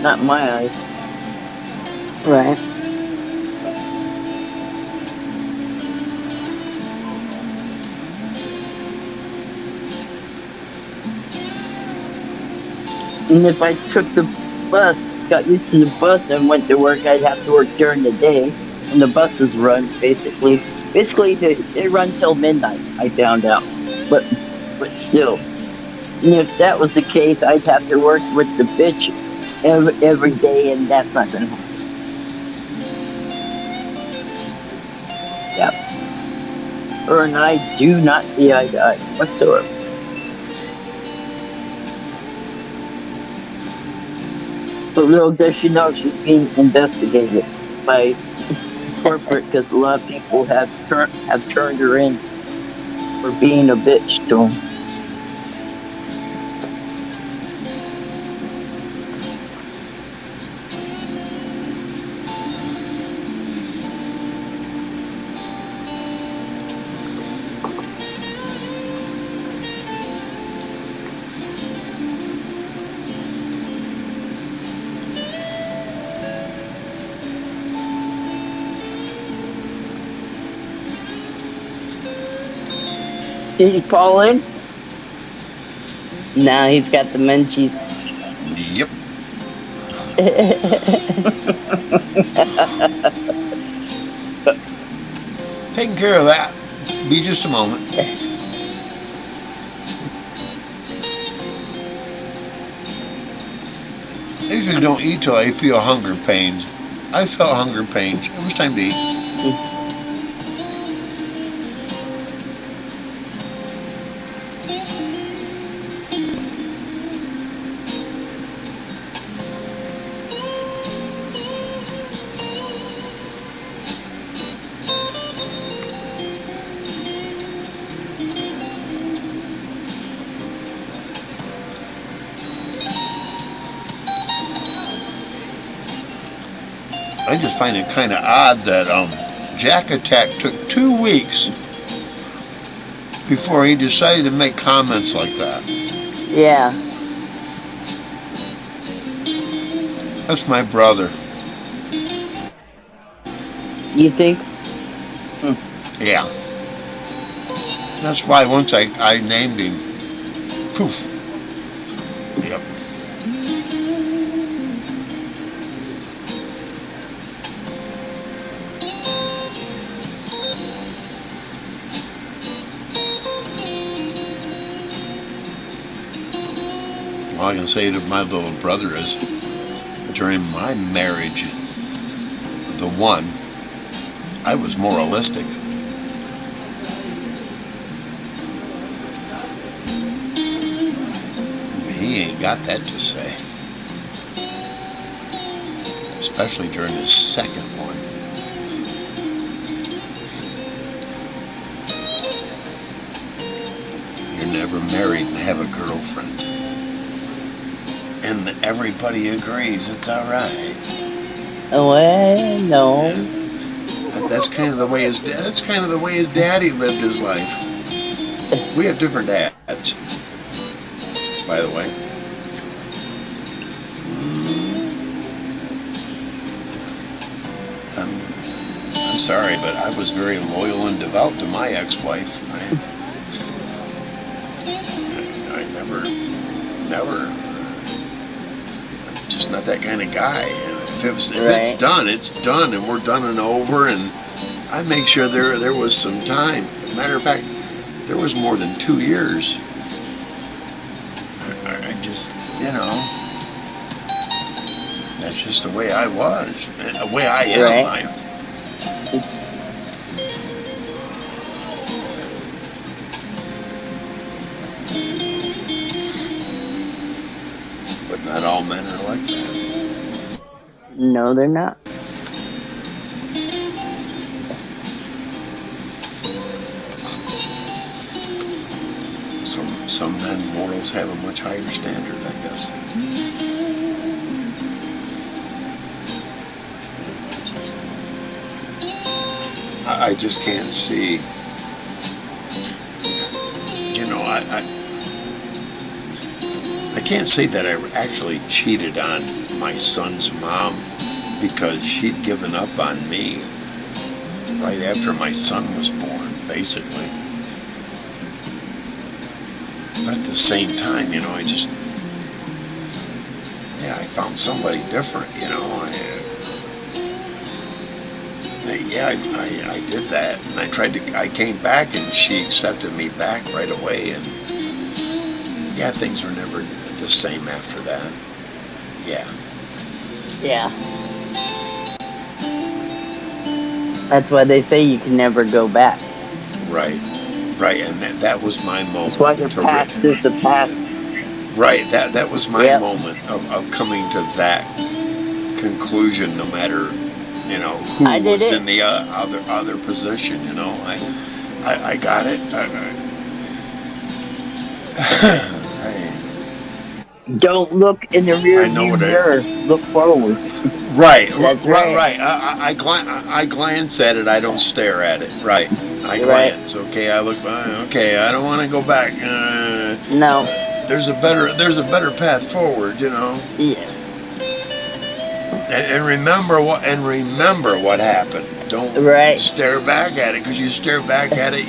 Not in my eyes. Right. And if I took the bus, got used to the bus and went to work, I'd have to work during the day. And the buses run, basically. Basically, they run till midnight, I found out. But still. And if that was the case, I'd have to work with the bitch every day, and that's not gonna happen. Yeah. Her and I do not see eye to eye whatsoever. But little does she know she's being investigated by corporate, because a lot of people have turned her in for being a bitch to them. Did he call in? No, he's got the munchies. Yep. Taking care of that. Be just a moment. I usually don't eat till I feel hunger pains. I felt hunger pains. It was time to eat. I just find it kind of odd that Jack Attack took 2 weeks before he decided to make comments like that. Yeah. That's my brother. You think? Yeah. That's why once I named him. Poof. Yep. All I can say to my little brother is, during my marriage, the one, I was moralistic. He ain't got that to say. Especially during his second one. You're never married and have a girlfriend. And everybody agrees it's all right. Well, no. Yeah. That's kind of the way his daddy lived his life. We have different dads, by the way. I'm sorry, but I was very loyal and devout to my ex-wife. never. I'm just not that kind of guy. If it's done, it's done, and we're done and over. And I make sure there was some time. Matter of fact, there was more than 2 years. I just, that's just the way I was, the way I am. Right. But not all men are like that. No, they're not. Some men morals have a much higher standard, I guess. I just can't see. I can't say that I actually cheated on my son's mom because she'd given up on me right after my son was born, basically. But at the same time, I found somebody different, I did that, and I came back, and she accepted me back right away, and things were never the same after that. Yeah. That's why they say you can never go back. Right, and that was my moment. That's why the past is the past. Right, that was my moment of coming to that conclusion, no matter, who was in the other position, I got it. Don't look in the rear view mirror. Look forward. Right. That's right. I glance at it. I don't stare at it. Right. I glance. Okay. I look. Okay. I don't want to go back. No. There's a better path forward. Yeah. And remember what happened. Don't stare back at it, because you stare back at it,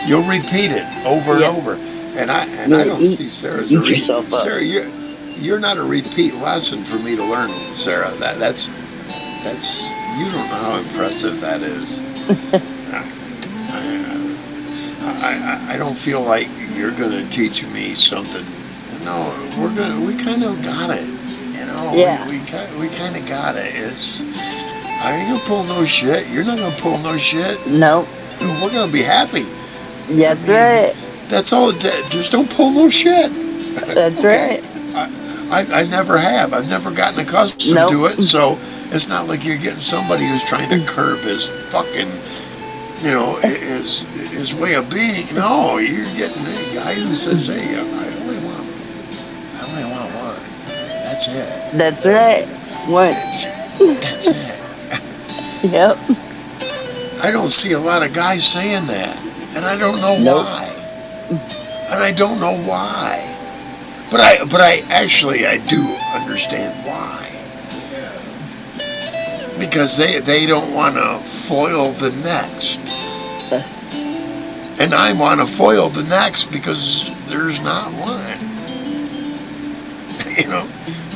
you'll repeat it over and over. And I don't see Sarah as a repeat. Sarah, you're not a repeat lesson for me to learn, Sarah. That's you don't know how impressive that is. I don't feel like you're gonna teach me something. No, we kind of got it. Yeah. We kind of got it. I ain't gonna pull no shit. You're not gonna pull no shit. No. We're gonna be happy. That's right. That's all. Just don't pull no shit. That's right. I never have. I've never gotten accustomed to it. So it's not like you're getting somebody who's trying to curb his fucking, his way of being. No, you're getting a guy who says, "Hey, I only want one. That's it." That's right. What? That's it. Yep. I don't see a lot of guys saying that, and I don't know why. And I don't know why. But I do understand why. Because they don't want to foil the next. And I want to foil the next because there's not one.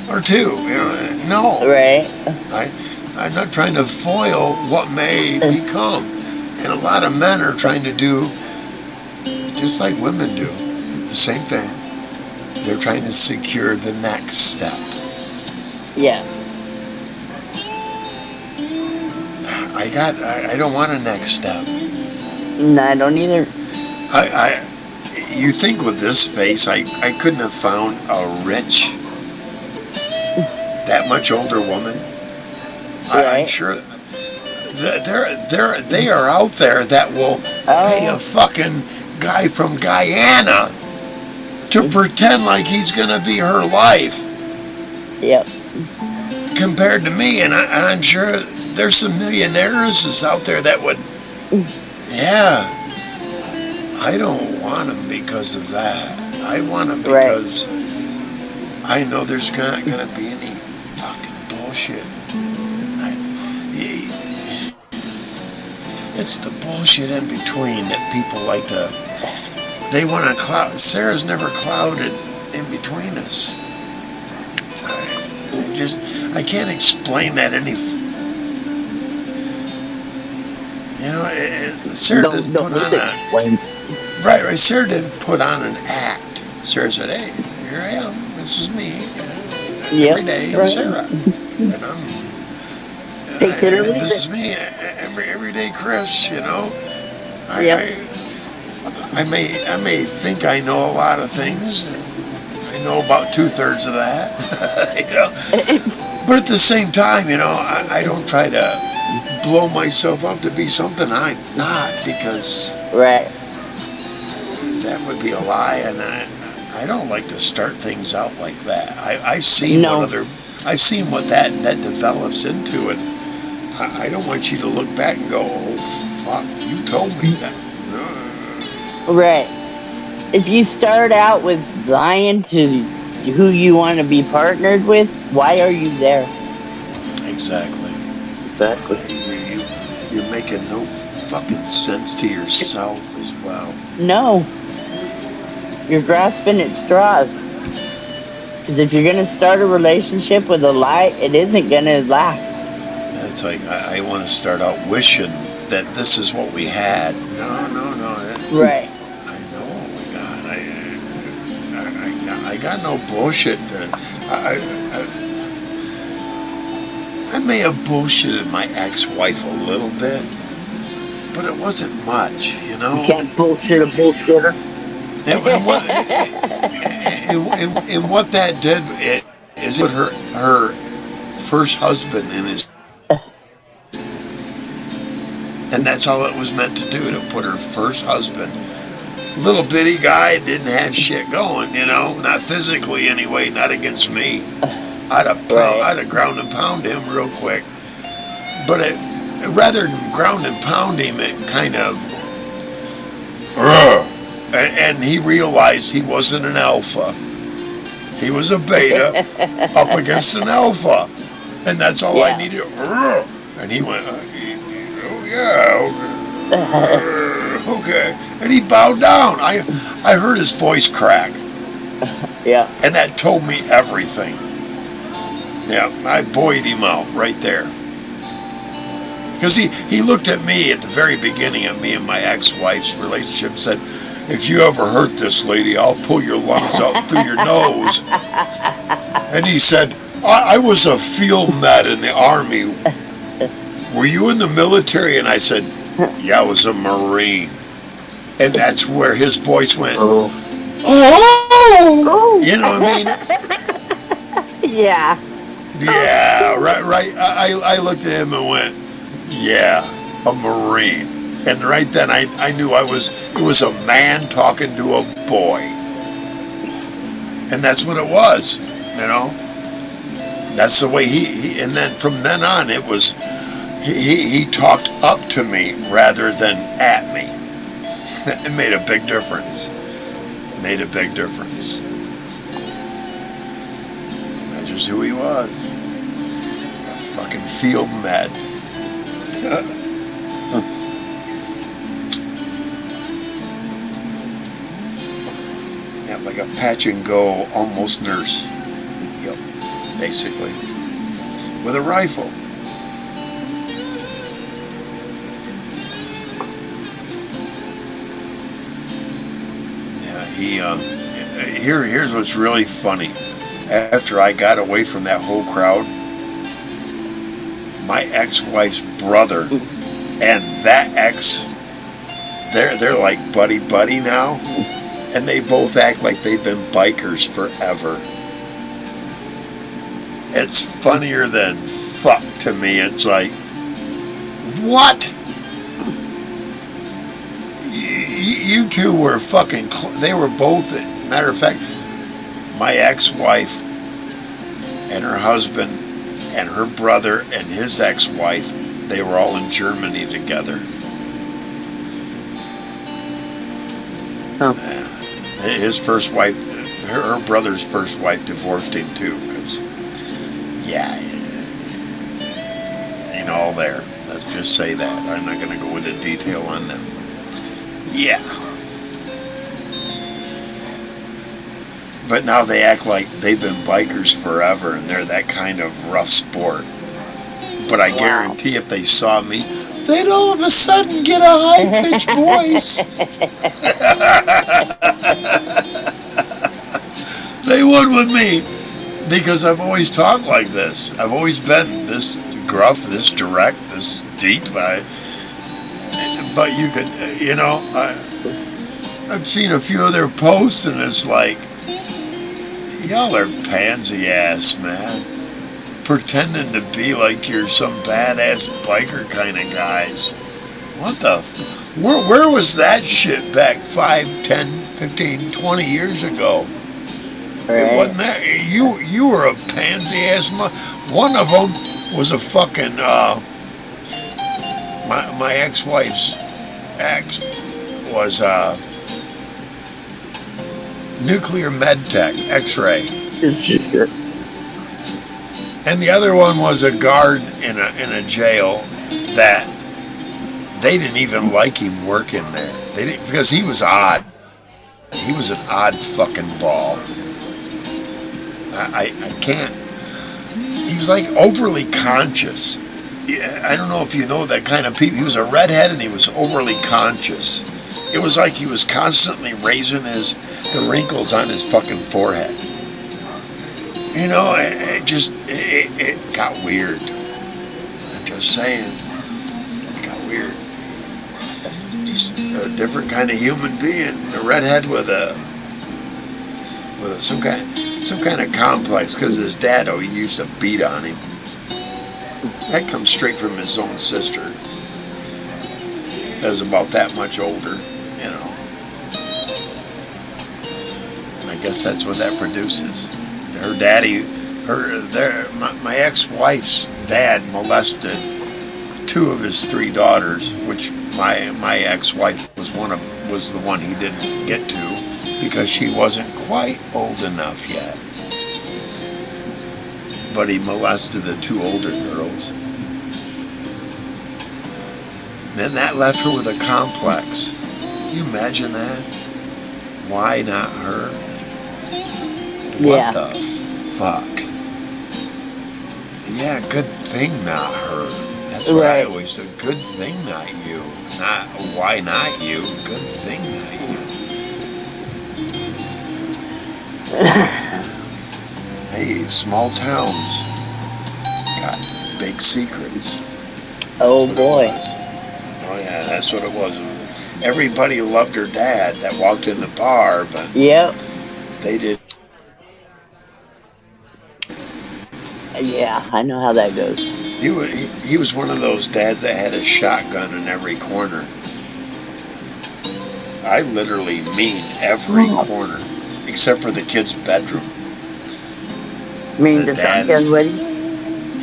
Or two. No. Right. I'm not trying to foil what may become. And a lot of men are trying to do just like women do. The same thing. They're trying to secure the next step. Yeah. I don't want a next step. No, I don't either. You think with this face, I couldn't have found a rich, that much older woman. I'm sure they are out there that will pay a fucking guy from Guyana to pretend like he's gonna be her life. Yep. Compared to me, and I'm sure there's some millionaires out there that would. Yeah. I don't want them because of that. I want them because I know there's not gonna be any fucking bullshit. It's the bullshit in between that people like to they want to cloud. Sarah's never clouded in between us. I can't explain that any. Sarah didn't put on right. Sarah didn't put on an act. Sarah said, "Hey, here I am. This is me. Every day, right. Sarah. And this is me. Every day, Chris. I may think I know a lot of things. I know about 2/3 of that. But at the same time, I don't try to blow myself up to be something I'm not, because that would be a lie, and I don't like to start things out like that. I've seen I've seen what that develops into, and I don't want you to look back and go, "Oh fuck, you told me that." Right. If you start out with lying to who you want to be partnered with, why are you there? Exactly. You're making no fucking sense to yourself as well. No. You're grasping at straws. Because if you're going to start a relationship with a lie, it isn't going to last. It's like, I want to start out wishing that this is what we had. No. Right. I know, God. I got no bullshit. I may have bullshitted my ex-wife a little bit, but it wasn't much, You can't bullshit a bullshitter. And what that did is put her first husband in his... And that's all it was meant to do, to put her first husband. Little bitty guy, didn't have shit going, not physically anyway, not against me. I'd have ground and pound him real quick. But rather than ground and pound him, it kind of... And he realized he wasn't an alpha. He was a beta up against an alpha. And that's all I needed. And he went, okay. And he bowed down. I heard his voice crack. Yeah. And that told me everything. Yeah, I buoyed him out right there. Because he looked at me at the very beginning of me and my ex-wife's relationship and said, "If you ever hurt this lady, I'll pull your lungs out through your nose." And he said, I was a field med in the Army. Were you in the military? And I said, yeah, I was a Marine. And that's where his voice went, oh! You know what I mean? Yeah. Yeah, right. I looked at him and went, yeah, a Marine. And right then I knew it was a man talking to a boy. And that's what it was, That's the way he and then from then on it was, he talked up to me rather than at me. It made a big difference. That's just who he was. A fucking field med. Yeah, like a patch and go almost nurse. Yep, basically. With a rifle. Here's what's really funny. After I got away from that whole crowd, my ex-wife's brother and that ex, they're like buddy now, and they both act like they've been bikers forever. It's funnier than fuck to me. It's like, what? You two were fucking... They were both... Matter of fact, my ex-wife and her husband and her brother and his ex-wife, they were all in Germany together. Oh. His first wife, her brother's first wife divorced him too, because, all there. Let's just say that. I'm not going to go into detail on them. Yeah. But now they act like they've been bikers forever and they're that kind of rough sport. But I guarantee if they saw me, they'd all of a sudden get a high-pitched voice. They would with me, because I've always talked like this. I've always been this gruff, this direct, this deep. But you could, I've seen a few of their posts, and it's like, y'all are pansy ass, man. Pretending to be like you're some badass biker kind of guys. What the? Where was that shit back 5, 10, 15, 20 years ago? Right. It wasn't that. You were a pansy ass. One of them was a fucking. My ex-wife's ex was nuclear med tech, X-ray. And the other one was a guard in a jail that they didn't even like him working there. They didn't, because he was odd. He was an odd fucking ball. I can't. He was like overly conscious. Yeah, I don't know if you know that kind of people. He was a redhead and he was overly conscious. It was like he was constantly raising the wrinkles on his fucking forehead. It got weird. I'm just saying, it got weird. Just a different kind of human being, a redhead with some kind of complex, because his dad, he used to beat on him. That comes straight from his own sister. That's about that much older, I guess that's what that produces. Her daddy, my ex-wife's dad molested 2 of his 3 daughters, which my ex-wife was the one he didn't get to because she wasn't quite old enough yet. But he molested the 2 older girls. Then that left her with a complex. Can you imagine that? Why not her? What the fuck? Yeah, good thing not her. That's what I always do. Good thing not you. Not why not you. Good thing not you. Hey, small towns got big secrets. Oh boy. Oh yeah, that's what it was. Everybody loved her dad that walked in the bar, but they did. Yeah, I know how that goes. He was one of those dads that had a shotgun in every corner. I literally mean every corner, except for the kid's bedroom. You mean the shotgun ready?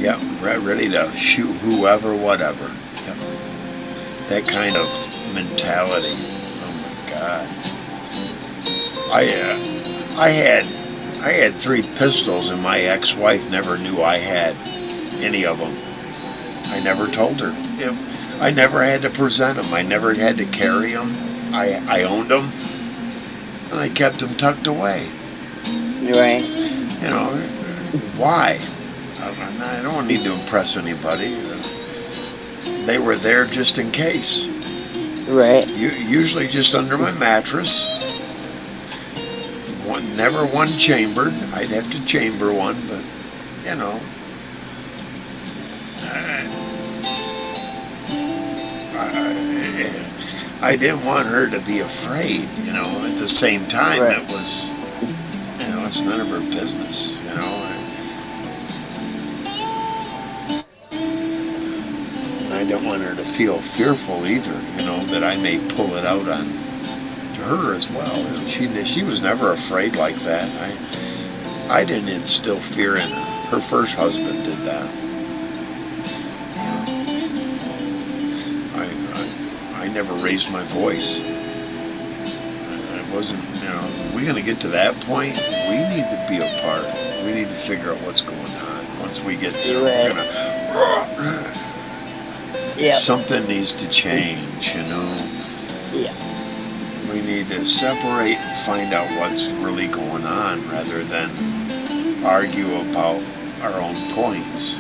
Yep, ready to shoot whoever, whatever. Yep. That kind of mentality. Oh my God. I had 3 pistols, and my ex-wife never knew I had any of them. I never told her. I never had to present them. I never had to carry them. I owned them, and I kept them tucked away. Right. Why? I don't need to impress anybody. They were there just in case. Right. Usually just under my mattress. Never one chambered. I'd have to chamber one, but I didn't want her to be afraid. At the same time, it was, it's none of her business. I don't want her to feel fearful either. That I may pull it out on her as well. She was never afraid like that. I didn't instill fear in her. Her first husband did that. I never raised my voice. I wasn't, we're going to get to that point. We need to be apart. We need to figure out what's going on. Once we get there, we're going to... Something needs to change, Yeah. we need to separate and find out what's really going on rather than argue about our own points,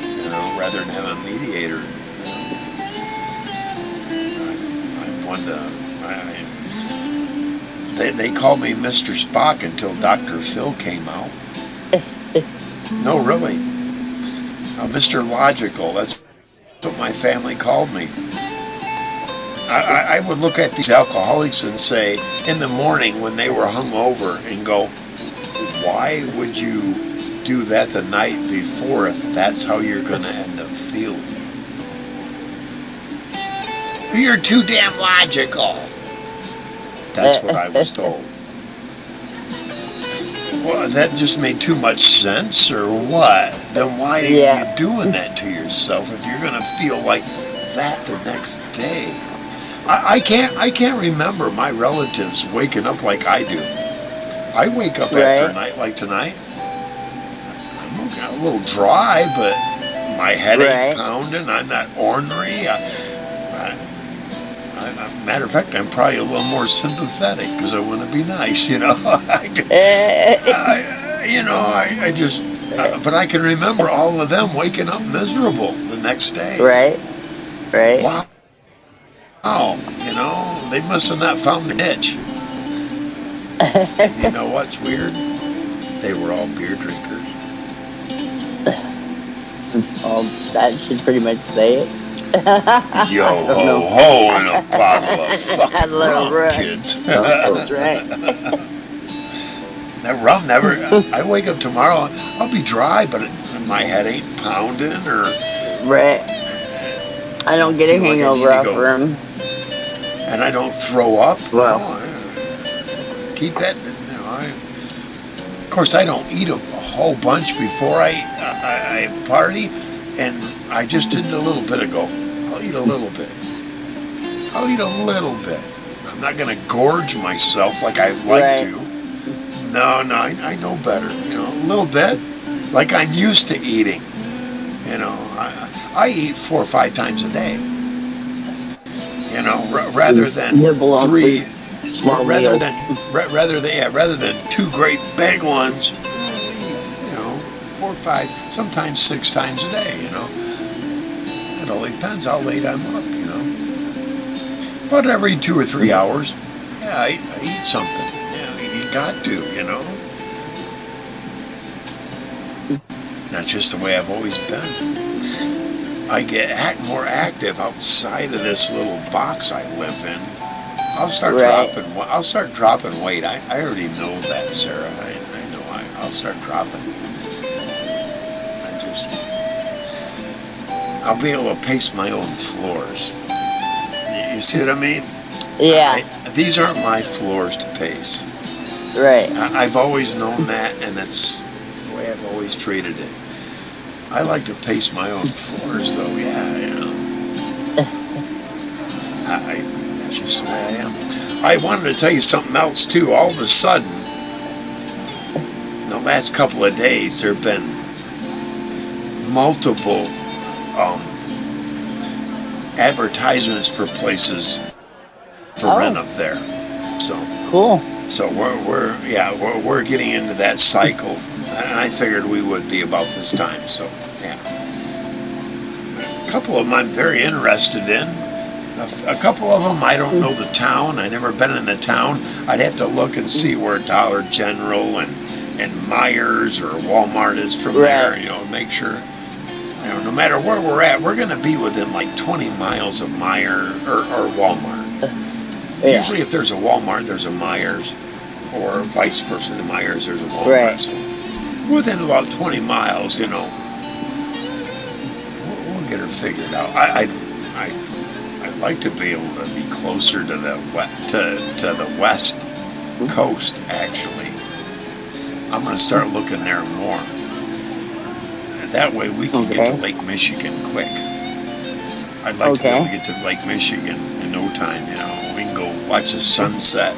rather than have a mediator. I'm one they called me Mr. Spock until Dr. Phil came out. No, really. Mr. Logical, that's what my family called me. I would look at these alcoholics and say, in the morning when they were hungover, and go, why would you do that the night before if that's how you're going to end up feeling? You're too damn logical. That's what I was told. Well, that just made too much sense, or what? Then why are you doing that to yourself if you're going to feel like that the next day? I can't remember my relatives waking up like I do. I wake up after a night like tonight. I'm a little dry, but my head ain't pounding. I'm not ornery. Matter of fact, I'm probably a little more sympathetic because I want to be nice, but I can remember all of them waking up miserable the next day. Right. Wow. They must have not found the niche. And you know what's weird? They were all beer drinkers. Oh, that should pretty much say it. Yo ho ho and a bottle of fucking rum, kids. That's right. That rum never. I wake up tomorrow, I'll be dry, but my head ain't pounding or. Right. I don't get a hangover off rum. And I don't throw up. Well, keep that. Of course, I don't eat a whole bunch before I party, and I just did a little bit ago. I'll eat a little bit. I'm not going to gorge myself like I'd like to. No, I know better. A little bit, like I'm used to eating. I eat 4 or 5 times a day. Rather than 3. Rather than 2 great big ones. 4 or 5, sometimes 6 times a day. It all depends how late I'm up. But every 2 or 3 hours, I eat something. You got to. That's just the way I've always been. I get more active outside of this little box I live in. I'll start dropping weight. I already know that, Sarah. I know I'll start dropping. I'll be able to pace my own floors. You see what I mean? Yeah. These aren't my floors to pace. Right. I've always known that, and that's the way I've always treated it. I like to pace my own floors, though. That's just the way I am. I wanted to tell you something else, too. All of a sudden, in the last couple of days, there have been multiple advertisements for places for rent up there. So cool. So we're getting into that cycle, and I figured we would be about this time. So a couple of them I'm very interested in. A couple of them I don't know the town. I've never been in the town. I'd have to look and see where Dollar General and Myers or Walmart is from there. Make sure. No matter where we're at, we're going to be within like 20 miles of Myers or Walmart. Usually if there's a Walmart, there's a Myers, or vice versa, the Myers, there's a Walmart. Right. So within about 20 miles, we'll get her figured out. I'd like to be able to be closer to the west coast, actually. I'm going to start looking there more. That way we can get to Lake Michigan quick. I'd like to be able to get to Lake Michigan in no time, We can go watch the sunset.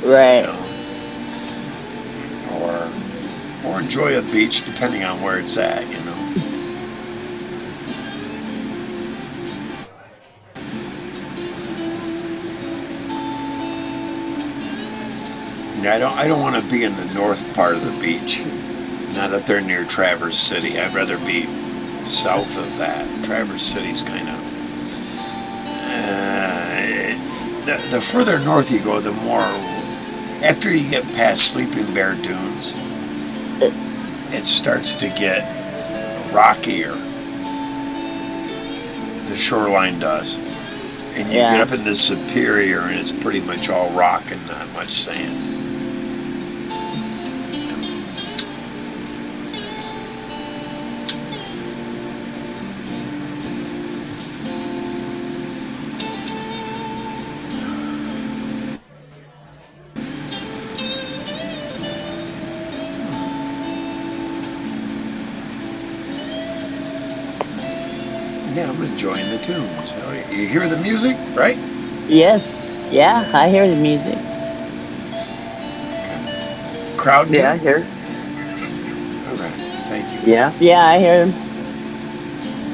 Right. Or enjoy a beach, depending on where it's at, I don't want to be in the north part of the beach. Not up there near Traverse City. I'd rather be south of that. Traverse City's kind of... the further north you go, the more... After you get past Sleeping Bear Dunes, it starts to get rockier. The shoreline does. And you get up into Superior, and it's pretty much all rock and not much sand. Yeah, I'm enjoying the tunes. You hear the music, right? Yes. Yeah, I hear the music. Okay. Crowd tune? Yeah, I hear. Okay, thank you. Yeah. Yeah, I hear them.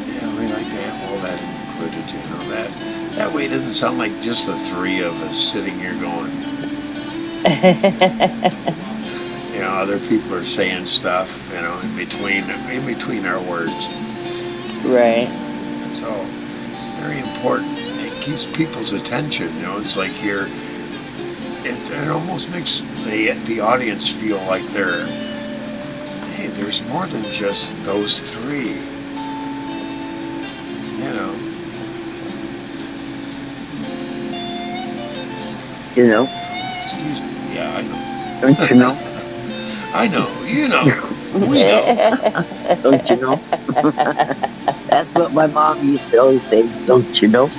Yeah, we like to have all that included, you know. That way it doesn't sound like just the three of us sitting here going. You know, other people are saying stuff, you know, in between our words. Right. So it's very important. It keeps people's attention. You know, it's like it almost makes the audience feel like hey, there's more than just those three. You know. You know? Excuse me. Yeah, I know. Don't you know? I know. You know. We know. Don't you know? That's what my mom used to always say. Don't you know?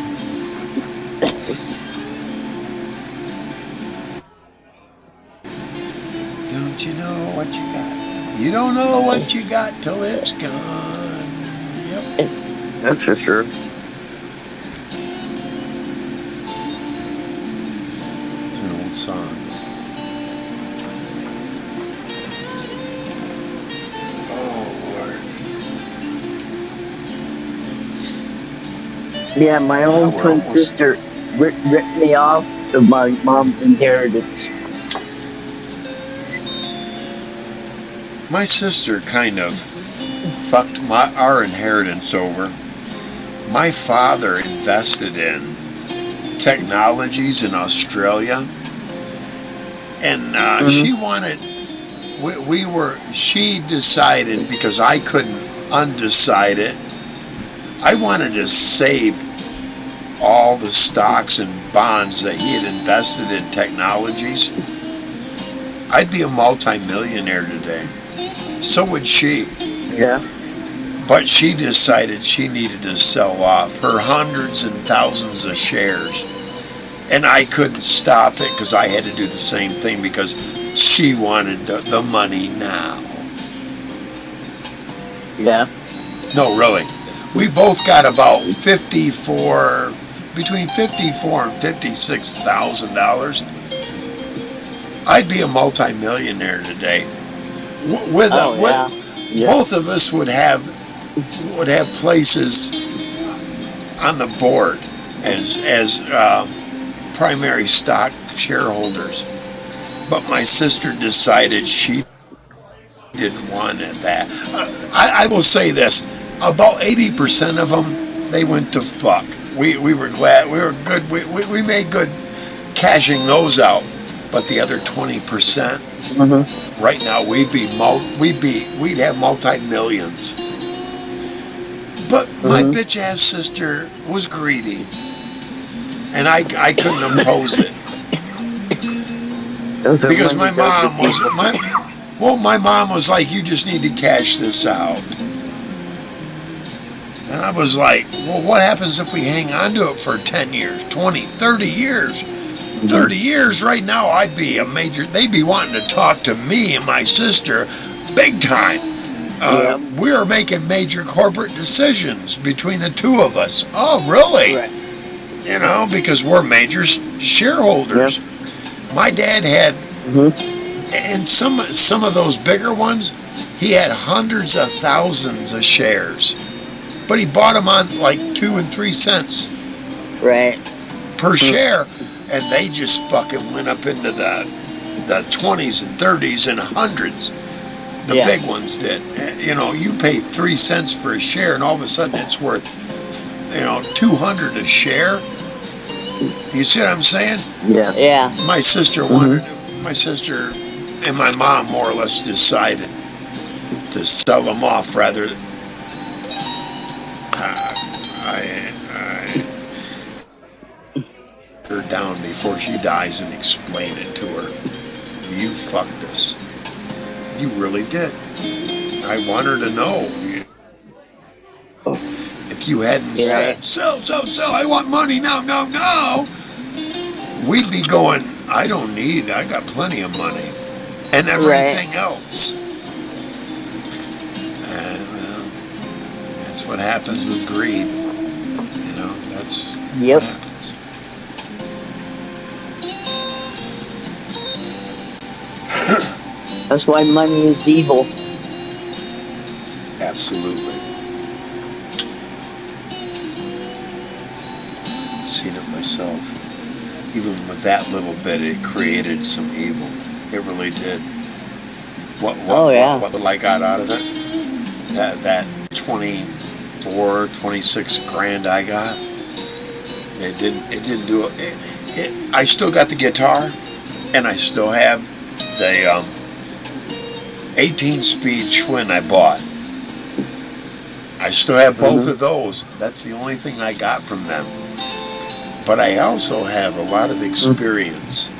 Don't you know what you got? You don't know what you got till it's gone. Yep. That's for sure. It's an old song. Yeah, my own twin sister ripped me off of my mom's inheritance. My sister kind of fucked our inheritance over. My father invested in technologies in Australia, and she wanted. She decided, because I couldn't undecide it. I wanted to save all the stocks and bonds that he had invested in technologies. I'd be a multi-millionaire today. So would she. Yeah. But she decided she needed to sell off her hundreds and thousands of shares. And I couldn't stop it because I had to do the same thing because she wanted the money now. Yeah. No, really. We both got about between $54,000 and $56,000. I'd be a multi-millionaire today. Both of us would have places on the board as primary stock shareholders. But my sister decided she didn't want that. I will say this. About 80% of them, they went to fuck. We were glad. We were good. We made good cashing those out. But the other 20%, right now, we'd have multi-millions. But my bitch ass sister was greedy, and I couldn't oppose it because my mom was like, you just need to cash this out. And I was like, well, what happens if we hang on to it for 10 years, 20, 30 years? 30 years right now, I'd be a major... They'd be wanting to talk to me and my sister big time. We're making major corporate decisions between the two of us. Oh, really? Right. You know, because we're major shareholders. Yep. My dad had... And some of those bigger ones, he had hundreds of thousands of shares. But he bought them on like 2 and 3 cents per share, and they just fucking went up into the the 20s and 30s and hundreds. The big ones did. You know, you pay 3 cents for a share, and all of a sudden it's worth, you know, 200 a share. You see what I'm saying? Yeah. Yeah. My sister wanted. My sister and my mom more or less decided to sell them off rather. Her down before she dies and explain it to her. You fucked us. You really did. I want her to know. If you hadn't said, sell, I want money, no, we'd be going, I don't need, I got plenty of money. And everything else. And that's what happens with greed. You know, that's what happens. That's why money is evil. Absolutely. Seen it myself. Even with that little bit, it created some evil. It really did. What I got out of it? That 24, 26 grand I got. It didn't do it. I still got the guitar, and I still have the 18-speed Schwinn I bought. I still have both of those. That's the only thing I got from them. But I also have a lot of experience.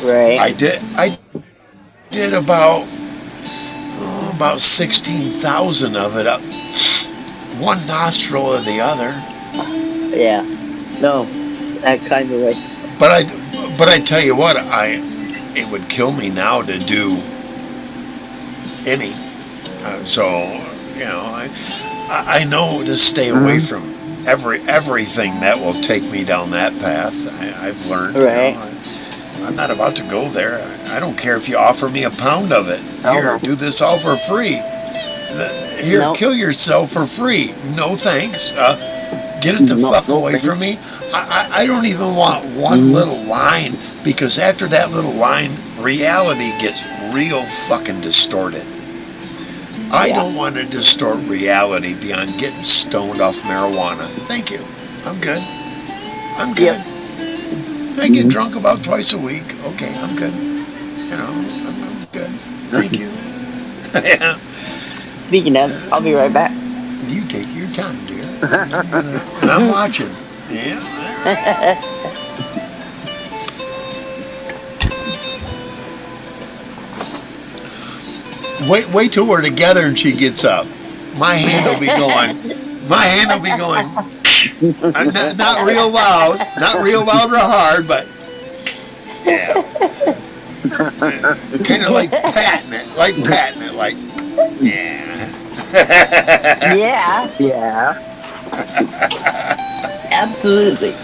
Right. I did about 16,000 of it up one nostril or the other. Yeah. No, that kind of way. But I tell you what, it would kill me now to do any. So you know, I know to stay away from everything that will take me down that path. I've learned. Right. You know, I'm not about to go there. I don't care if you offer me a pound of it. Here, do this all for free. Here, kill yourself for free. No thanks. Get it the fuck away from me. I don't even want one little line, because after that little line, reality gets real fucking distorted. I don't want to distort reality beyond getting stoned off marijuana. Thank you. I'm good. I'm good. I get drunk about twice a week. Okay, I'm good. You know, I'm good. Thank you. Yeah. Speaking of, I'll be right back. You take your time, dear. And I'm watching. Yeah. Wait till we're together and she gets up. My hand will be going. Not real loud or hard, but yeah, kind of like patting it, like yeah. Yeah. Absolutely.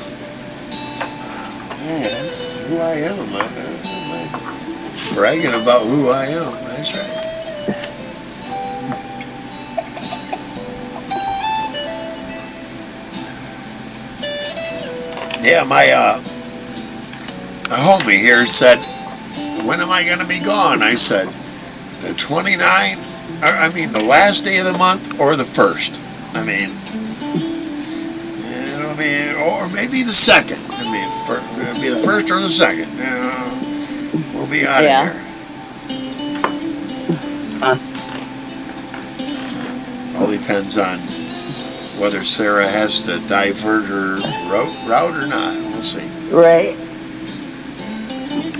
Yeah, that's who I am. I'm bragging about who I am. That's right. Yeah, my homie here said, when am I going to be gone? I said, the 29th, the last day of the month or the 1st. It'll be, or maybe the 2nd. It'll be the 1st or the 2nd. We'll be out of here. All depends on whether Sarah has to divert her route or not. We'll see. Right.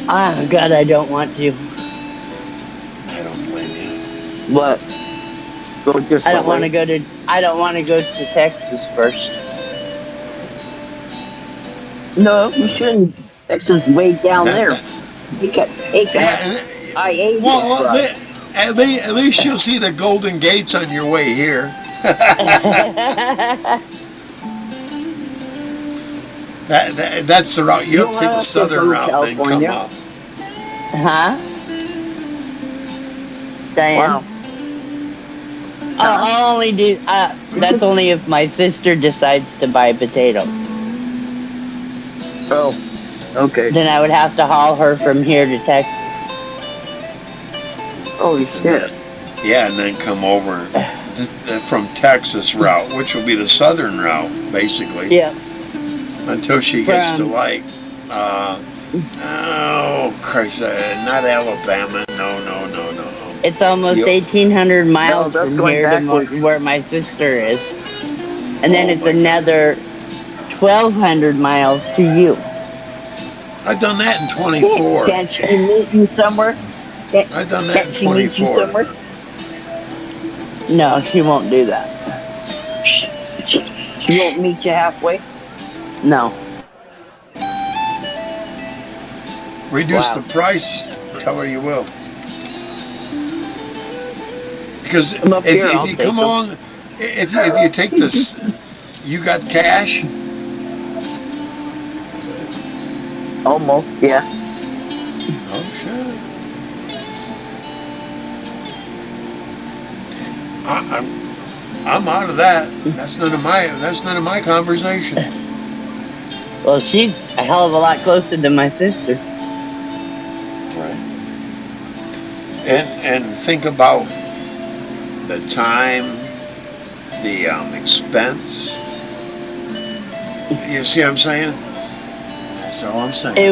Oh, God, I don't want to. I don't blame you. What? I don't want to go to Texas first. No, you shouldn't. Texas is way down there. Well, at least you'll see the Golden Gates on your way here. That's the route. You'll take the southern route and then come up. Huh? Diane? Wow. I'll only do. That's only if my sister decides to buy potatoes. Oh. Okay. Then I would have to haul her from here to Texas. Holy shit. Yeah, and then come over from Texas route, which will be the southern route, basically. Yeah. Until she gets to like, oh Christ, not Alabama. No. It's almost 1,800 miles that's from going here backwards. to where my sister is. And then it's another 1,200 miles to you. I've done that in 24. Can't she meet you somewhere? I've done that in Can't she meet you 24. somewhere? No, she won't do that. She won't meet you halfway? No. Reduce Wow. the price. Tell her you will. Because Come up here, I'll if you take come them. on, if you take this, you got cash. Almost, yeah. Oh sure. I'm out of that. That's none of my conversation. Well, she's a hell of a lot closer to my sister. Right. And think about the time, the expense. You see what I'm saying? That's all I'm saying. It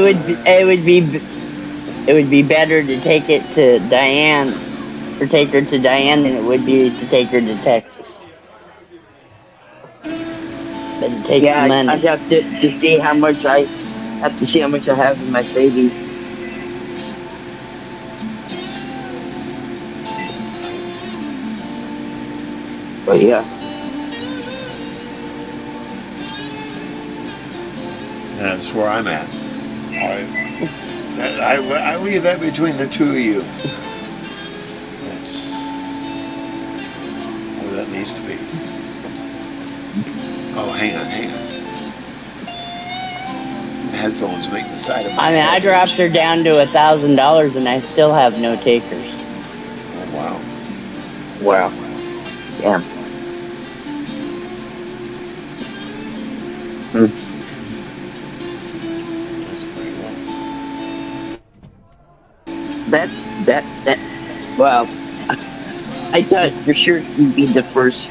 would be better to take it to Diane, or take her to Diane, than it would be to take her to Texas. But it takes money. I'd have to see how much I have in my savings. But yeah. That's where I'm at. I leave that between the two of you. That's where that needs to be. Oh, hang on. The headphones make the side of my head I dropped her down to $1,000, and I still have no takers. Oh, wow. Wow. Yeah. That's pretty well. That. Wow. I thought for sure you'd be the first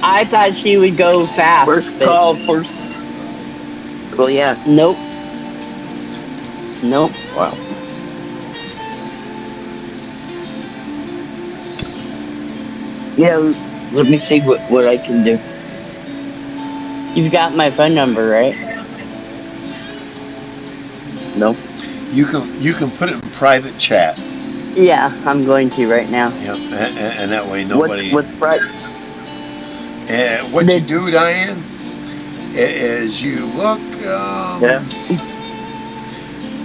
I thought she would go fast. but call, first. Well, yeah. Nope. Wow. Yeah, let me see what I can do. You've got my phone number, right? No. You can put it in private chat. Yeah, I'm going to right now. Yep, and that way nobody. What's right? What you do, Diane, is you look. Yeah.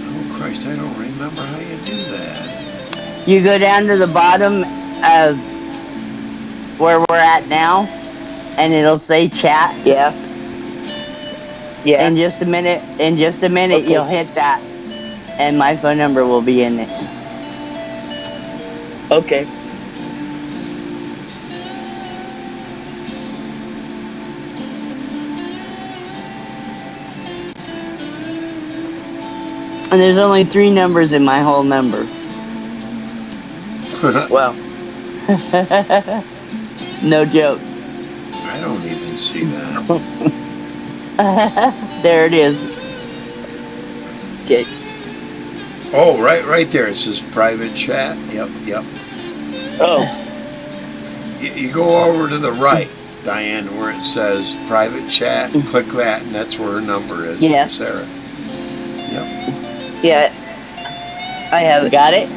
Oh Christ, I don't remember how you do that. You go down to the bottom of where we're at now, and it'll say chat. Yeah. Yeah. In just a minute, Okay. you'll hit that, and my phone number will be in it. Okay. And there's only 3 numbers in my whole number. Wow. No joke. I don't even see that. There it is. Okay. Oh, right there. It says private chat. Yep. Oh. You go over to the right, Diane, where it says private chat. Click that, and that's where her number is. Yeah. Sarah. Yep. Yeah. I have it. Got it?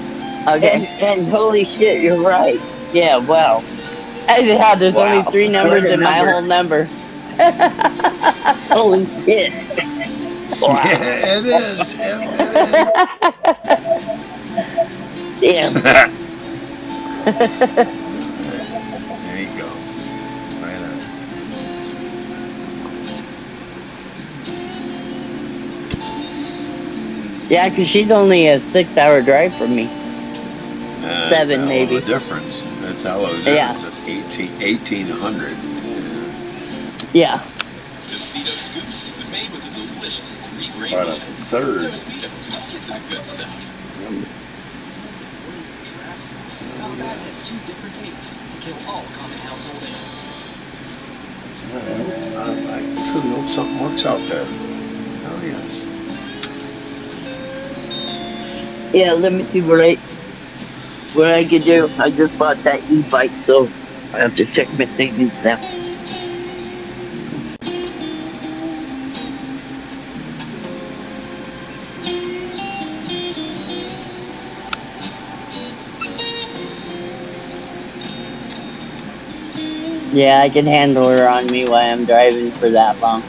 Okay. And holy shit, you're right. Yeah. Wow. Yeah, there's Wow. only 3 numbers What a in my number. whole number. Holy shit. Wow. Yeah, it is. Yep, Damn. there you go. Right on. Yeah, because she's only a 6-hour drive from me. 7 That's a hell maybe. of a difference. That's a hell of a difference of 1800. Yeah. Tostito scoops made with a delicious delicious 3-grain About a bun. third. Tostitos. It's the good stuff. Combat has 2 different gates to kill all common household ants. I truly hope something works out there. Oh, yes. Yeah, let me see what I can do. I just bought that e-bike, so I have to check my savings now. Yeah, I can handle her on me while I'm driving for that long.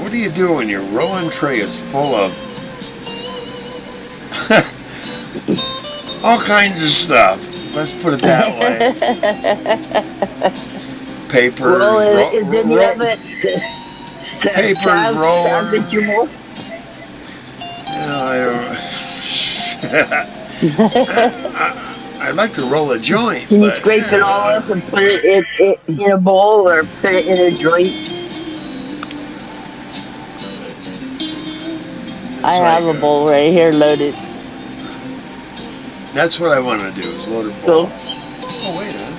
What do you do when your rolling tray is full of all kinds of stuff? Let's put it that way. Papers, Well, is any of it papers, salvageable? roller. I'd like to roll a joint. Can you but, scrape it all up and put it in a bowl or put it in a joint? I have a bowl right here loaded. That's what I want to do, is load a bowl. Oh, wait a minute.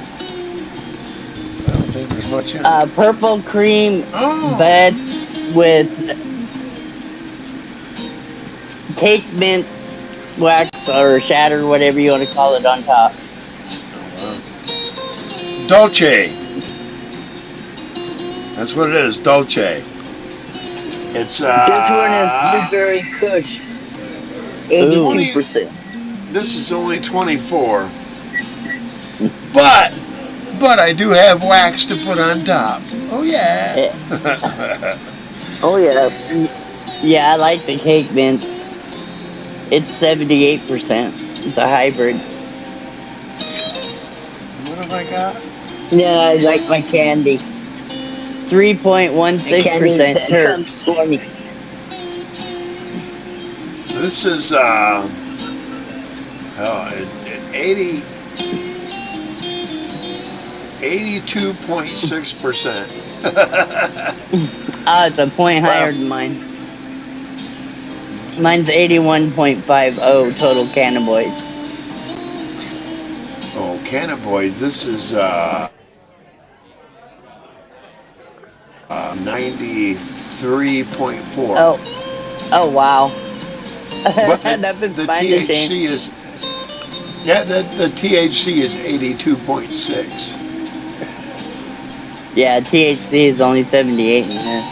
I don't think there's much in it. Purple cream Oh. bed with cake mint wax or shatter, whatever you want to call it, on top. Dolce. That's what it is, Dolce. It's This one is blueberry kush. 82%. This is only 24. But I do have wax to put on top. Oh yeah. Oh yeah. Yeah, I like the cake mint. It's 78%. It's a hybrid. What have I got? Yeah, I like my candy. 3.16% terp. This is 80. 82.6%. It's a point higher than mine. Mine's 81.50 total cannabinoids. Oh, cannabinoids. This is 93.4. Oh wow. But the THC is the THC is 82.6. Yeah, THC is only 78 in this.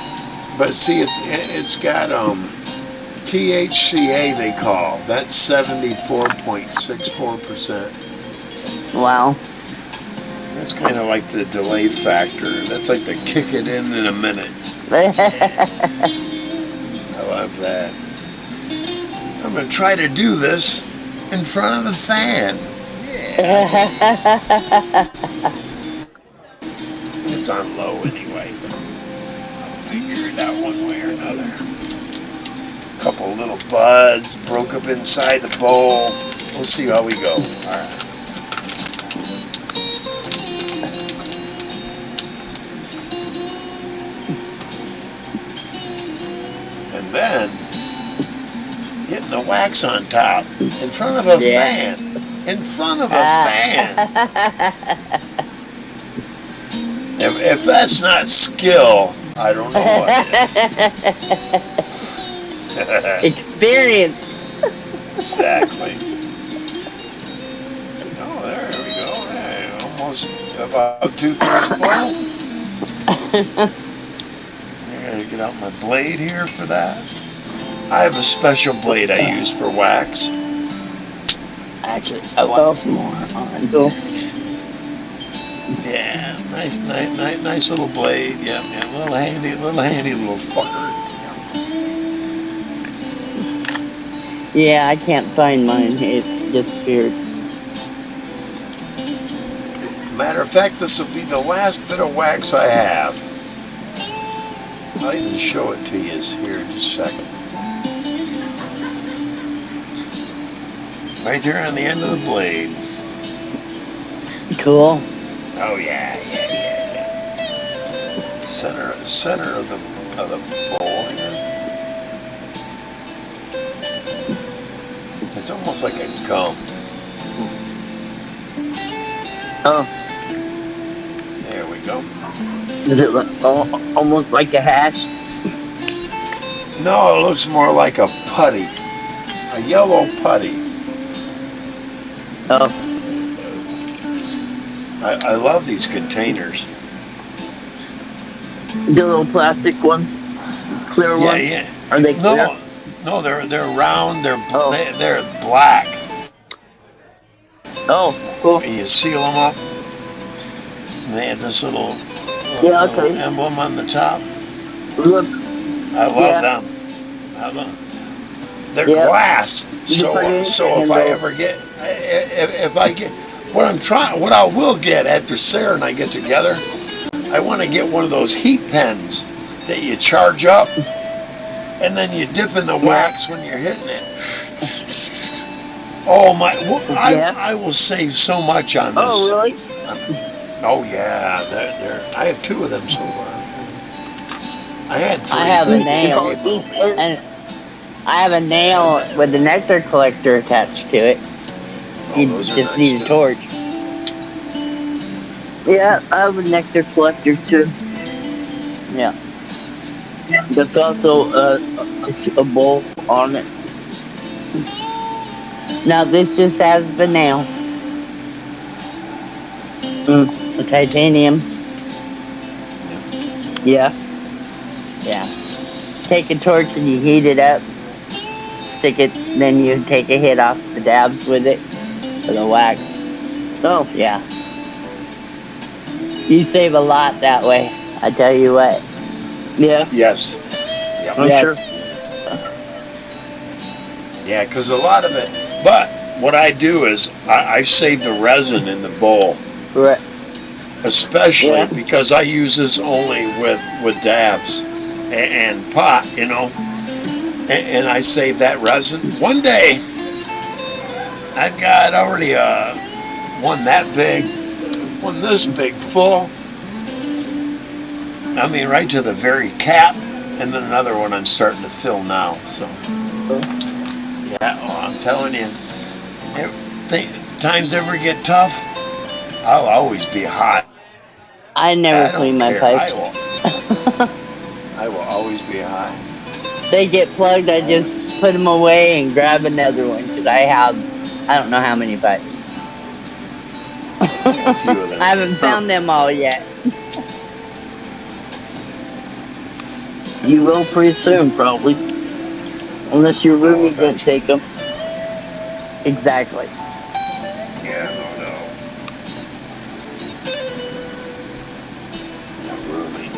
But see, it's got THCA they call. That's 74.64%. Wow. That's kind of like the delay factor. That's like the kick it in a minute. I love that. I'm going to try to do this in front of the fan. Yeah. It's on low anyway, but I'll figure it out one way or another. Couple little buds broke up inside the bowl. We'll see how we go. All right. And then getting the wax on top in front of a fan. In front of a fan. If that's not skill, I don't know what is. Experience. Exactly. Oh, there we go. Hey, almost about 2/3 full. I gotta get out my blade here for that. I have a special blade I use for wax. Actually, I want some more on. Cool. Yeah, nice little blade. Yeah, little handy little fucker. Yeah, I can't find mine. It disappeared. Matter of fact, this will be the last bit of wax I have. I'll even show it to you here in just a second. Right there on the end of the blade. Cool. Oh yeah. Center of the bowl here. It's almost like a gum. Oh, There we go. is it almost like a hash? No, it looks more like a putty. A yellow putty. Oh, I love these containers. the little plastic ones, clear ones. Yeah. Are they clear? No, they're round. They're Oh. they're black. Oh, cool. And you seal them up. And they have this little emblem on the top. Look, I love them. They're glass. So if I ever get, if I get, what I will get after Sarah and I get together, I want to get one of those heat pens that you charge up, and then you dip in the wax when you're hitting it. Oh my! I will save so much on this. oh really? Oh yeah, I have 2 of them so far. I had 3. I have a nail, and I have a nail with a nectar collector attached to it. You those are just nice need a too. torch. Yeah, I have a nectar collector too. Yeah. There's also a bowl on it. Now this just has the nail. The titanium. Yeah. Yeah. Take a torch and you heat it up. Stick it, then you take a hit off the dabs with it for the wax. Oh, Yeah. You save a lot that way. I tell you what. yeah. Yes. Yep. I'm Yeah. sure. Yeah, because a lot of it. But what I do is I save the resin in the bowl, Right. especially Yeah. because I use this only with dabs and pot, and I save that resin. One day, I've got already one that big, one this big full. I mean, right to the very cap, and then another one I'm starting to fill now. So, yeah, I'm telling you, times ever get tough, I'll always be hot. I never clean my pipes. I will always be hot. They get plugged, I just put them away and grab another one because I don't know how many pipes. A few of them. I haven't found them all yet. You will pretty soon, probably. Unless your roomie doesn't take them. Exactly. Yeah, no. Not really.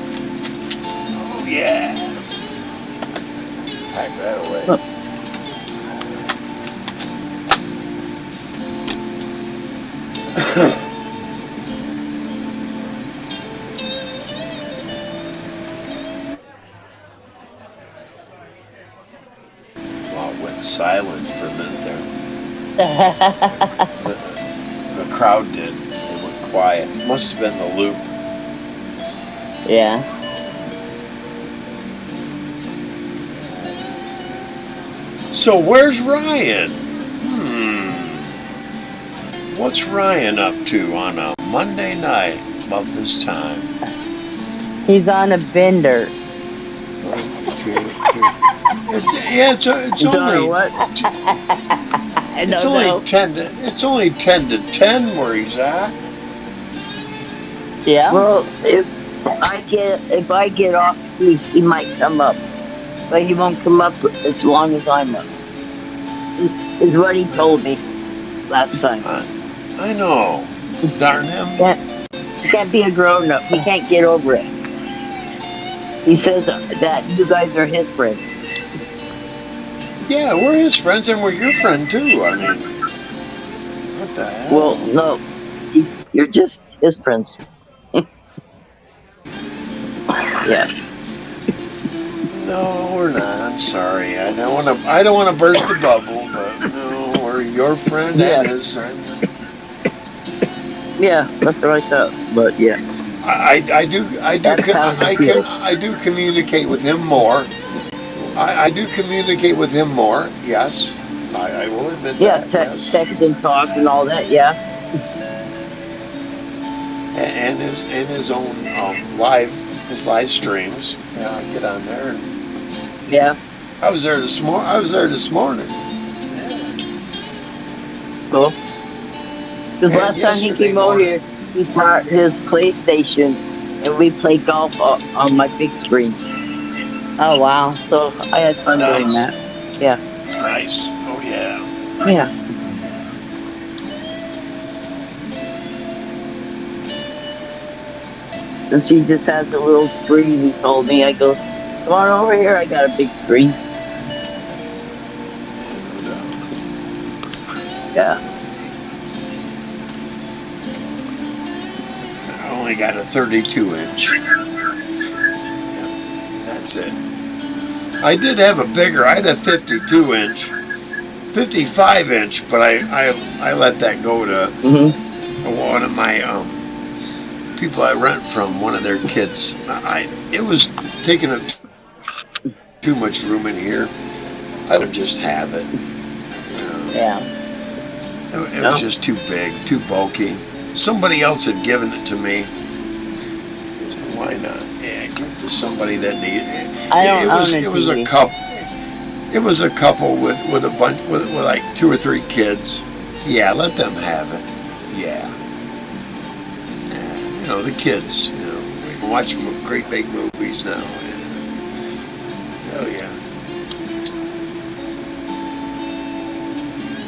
Oh yeah. Pack that away. Wow, it went silent for a minute there. The crowd did. They went quiet. Must have been the loop. Yeah. So where's Ryan? What's Ryan up to on a Monday night about this time? He's on a bender. It's only what? I it's don't know. only 10 to 10 where he's at. Yeah. Well, if I get off, he might come up, but he won't come up as long as I'm up. Is what he told me last time. I know. Darn him. Can't be a grown up. He can't get over it. He says that you guys are his friends. Yeah, we're his friends and we're your friend too. I mean, what the hell? Well, no, you're just his friends. Yeah. No, we're not. I'm sorry. I don't want to. I don't want to burst the bubble, but no, we're your friend Yeah. and his friend. Yeah, that's what I thought. But yeah. I do That's how it feels. I do communicate with him more. I do communicate with him more. Yes, I will admit Yeah, that. Yes. text and talk and all that. Yeah. And his own his live streams. Yeah, I get on there. And Yeah. I was there this morning. Cool. Because And last time he yesterday came over morning. here, he brought his PlayStation and we played golf on my big screen. Oh wow. So I had fun doing Nice. that. Yeah. Nice. Oh yeah. Yeah. Since he just has a little screen, he told me, I go, come on over here, I got a big screen. Yeah. I only got a 32-inch. Yep, that's it. I did have a bigger. I had a 52-inch, 55-inch, but I let that go to one of my people I rent from. One of their kids. It was taking up too much room in here. I would just have it. Yeah. It was just too big, too bulky. Somebody else had given it to me. So why not? Yeah, give it to somebody that needed it. I don't own a It was a TV. couple. It was a couple with a bunch with like 2 or 3 kids. Yeah, let them have it. Yeah. You know, the kids. You know, we can watch great big movies now. Oh yeah.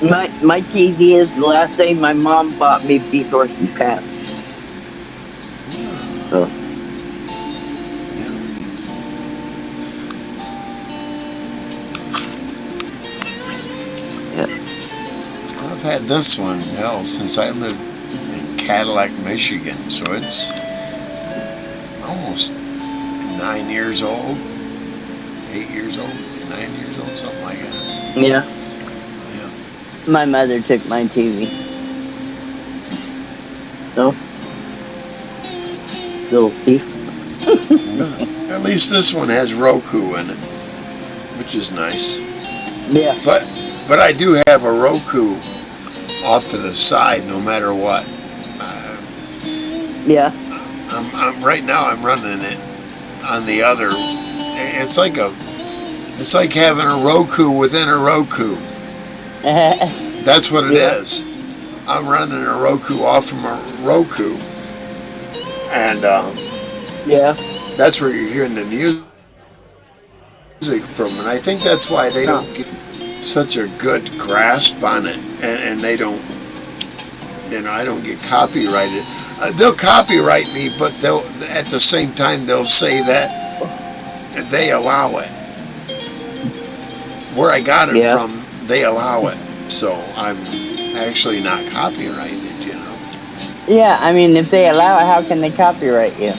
My TV is the last thing my mom bought me before she passed. So. Yeah. I've had this one, hell, since I lived in Cadillac, Michigan. So it's almost 9 years old, 8 years old, 9 years old, something like that. Yeah. My mother took my TV. So. Little thief. At least this one has Roku in it, which is nice. Yeah. But I do have a Roku off to the side, no matter what. Yeah. I'm right now. I'm running it on the other. It's like having a Roku within a Roku. That's what it is. I'm running a Roku off from a Roku, and Yeah. that's where you're hearing the music from. And I think that's why they don't get such a good grasp on it, and they don't. You know, I don't get copyrighted. They'll copyright me, but they'll at the same time they'll say that they allow it. Where I got it from, they allow it. So I'm actually not copyrighted, you know. Yeah, I mean, if they allow it, how can they copyright you?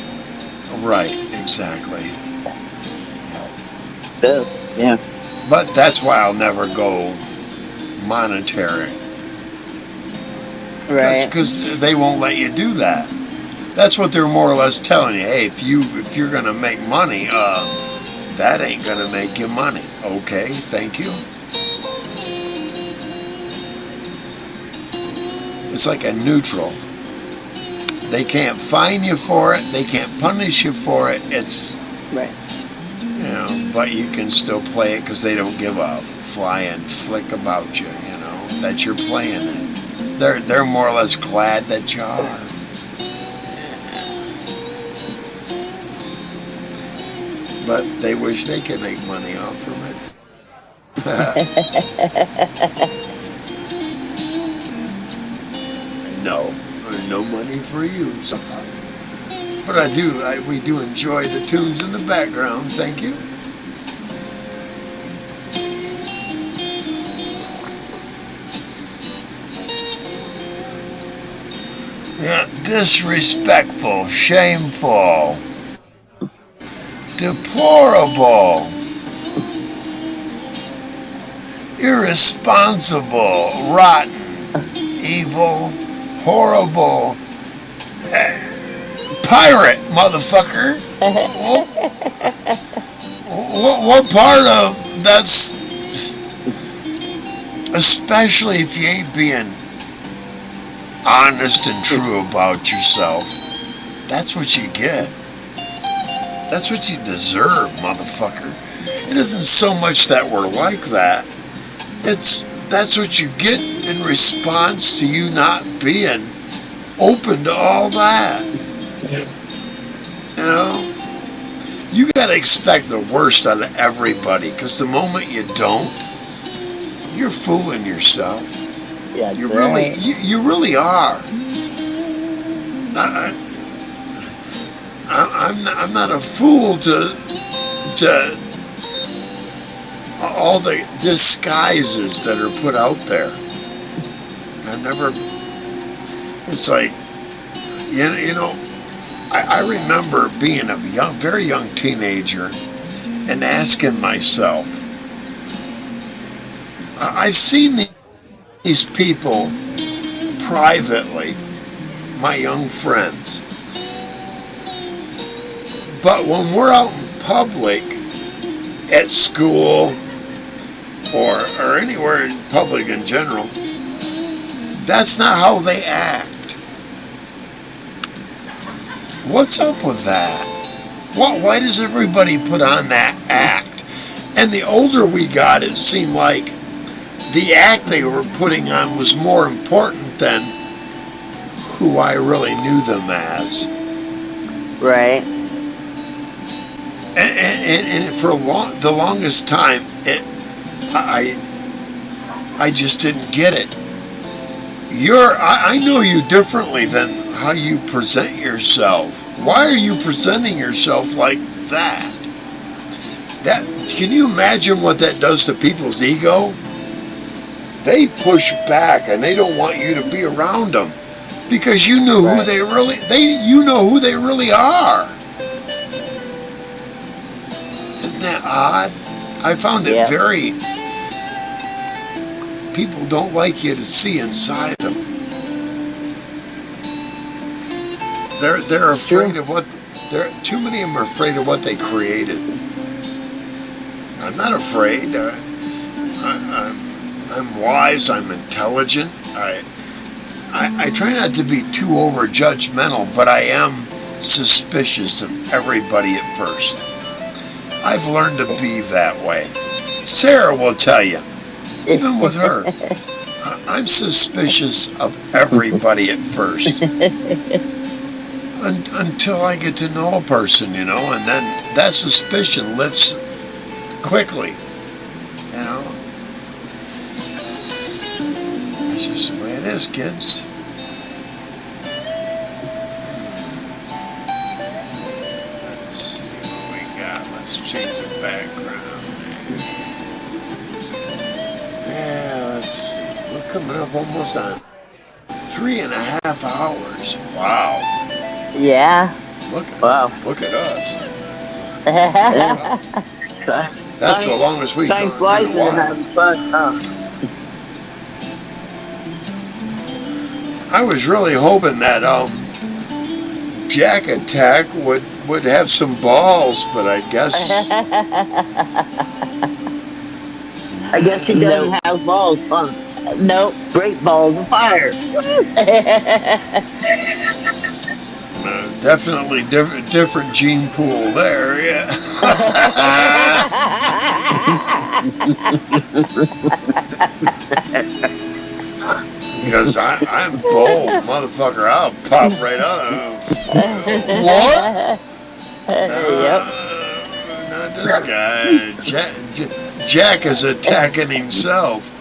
Right, exactly. Yeah. But that's why I'll never go monetary. Right. Because they won't let you do that. That's what they're more or less telling you. Hey, if you're gonna make money, that ain't gonna make you money. Okay, thank you. It's like a neutral. They can't fine you for it. They can't punish you for it. It's Right. you know, but you can still play it because they don't give a flying flick about you. You know that you're playing it. They're more or less glad that you are. But they wish they could make money off from it. No money for you, sucker. But we do enjoy the tunes in the background. Thank you. Yeah, disrespectful, shameful, deplorable, irresponsible, rotten, evil, horrible, pirate, motherfucker. What part of that's, especially if you ain't being honest and true about yourself, that's what you get. That's what you deserve, motherfucker. It isn't so much that we're like that. That's what you get in response to you not being open to all that. You know? You gotta expect the worst out of everybody, because the moment you don't, you're fooling yourself. Yeah, You really are. I'm not a fool to all the disguises that are put out there. It's like, you know, I remember being a very young teenager and asking myself, I've seen these people privately, my young friends, but when we're out in public, at school, or anywhere in public in general, that's not how they act. What's up with that? Why does everybody put on that act? And the older we got, it seemed like the act they were putting on was more important than who I really knew them as. Right. And for the longest time, I just didn't get it. I know you differently than how you present yourself. Why are you presenting yourself like that? Can you imagine what that does to people's ego? They push back and they don't want you to be around them because you know who they really are. Isn't that odd? I found it very. People don't like you to see inside them. They're afraid of what. Too many of them are afraid of what they created. I'm not afraid. I'm wise. I'm intelligent. I try not to be too over judgmental, but I am suspicious of everybody at first. I've learned to be that way. Sarah will tell you, even with her, I'm suspicious of everybody at first. Until I get to know a person, you know, and then that suspicion lifts quickly, you know. That's just the way it is, kids. Let's see what we got. Let's change the background. Yeah, let's see. We're coming up almost on 3.5 hours. Wow. Yeah. Look at us. That's the longest we've gone in a while. Having fun, huh? I was really hoping that Jack Attack would have some balls, but I guess he doesn't have balls, huh? Nope. Great balls of fire. Definitely different gene pool there, yeah. Because I'm bold, motherfucker. I'll pop right out. What? Yep. Not this guy. Jack is attacking himself.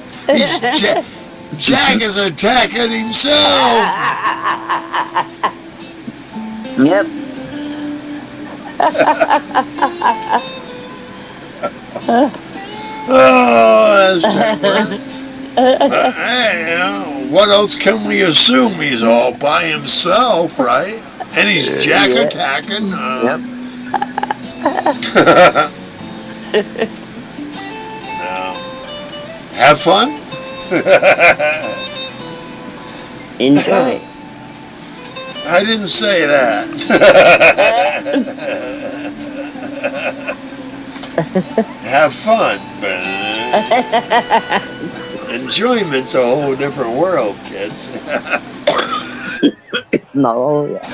Jack is attacking himself. Yep. Oh, that's terrible. Hey, what else can we assume? He's all by himself, right? And he's jack attacking. Yep. No. Have fun. Enjoy. I didn't say that. Have fun. Enjoyment's a whole different world, kids. No, yeah.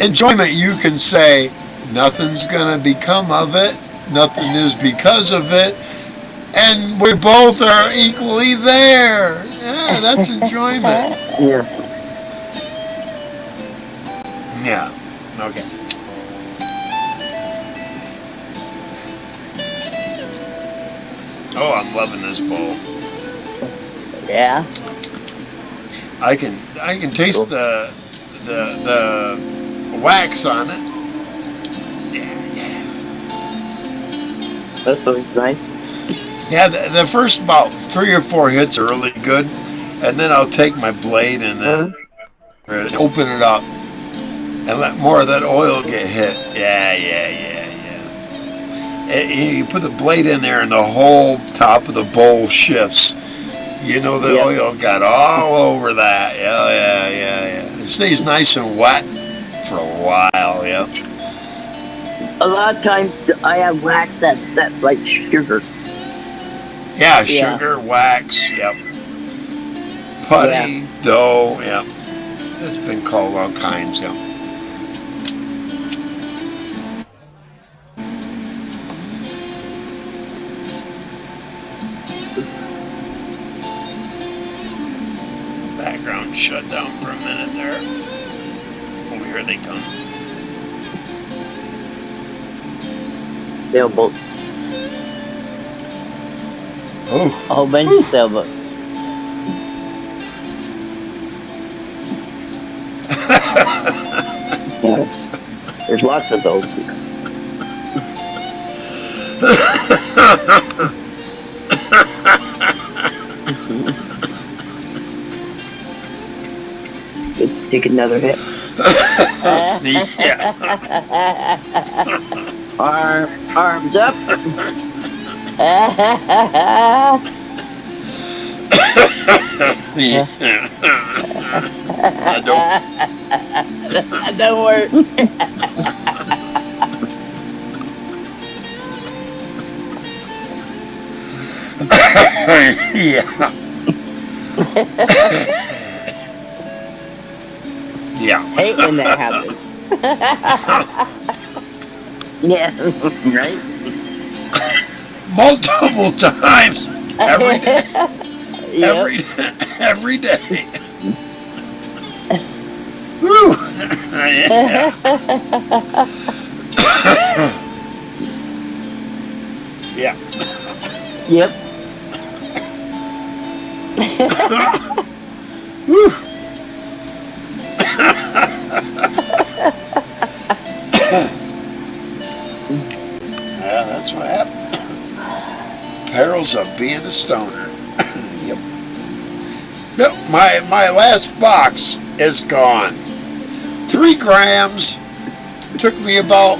Enjoyment, you can say, nothing's going to become of it, nothing is because of it, and we both are equally there. Yeah, that's enjoyment. Yeah. Yeah, okay. Oh, I'm loving this bowl. Yeah. I can taste the wax on it. Yeah. That sounds nice. Yeah, the first about 3 or 4 hits are really good, and then I'll take my blade and open it up and let more of that oil get hit. Yeah. You put the blade in there and the whole top of the bowl shifts. You know the oil got all over that. Yeah. It stays nice and wet for a while, yeah. A lot of times I have wax that's like sugar. Yeah, sugar, wax, yep. Putty, dough, yep. It's been called all kinds, yep. Background shut down for a minute there. Oh, here they come. Sailboat. Oh. A whole bunch of sailboats. There's lots of those. Take another hit. Yeah. Arms up. That don't work. Yeah. Hate when that happens. Yeah, right? Multiple times. Every day. Yep. Every day. Woo. Yeah. Yeah. Yep. Woo. Yeah, that's what happened. Perils of being a stoner. Yep. Yep. My last box is gone. 3 grams. Took me about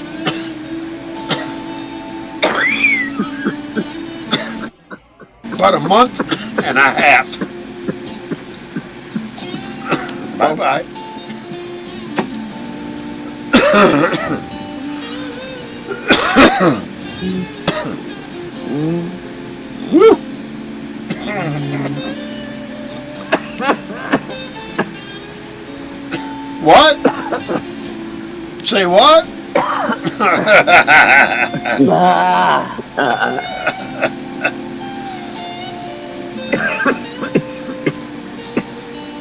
a month and a half. Bye-bye. Woo. What? Say what?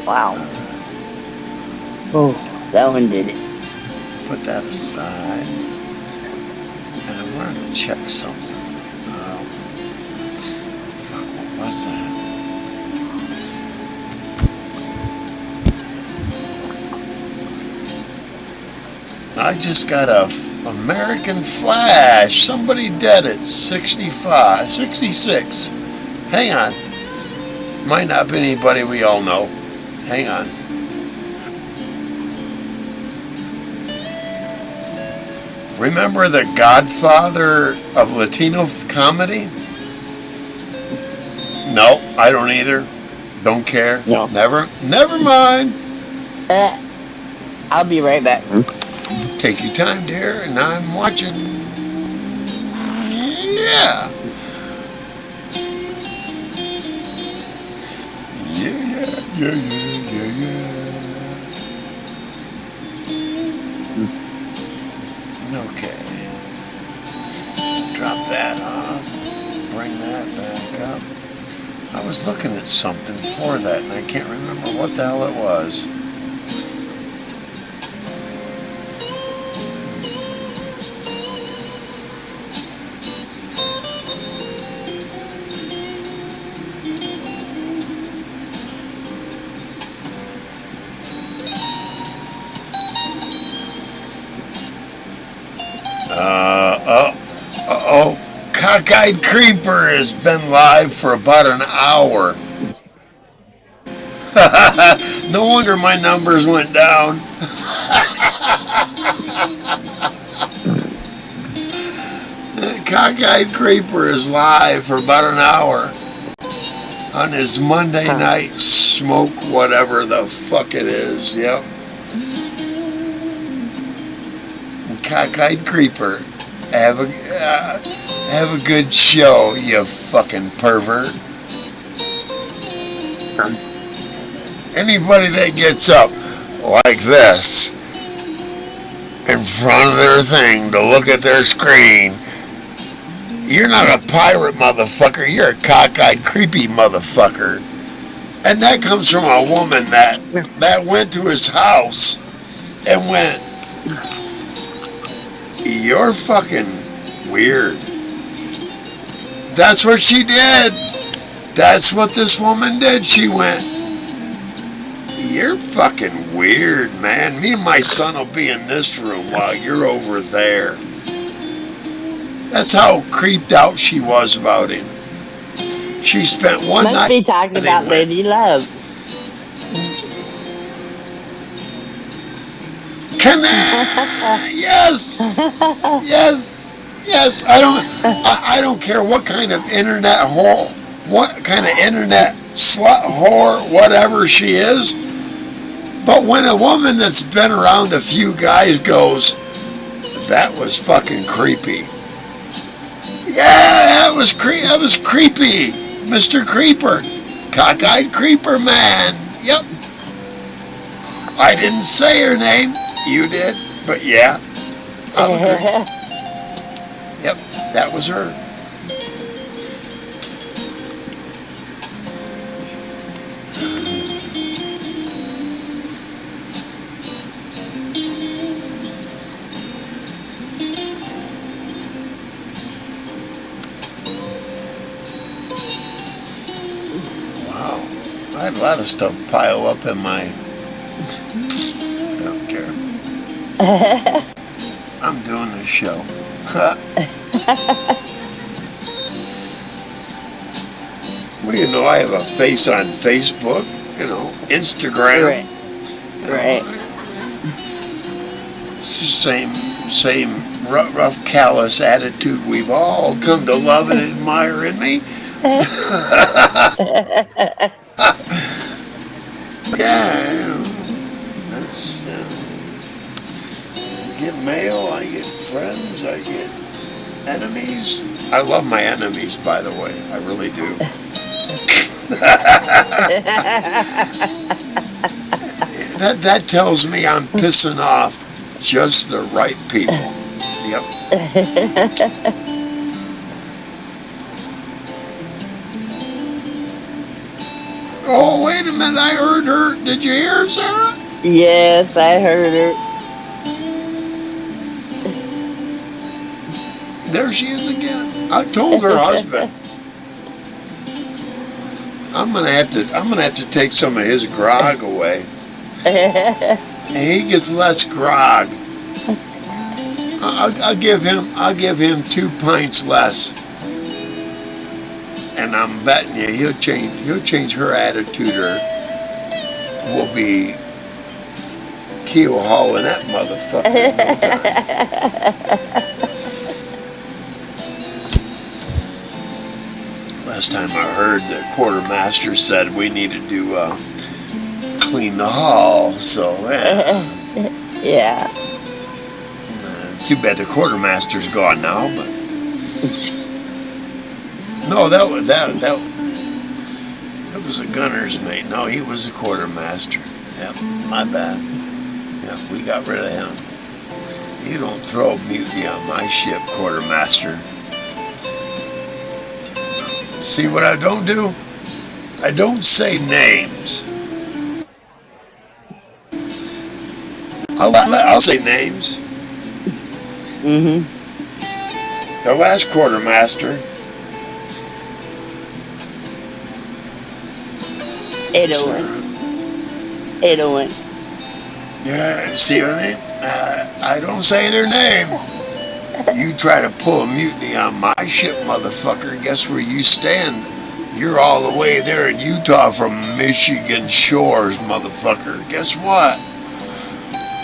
Wow. Oh, that one did it. Put that aside. And I wanted to check something. Fuck, what was that? I just got a American Flash. Somebody dead at 65, 66. Hang on. Might not be anybody we all know. Hang on. Remember the godfather of Latino comedy? No, I don't either. Don't care. No. Never mind. I'll be right back. Take your time, dear, and I'm watching. Yeah. Yeah. Okay. Drop that off. Bring that back up. I was looking at something for that, and I can't remember what the hell it was. Cockeyed Creeper has been live for about an hour. No wonder my numbers went down. Cockeyed Creeper is live for about an hour on his Monday night smoke, whatever the fuck it is. Yep. Cockeyed Creeper. Have a good show, you fucking pervert. Anybody that gets up like this in front of their thing to look at their screen, you're not a pirate, motherfucker. You're a cockeyed, creepy motherfucker. And that comes from a woman that went to his house and went, "You're fucking weird." That's what she did. That's what this woman did. She went, "You're fucking weird, man. Me and my son will be in this room while you're over there." That's how creeped out she was about him. She spent one night. Must be talking about Lady Love. Yes. I don't care what kind of internet whore, what kind of internet slut whore, whatever she is. But when a woman that's been around a few guys goes, "That was fucking creepy." Yeah, that was creepy, Mr. Creeper, cockeyed Creeper man. Yep. I didn't say her name. You did, but yeah, I'll agree. Yep, that was her. Wow, I had a lot of stuff pile up in my... I don't care. I'm doing this show. Well, you know, I have a face on Facebook, you know, Instagram. Right. It's the same rough, callous attitude we've all come to love and admire in me. Yeah, you know, that's... I get mail, I get friends, I get enemies. I love my enemies, by the way. I really do. That tells me I'm pissing off just the right people. Yep. Oh, wait a minute. I heard her. Did you hear her, Sarah? Yes, I heard her. There she is again. I told her husband. I'm gonna have to take some of his grog away. He gets less grog. I'll give him 2 pints less, and I'm betting you he'll change her attitude, or we'll be keel hauling that motherfucker in no time. Last time I heard, the quartermaster said we needed to clean the hall, so yeah. Too bad the quartermaster's gone now, but no, that was a gunner's mate. No, he was a quartermaster. Yep, my bad. Yep, we got rid of him. You don't throw mutiny on my ship, quartermaster. See what I don't do? I don't say names. I'll say names. Mm-hmm. The last quartermaster. Edwin. Yeah, see what I mean? I don't say their name. You try to pull a mutiny on my ship, motherfucker. Guess where you stand? You're all the way there in Utah from Michigan shores, motherfucker. Guess what?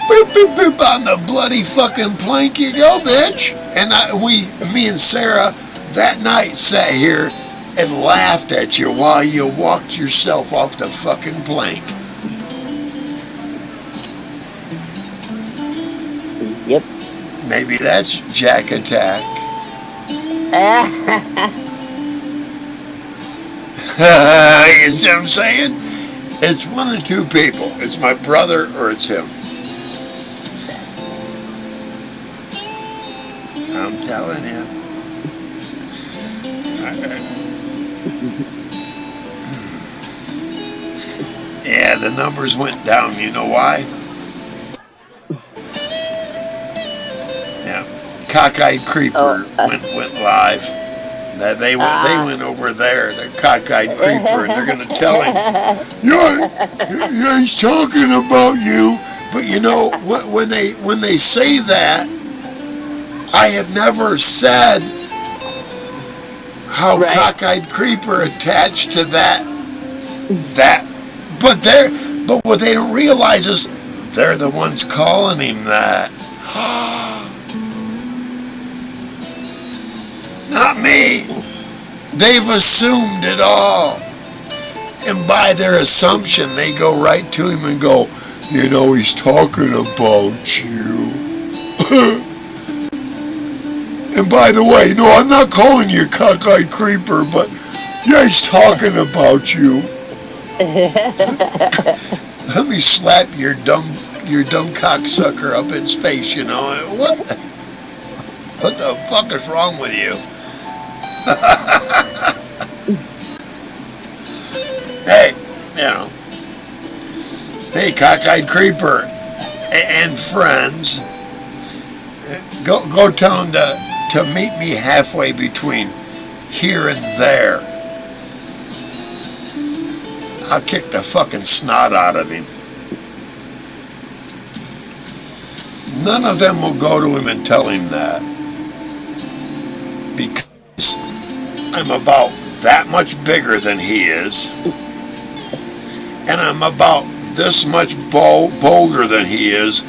Boop, boop, boop, on the bloody fucking plank you go, bitch. And me and Sarah that night sat here and laughed at you while you walked yourself off the fucking plank. Yep. Maybe that's Jack Attack. You see what I'm saying? It's one of 2 people. It's my brother or it's him. I'm telling you. Yeah, the numbers went down. You know why? Yeah, Cockeyed Creeper went live. They went over there, the Cockeyed Creeper, and they're going to tell him, yeah, he's talking about you. But you know, when they say that, I have never said how Cockeyed Creeper attached to that. But what they don't realize is they're the ones calling him that. Not me. They've assumed it all. And by their assumption, they go right to him and go, you know, he's talking about you. And by the way, no, I'm not calling you Cockeyed Creeper, but yeah, he's talking about you. Let me slap your dumb cocksucker up its face, you know. What the fuck is wrong with you? Hey, you know. Hey, Cockeyed Creeper and friends, go tell him to meet me halfway between here and there. I'll kick the fucking snot out of him. None of them will go to him and tell him that. Because I'm about that much bigger than he is. And I'm about this much bolder than he is.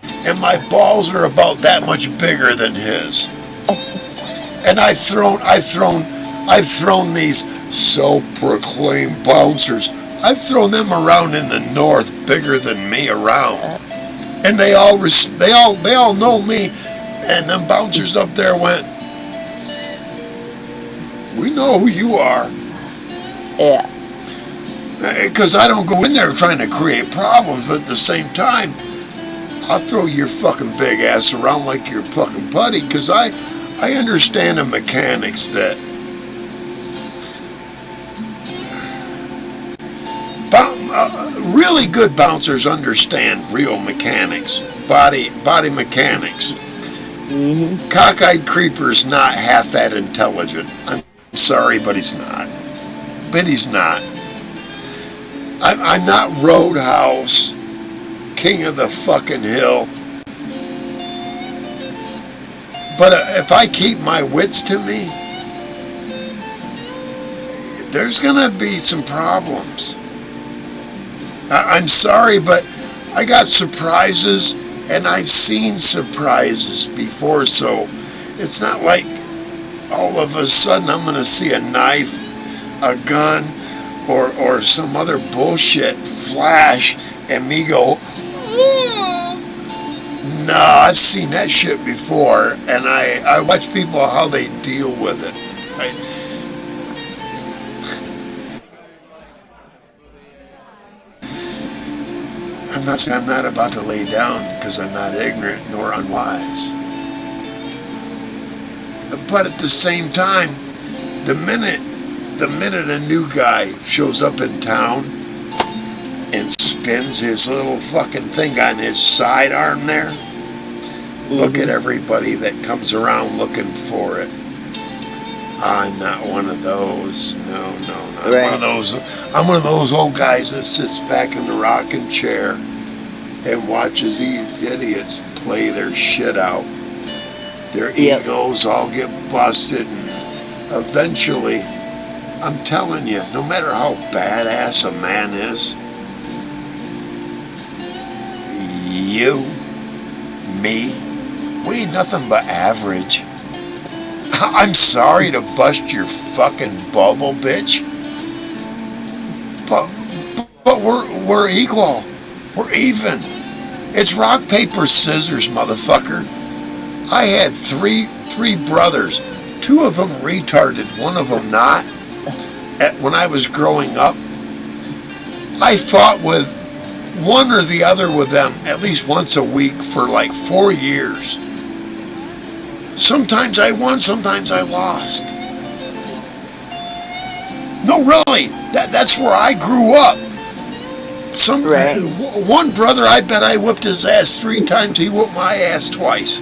And my balls are about that much bigger than his. And I've thrown these self-proclaimed bouncers. I've thrown them around in the north bigger than me around. And they all know me. And them bouncers up there went, we know who you are. Yeah. Because I don't go in there trying to create problems, but at the same time, I'll throw your fucking big ass around like you're fucking putty, because I understand the mechanics that really good bouncers understand real mechanics, body mechanics. Mm-hmm. Cockeyed Creeper's not half that intelligent. I'm sorry, but he's not. I'm not Roadhouse, king of the fucking hill. But if I keep my wits to me, there's gonna be some problems. I'm sorry, but I got surprises, and I've seen surprises before, so it's not like all of a sudden I'm gonna see a knife, a gun, or some other bullshit flash and me go, "Ah." No, I've seen that shit before, and I watch people how they deal with it. I'm not saying I'm not about to lay down because I'm not ignorant nor unwise. But at the same time, the minute a new guy shows up in town and spins his little fucking thing on his sidearm there, look at everybody that comes around looking for it. I'm not one of those. No. I'm one of those old guys that sits back in the rocking chair and watches these idiots play their shit out. Their egos all get busted, and eventually, I'm telling you, no matter how badass a man is, you, me, we ain't nothing but average. I'm sorry to bust your fucking bubble, bitch. But we're equal. We're even. It's rock, paper, scissors, motherfucker. I had three brothers. 2 of them retarded, 1 of them not. When I was growing up, I fought with one or the other with them at least once a week for like 4 years. Sometimes I won, sometimes I lost. No, really, that's where I grew up. One brother, I bet I whipped his ass 3 times, he whooped my ass twice.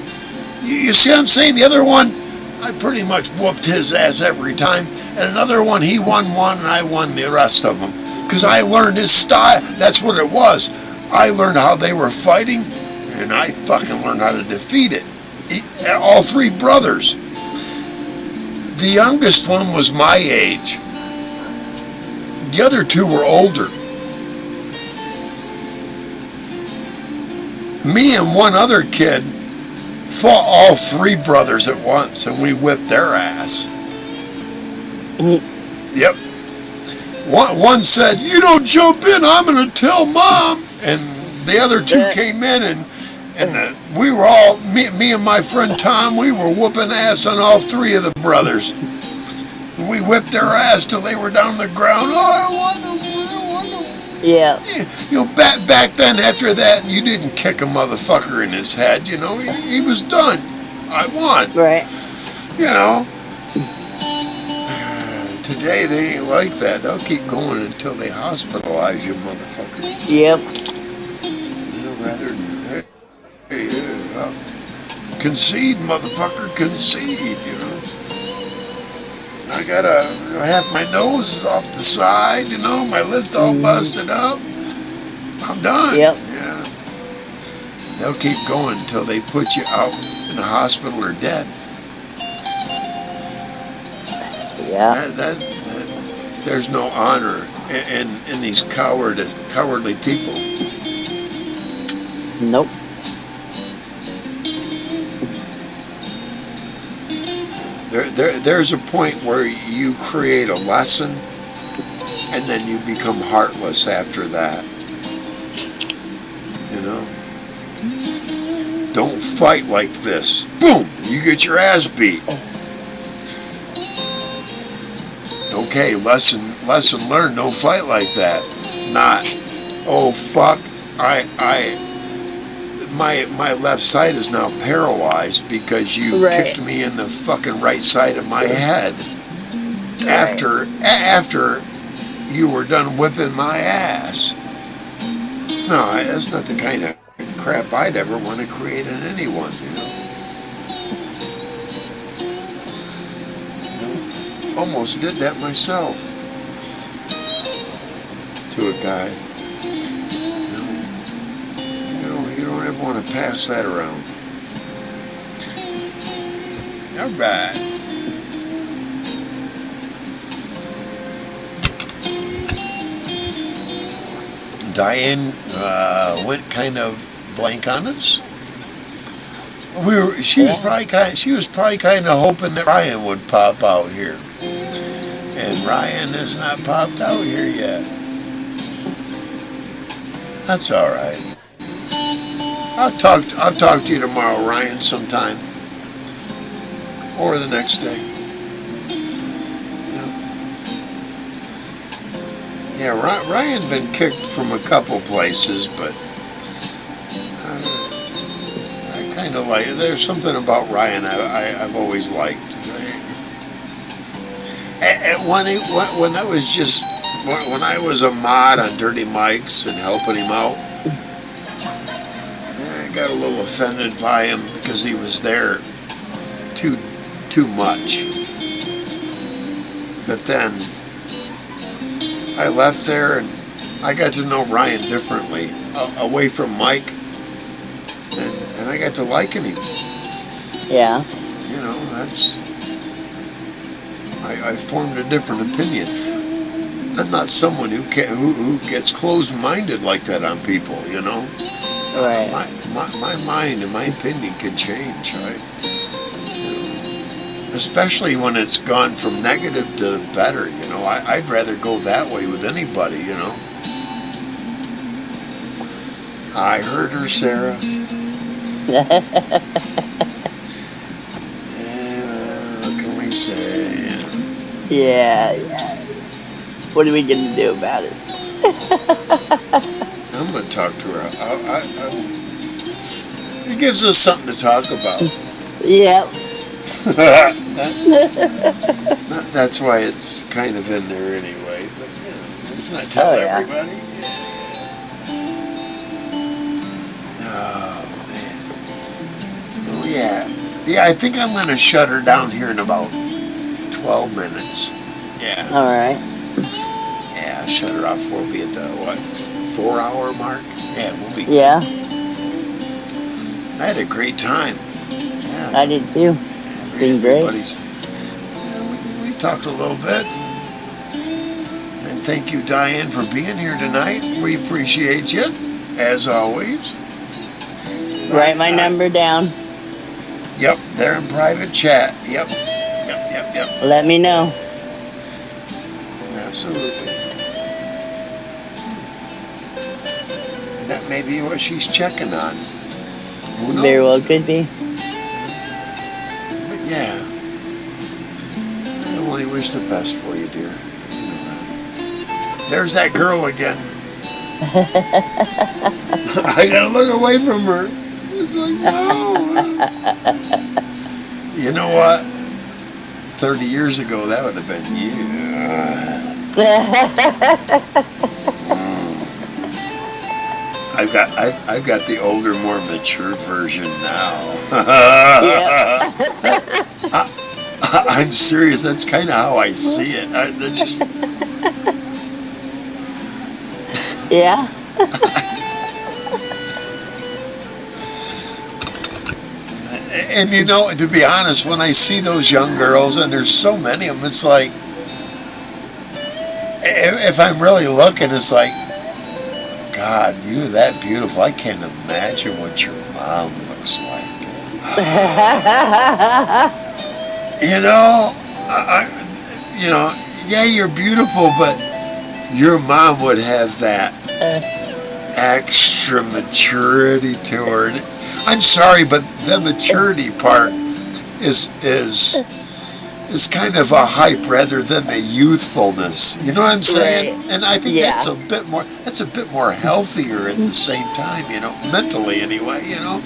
You see what I'm saying? The other one, I pretty much whooped his ass every time. And another one, he won 1 and I won the rest of them. Because I learned his style. That's what it was. I learned how they were fighting, and I fucking learned how to defeat it. All 3 brothers. The youngest one was my age. The other 2 were older. Me and one other kid fought all 3 brothers at once, and we whipped their ass. Yep. One said, "You don't jump in, I'm going to tell Mom." And the other 2 came in, and we were all, me and my friend Tom, we were whooping ass on all 3 of the brothers. And we whipped their ass till they were down on the ground. "Oh, I want them. Yeah. You know, back then, after that, you didn't kick a motherfucker in his head, you know. He was done. I won. Right. You know. Today, they ain't like that. They'll keep going until they hospitalize you, motherfuckers. Yep. You know, rather than, concede, motherfucker, concede, you know. I gotta have my nose off the side, you know, my lips all busted up. I'm done. Yep. Yeah. They'll keep going until they put you out in the hospital or dead. Yeah. There's no honor in these cowardly people. Nope. There's a point where you create a lesson, and then you become heartless after that. You know? Don't fight like this. Boom! You get your ass beat. Okay, lesson learned. Don't fight like that. Not, oh fuck, my left side is now paralyzed because you kicked me in the fucking right side of my head. After you were done whipping my ass. No, that's not the kind of crap I'd ever want to create in anyone, you know. Almost did that myself to a guy. You don't ever want to pass that around. All right. Diane went kind of blank on us. She was probably kind of hoping that Ryan would pop out here, and Ryan has not popped out here yet. That's all right. I'll talk to you tomorrow, Ryan, sometime, or the next day. Yeah, Ryan been kicked from a couple places, but I kind of like. There's something about Ryan I've always liked. When I was just when I was a mod on Dirty Mike's and helping him out, I got a little offended by him because he was there too much. But then I left there and I got to know Ryan differently, away from Mike, and I got to liking him. Yeah. You know, I formed a different opinion. I'm not someone who gets closed-minded like that on people, you know. Right. My mind and my opinion can change, right? Especially when it's gone from negative to better, you know. I'd rather go that way with anybody, you know. I heard her, Sarah. What can we say? Yeah. What are we going to do about it? I'm going to talk to her. It gives us something to talk about. Yep. That's why it's kind of in there anyway. But you know, let's not tell everybody. Oh man. Oh yeah. Yeah, I think I'm going to shut her down here in about 12 minutes. Yeah. All right. Yeah, shut her off. We'll be at the 4-hour mark. Yeah, we'll be. Yeah. I had a great time. Yeah. I did too. Been great. We talked a little bit. And thank you, Diane, for being here tonight. We appreciate you, as always. Write my number down. Yep, they're in private chat. Yep. Let me know. Absolutely. That may be what she's checking on. Who knows? Very well could be. But yeah. I only wish the best for you, dear. You know that. There's that girl again. I gotta look away from her. It's like, no. You know what? 30 years ago, that would have been you. I've got the older, more mature version now. I'm serious. That's kind of how I see it. That's just. Yeah. And you know, to be honest, when I see those young girls, and there's so many of them, it's like, if I'm really looking, it's like, God, you're that beautiful. I can't imagine what your mom looks like. You know, yeah, you're beautiful, but your mom would have that extra maturity to her. I'm sorry, but the maturity part is kind of a hype rather than the youthfulness. You know what I'm saying? Right. And I think that's a bit more healthier at the same time, you know, mentally anyway, you know.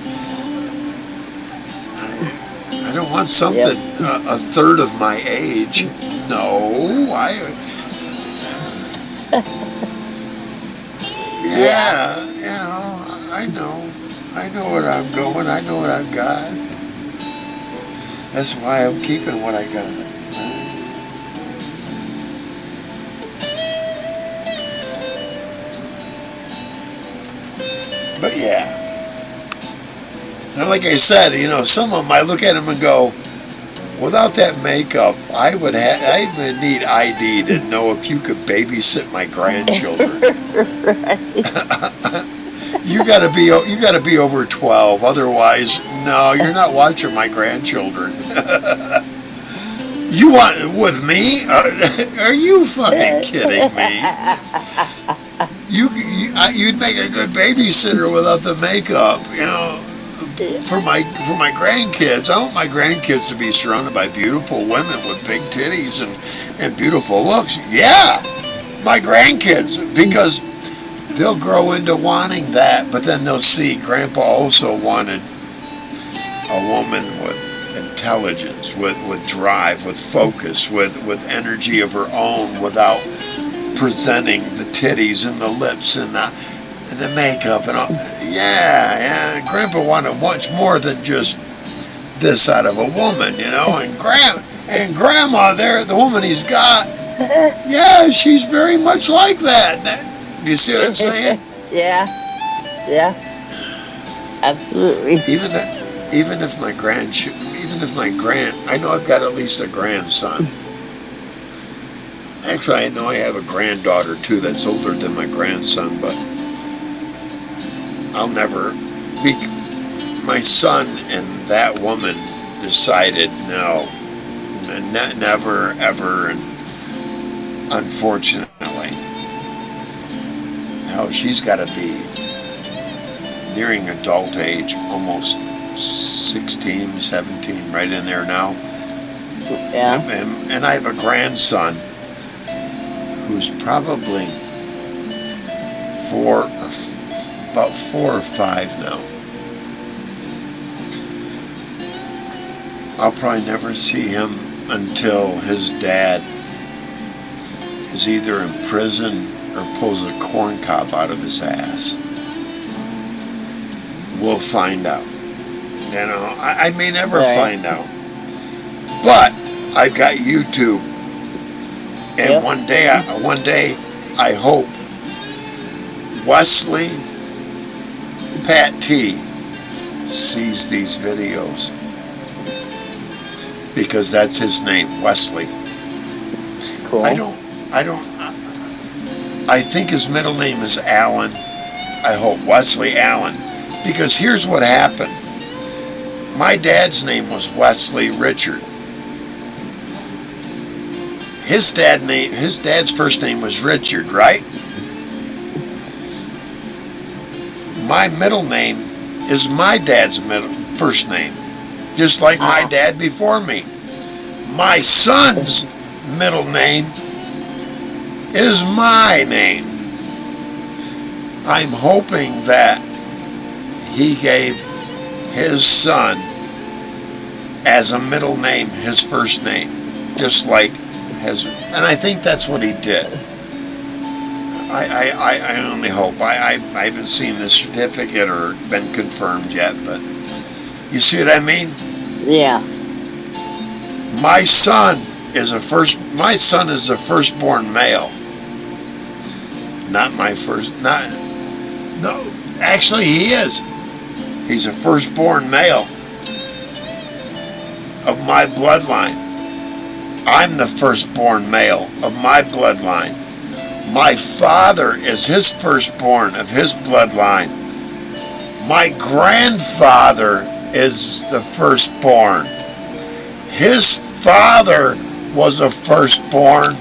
I don't want something a third of my age. No, yeah, you know, I know where I'm going. I know what I've got. That's why I'm keeping what I got. But yeah. And like I said, you know, some of them I look at them and go, Without that makeup, I would need ID to know if you could babysit my grandchildren. You gotta be over 12. Otherwise, no, you're not watching my grandchildren. You want with me? Are you fucking kidding me? You'd make a good babysitter without the makeup, you know. For my grandkids, I want my grandkids to be surrounded by beautiful women with big titties and beautiful looks. Yeah, my grandkids, because they'll grow into wanting that, but then they'll see Grandpa also wanted a woman with intelligence, with drive, with focus, with energy of her own, without presenting the titties and the lips and the makeup and all. Yeah, Grandpa wanted much more than just this out of a woman, you know. And Grandma there, the woman he's got, yeah, she's very much like that. You see what I'm saying? Yeah, absolutely. Even if I know I've got at least a grandson. Actually, I know I have a granddaughter too that's older than my grandson, but I'll never be. My son and that woman decided no, never, ever, and unfortunately, now she's got to be nearing adult age, almost 16, 17, right in there now. Yeah. And I have a grandson who's probably about 4 or 5 now. I'll probably never see him until his dad is either in prison or pulls a corn cob out of his ass. We'll find out. You know, I may never find out. But I've got YouTube. And Yep. one day I hope Wesley Pat T sees these videos, because that's his name, Wesley. Cool. I think his middle name is Allen. I hope Wesley Allen, because here's what happened. My dad's name was Wesley Richard. His dad's first name was Richard, right? My middle name is my dad's first name, just like my dad before me. My son's middle name is my name. I'm hoping that he gave his son as a middle name his first name, just like his, and I think that's what he did. I only hope. I haven't seen the certificate or been confirmed yet, but you see what I mean? Yeah. My son is the firstborn male. No, actually he is. He's a firstborn male of my bloodline. I'm the firstborn male of my bloodline. My father is his firstborn of his bloodline. My grandfather is the firstborn. His father was a firstborn.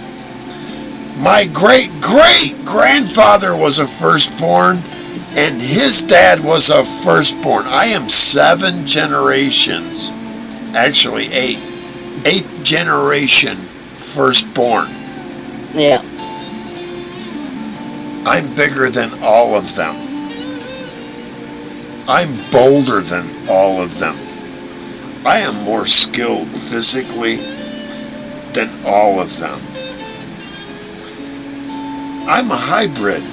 My great-great-grandfather was a firstborn, and his dad was a firstborn. I am 7 generations, actually 8. 8th generation firstborn. Yeah. I'm bigger than all of them. I'm bolder than all of them. I am more skilled physically than all of them. I'm a hybrid.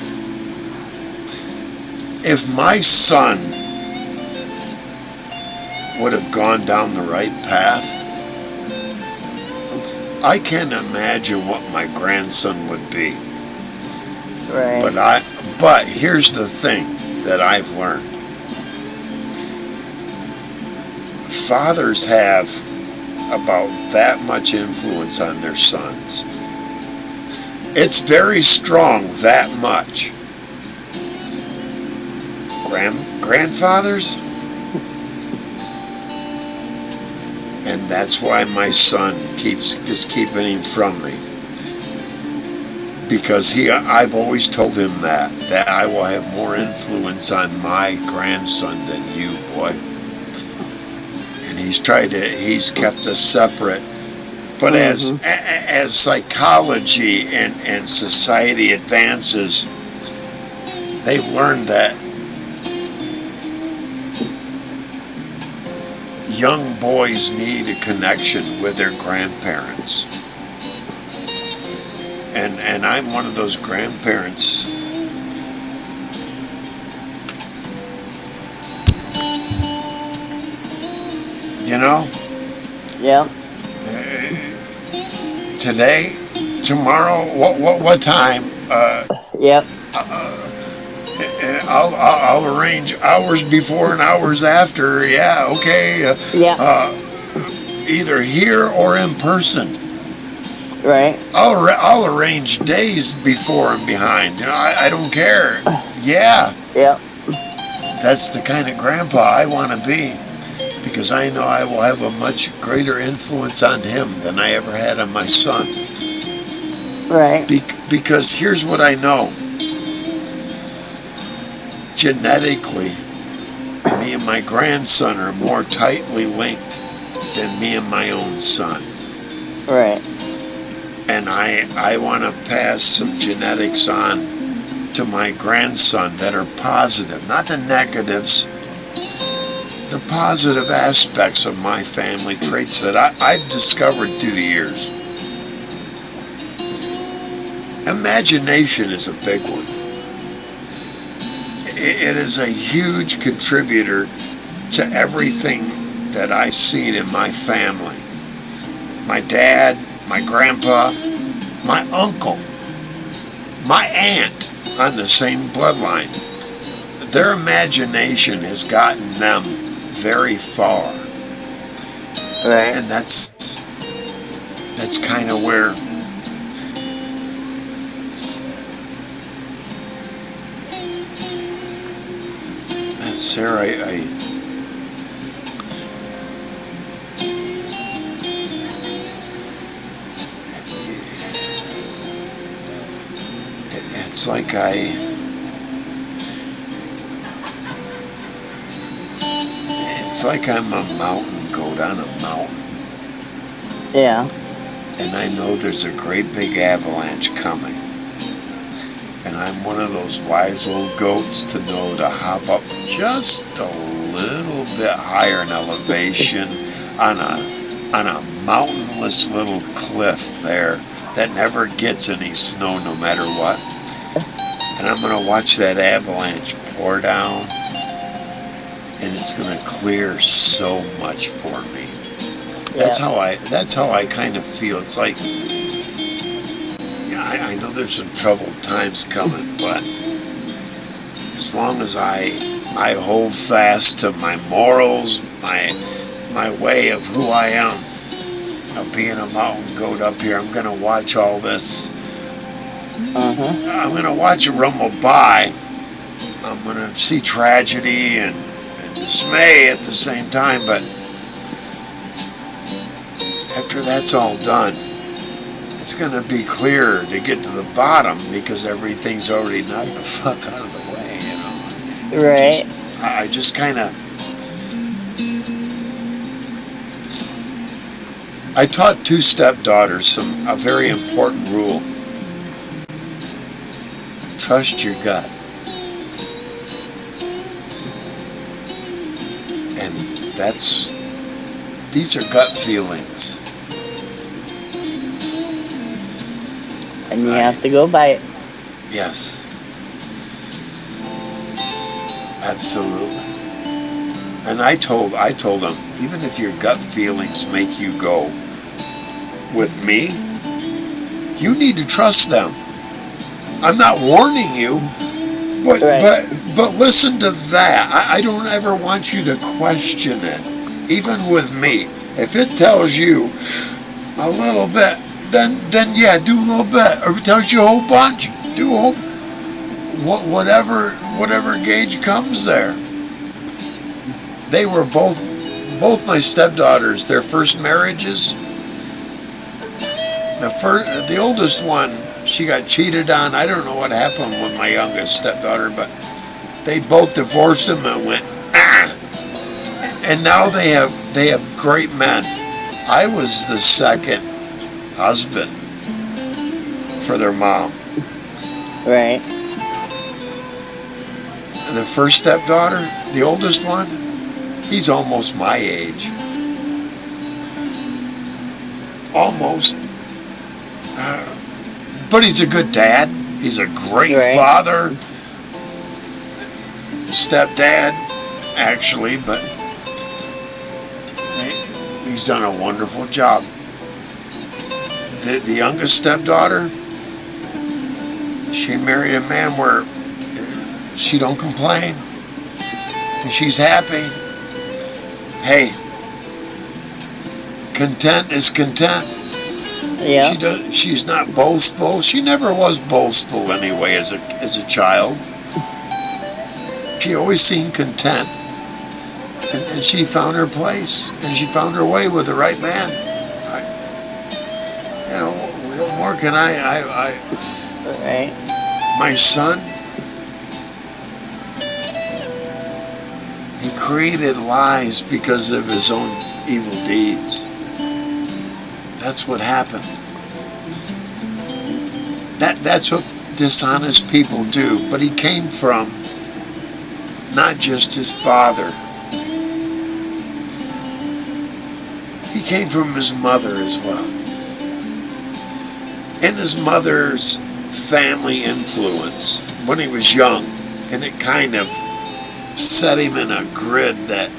If my son would have gone down the right path, I can't imagine what my grandson would be. Right. But here's the thing that I've learned. Fathers have about that much influence on their sons. It's very strong, that much. Grandfathers? And that's why my son keeps just keeping him from me. Because I've always told him that I will have more influence on my grandson than you, boy. And he's kept us separate. But as psychology and society advances, they've learned that young boys need a connection with their grandparents. And I'm one of those grandparents. You know? Yeah. Today, tomorrow, what time? Yep. I'll arrange hours before and hours after. Yeah, okay. Either here or in person. Right. I'll arrange days before and behind. You know, I don't care. Yeah. Yep. That's the kind of grandpa I want to be, because I know I will have a much greater influence on him than I ever had on my son. Right. Because here's what I know. Genetically, me and my grandson are more tightly linked than me and my own son. Right. And I want to pass some genetics on to my grandson that are positive, not the negatives, the positive aspects of my family traits that I've discovered through the years. Imagination is a big one. It is a huge contributor to everything that I've seen in my family. My dad, my grandpa, my uncle, my aunt on the same bloodline. Their imagination has gotten them very far. Right. And that's kind of where Sarah, it's like it's like I'm a mountain goat on a mountain. Yeah. And I know there's a great big avalanche coming. And I'm one of those wise old goats to know to hop up just a little bit higher in elevation on a mountainless little cliff there that never gets any snow no matter what. And I'm going to watch that avalanche pour down, and it's going to clear so much for me. That's how I kind of feel. It's like, I know there's some troubled times coming, but as long as I hold fast to my morals, my way of who I am, of being a mountain goat up here, I'm going to watch all this. I'm going to watch it rumble by. I'm going to see tragedy and dismay at the same time, but after that's all done, it's going to be clearer to get to the bottom because everything's already knocked the fuck out of the way, you know. Right. I just kind of... I taught two stepdaughters a very important rule. Trust your gut. And these are gut feelings. And you have to go by it. Yes. Absolutely. And I told them, even if your gut feelings make you go with me, you need to trust them. I'm not warning you, but right. but listen to that. I don't ever want you to question it, even with me. If it tells you a little bit, then yeah, do a little bit. Or if it tells you a whole bunch, do a whole, whatever gauge comes there. They were both my stepdaughters, their first marriages. The oldest one, she got cheated on. I don't know what happened with my youngest stepdaughter, but they both divorced him and went, ah. And now they have great men. I was the second husband for their mom. Right. And the first stepdaughter, the oldest one, he's almost my age. Almost. But he's a good dad. He's a great father. Stepdad, actually, but he's done a wonderful job. The youngest stepdaughter, she married a man where she don't complain. And she's happy. Hey, content is content. Yeah. She's not boastful. She never was boastful anyway as a child. She always seemed content. And she found her place. And she found her way with the right man. What more can Right. My son, he created lies because of his own evil deeds. That's what happened. That's what dishonest people do. But he came from not just his father. He came from his mother as well. And his mother's family influence when he was young. And it kind of set him in a grid that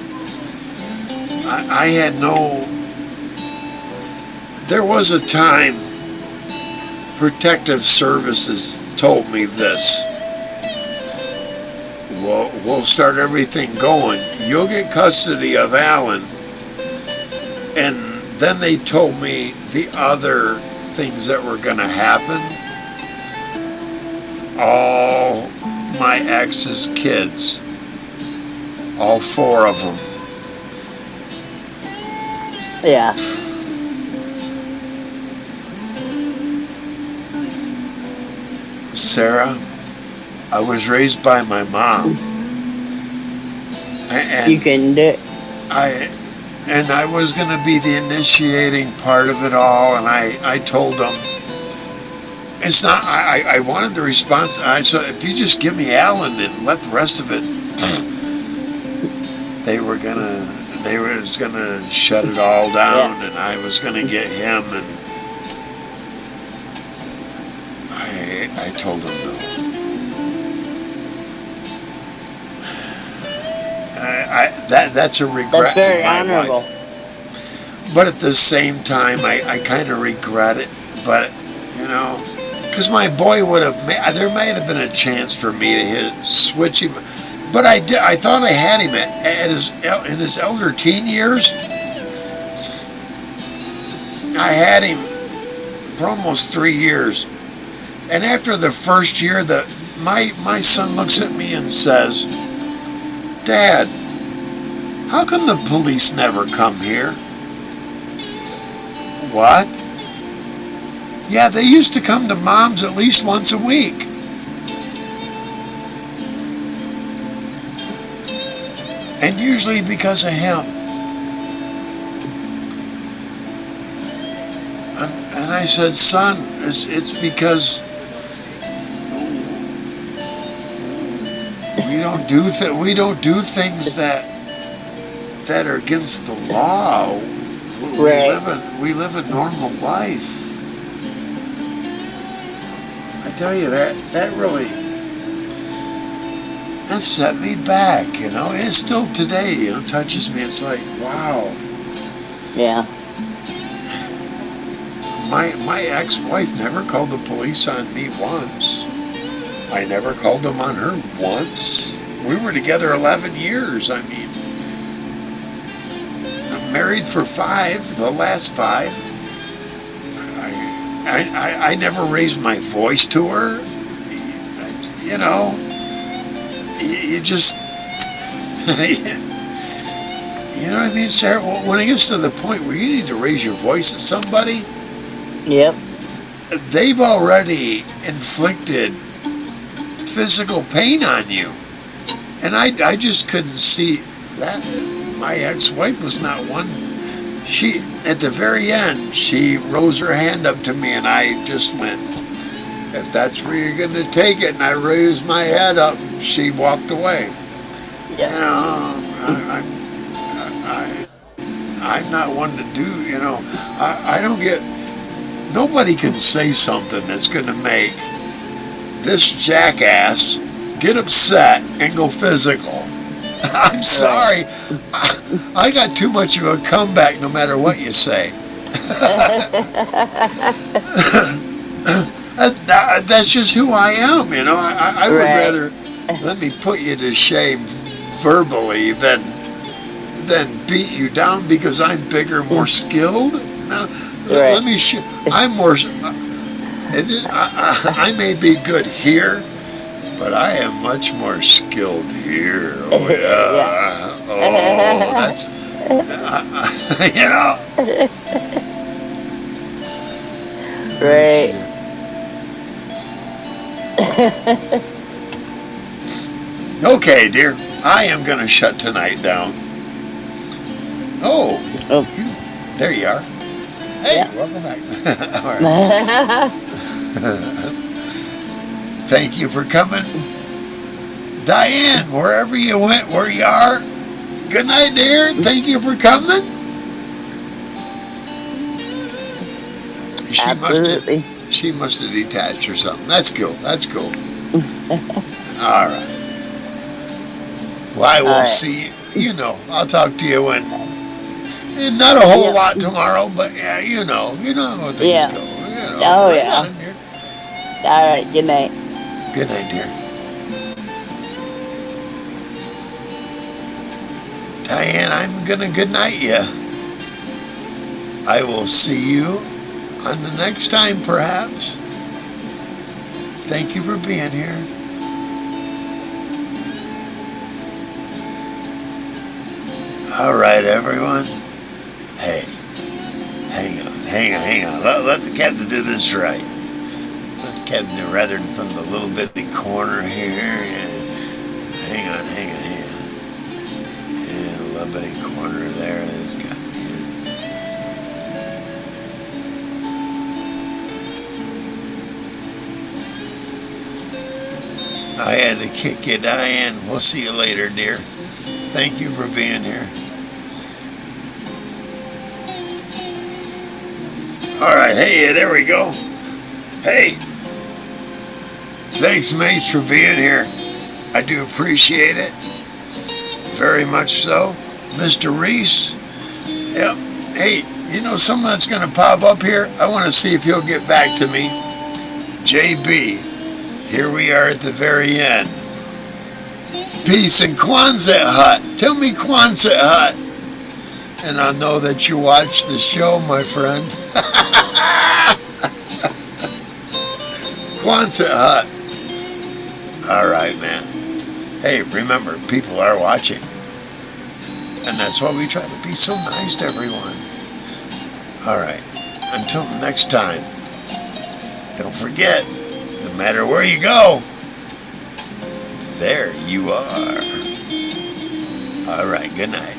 I had no... There was a time Protective Services told me this. We'll start everything going. You'll get custody of Alan. And then they told me the other things that were going to happen. All my ex's kids. All 4 of them. Yeah. Sarah, I was raised by my mom. And you can do it. I was going to be the initiating part of it all, and I told them, it's not, I wanted the response. I said, if you just give me Alan and let the rest of it, they was gonna shut it all down, and I was gonna get him, and I told him no. That's a regret. That's very in my honorable. life. But at the same time, I kind of regret it. But because my boy would have, there might have been a chance for me to switch him. But I thought I had him in his elder teen years. I had him for almost 3 years. And after the first year, my son looks at me and says, Dad, how come the police never come here? What? Yeah, they used to come to Mom's at least once a week. And usually because of him. And I said, son, it's because we don't do things that are against the law. We live a normal life. I tell you, that really, that set me back, and it still today, touches me. It's like, wow. Yeah. My ex-wife never called the police on me once. I never called them on her once. We were together 11 years. I mean, married for 5, the last 5. I never raised my voice to her. You know, you just, you know what I mean, Sarah? When it gets to the point where you need to raise your voice at somebody, Yep. they've already inflicted physical pain on you. And I just couldn't see that. My ex-wife was not one. She, at the very end, she rose her hand up to me, and I just went, if that's where you're going to take it, and I raised my head up, and she walked away. Yeah. You know, I'm not one to do, you know, I don't get, nobody can say something that's going to make this jackass get upset and go physical. I'm sorry. I got too much of a comeback no matter what you say. That's just who I am, you know. I would rather let me put you to shame verbally than beat you down because I'm bigger, more skilled. Now, let me I'm more. I may be good here, but I am much more skilled here. Oh yeah. Oh, that's you know. Right. Okay, dear. I am going to shut tonight down. Oh. There you are. Hey, welcome back. All right. Thank you for coming. Diane, wherever you went, where you are, good night, dear. Thank you for coming. Absolutely. She must have detached or something. That's cool. That's cool. All right. Well, I will see you. You know, I'll talk to you when. And not a whole lot tomorrow, but yeah, you know how things go. You know, oh yeah. On, all right. Good night. Good night, dear. Diane, I'm gonna good night you. I will see you on the next time, perhaps. Thank you for being here. All right, everyone. Hey, hang on. Let the captain do this right. Let the captain do rather than from the little bitty corner here. Hang on. And a little bitty corner there. That's got me in. I had to kick you, Diane. We'll see you later, dear. Thank you for being here. All right, hey, there we go. Hey, thanks, mates, for being here. I do appreciate it. Very much so. Mr. Reese. Yep. Hey, you know someone that's going to pop up here? I want to see if he'll get back to me. JB. Here we are at the very end. Peace and Quonset Hut. Tell me Quonset Hut. And I know that you watch the show, my friend. Quonset Hut. All right, man. Hey, remember, people are watching. And that's why we try to be so nice to everyone. All right. Until the next time, don't forget, no matter where you go, there you are. All right, good night.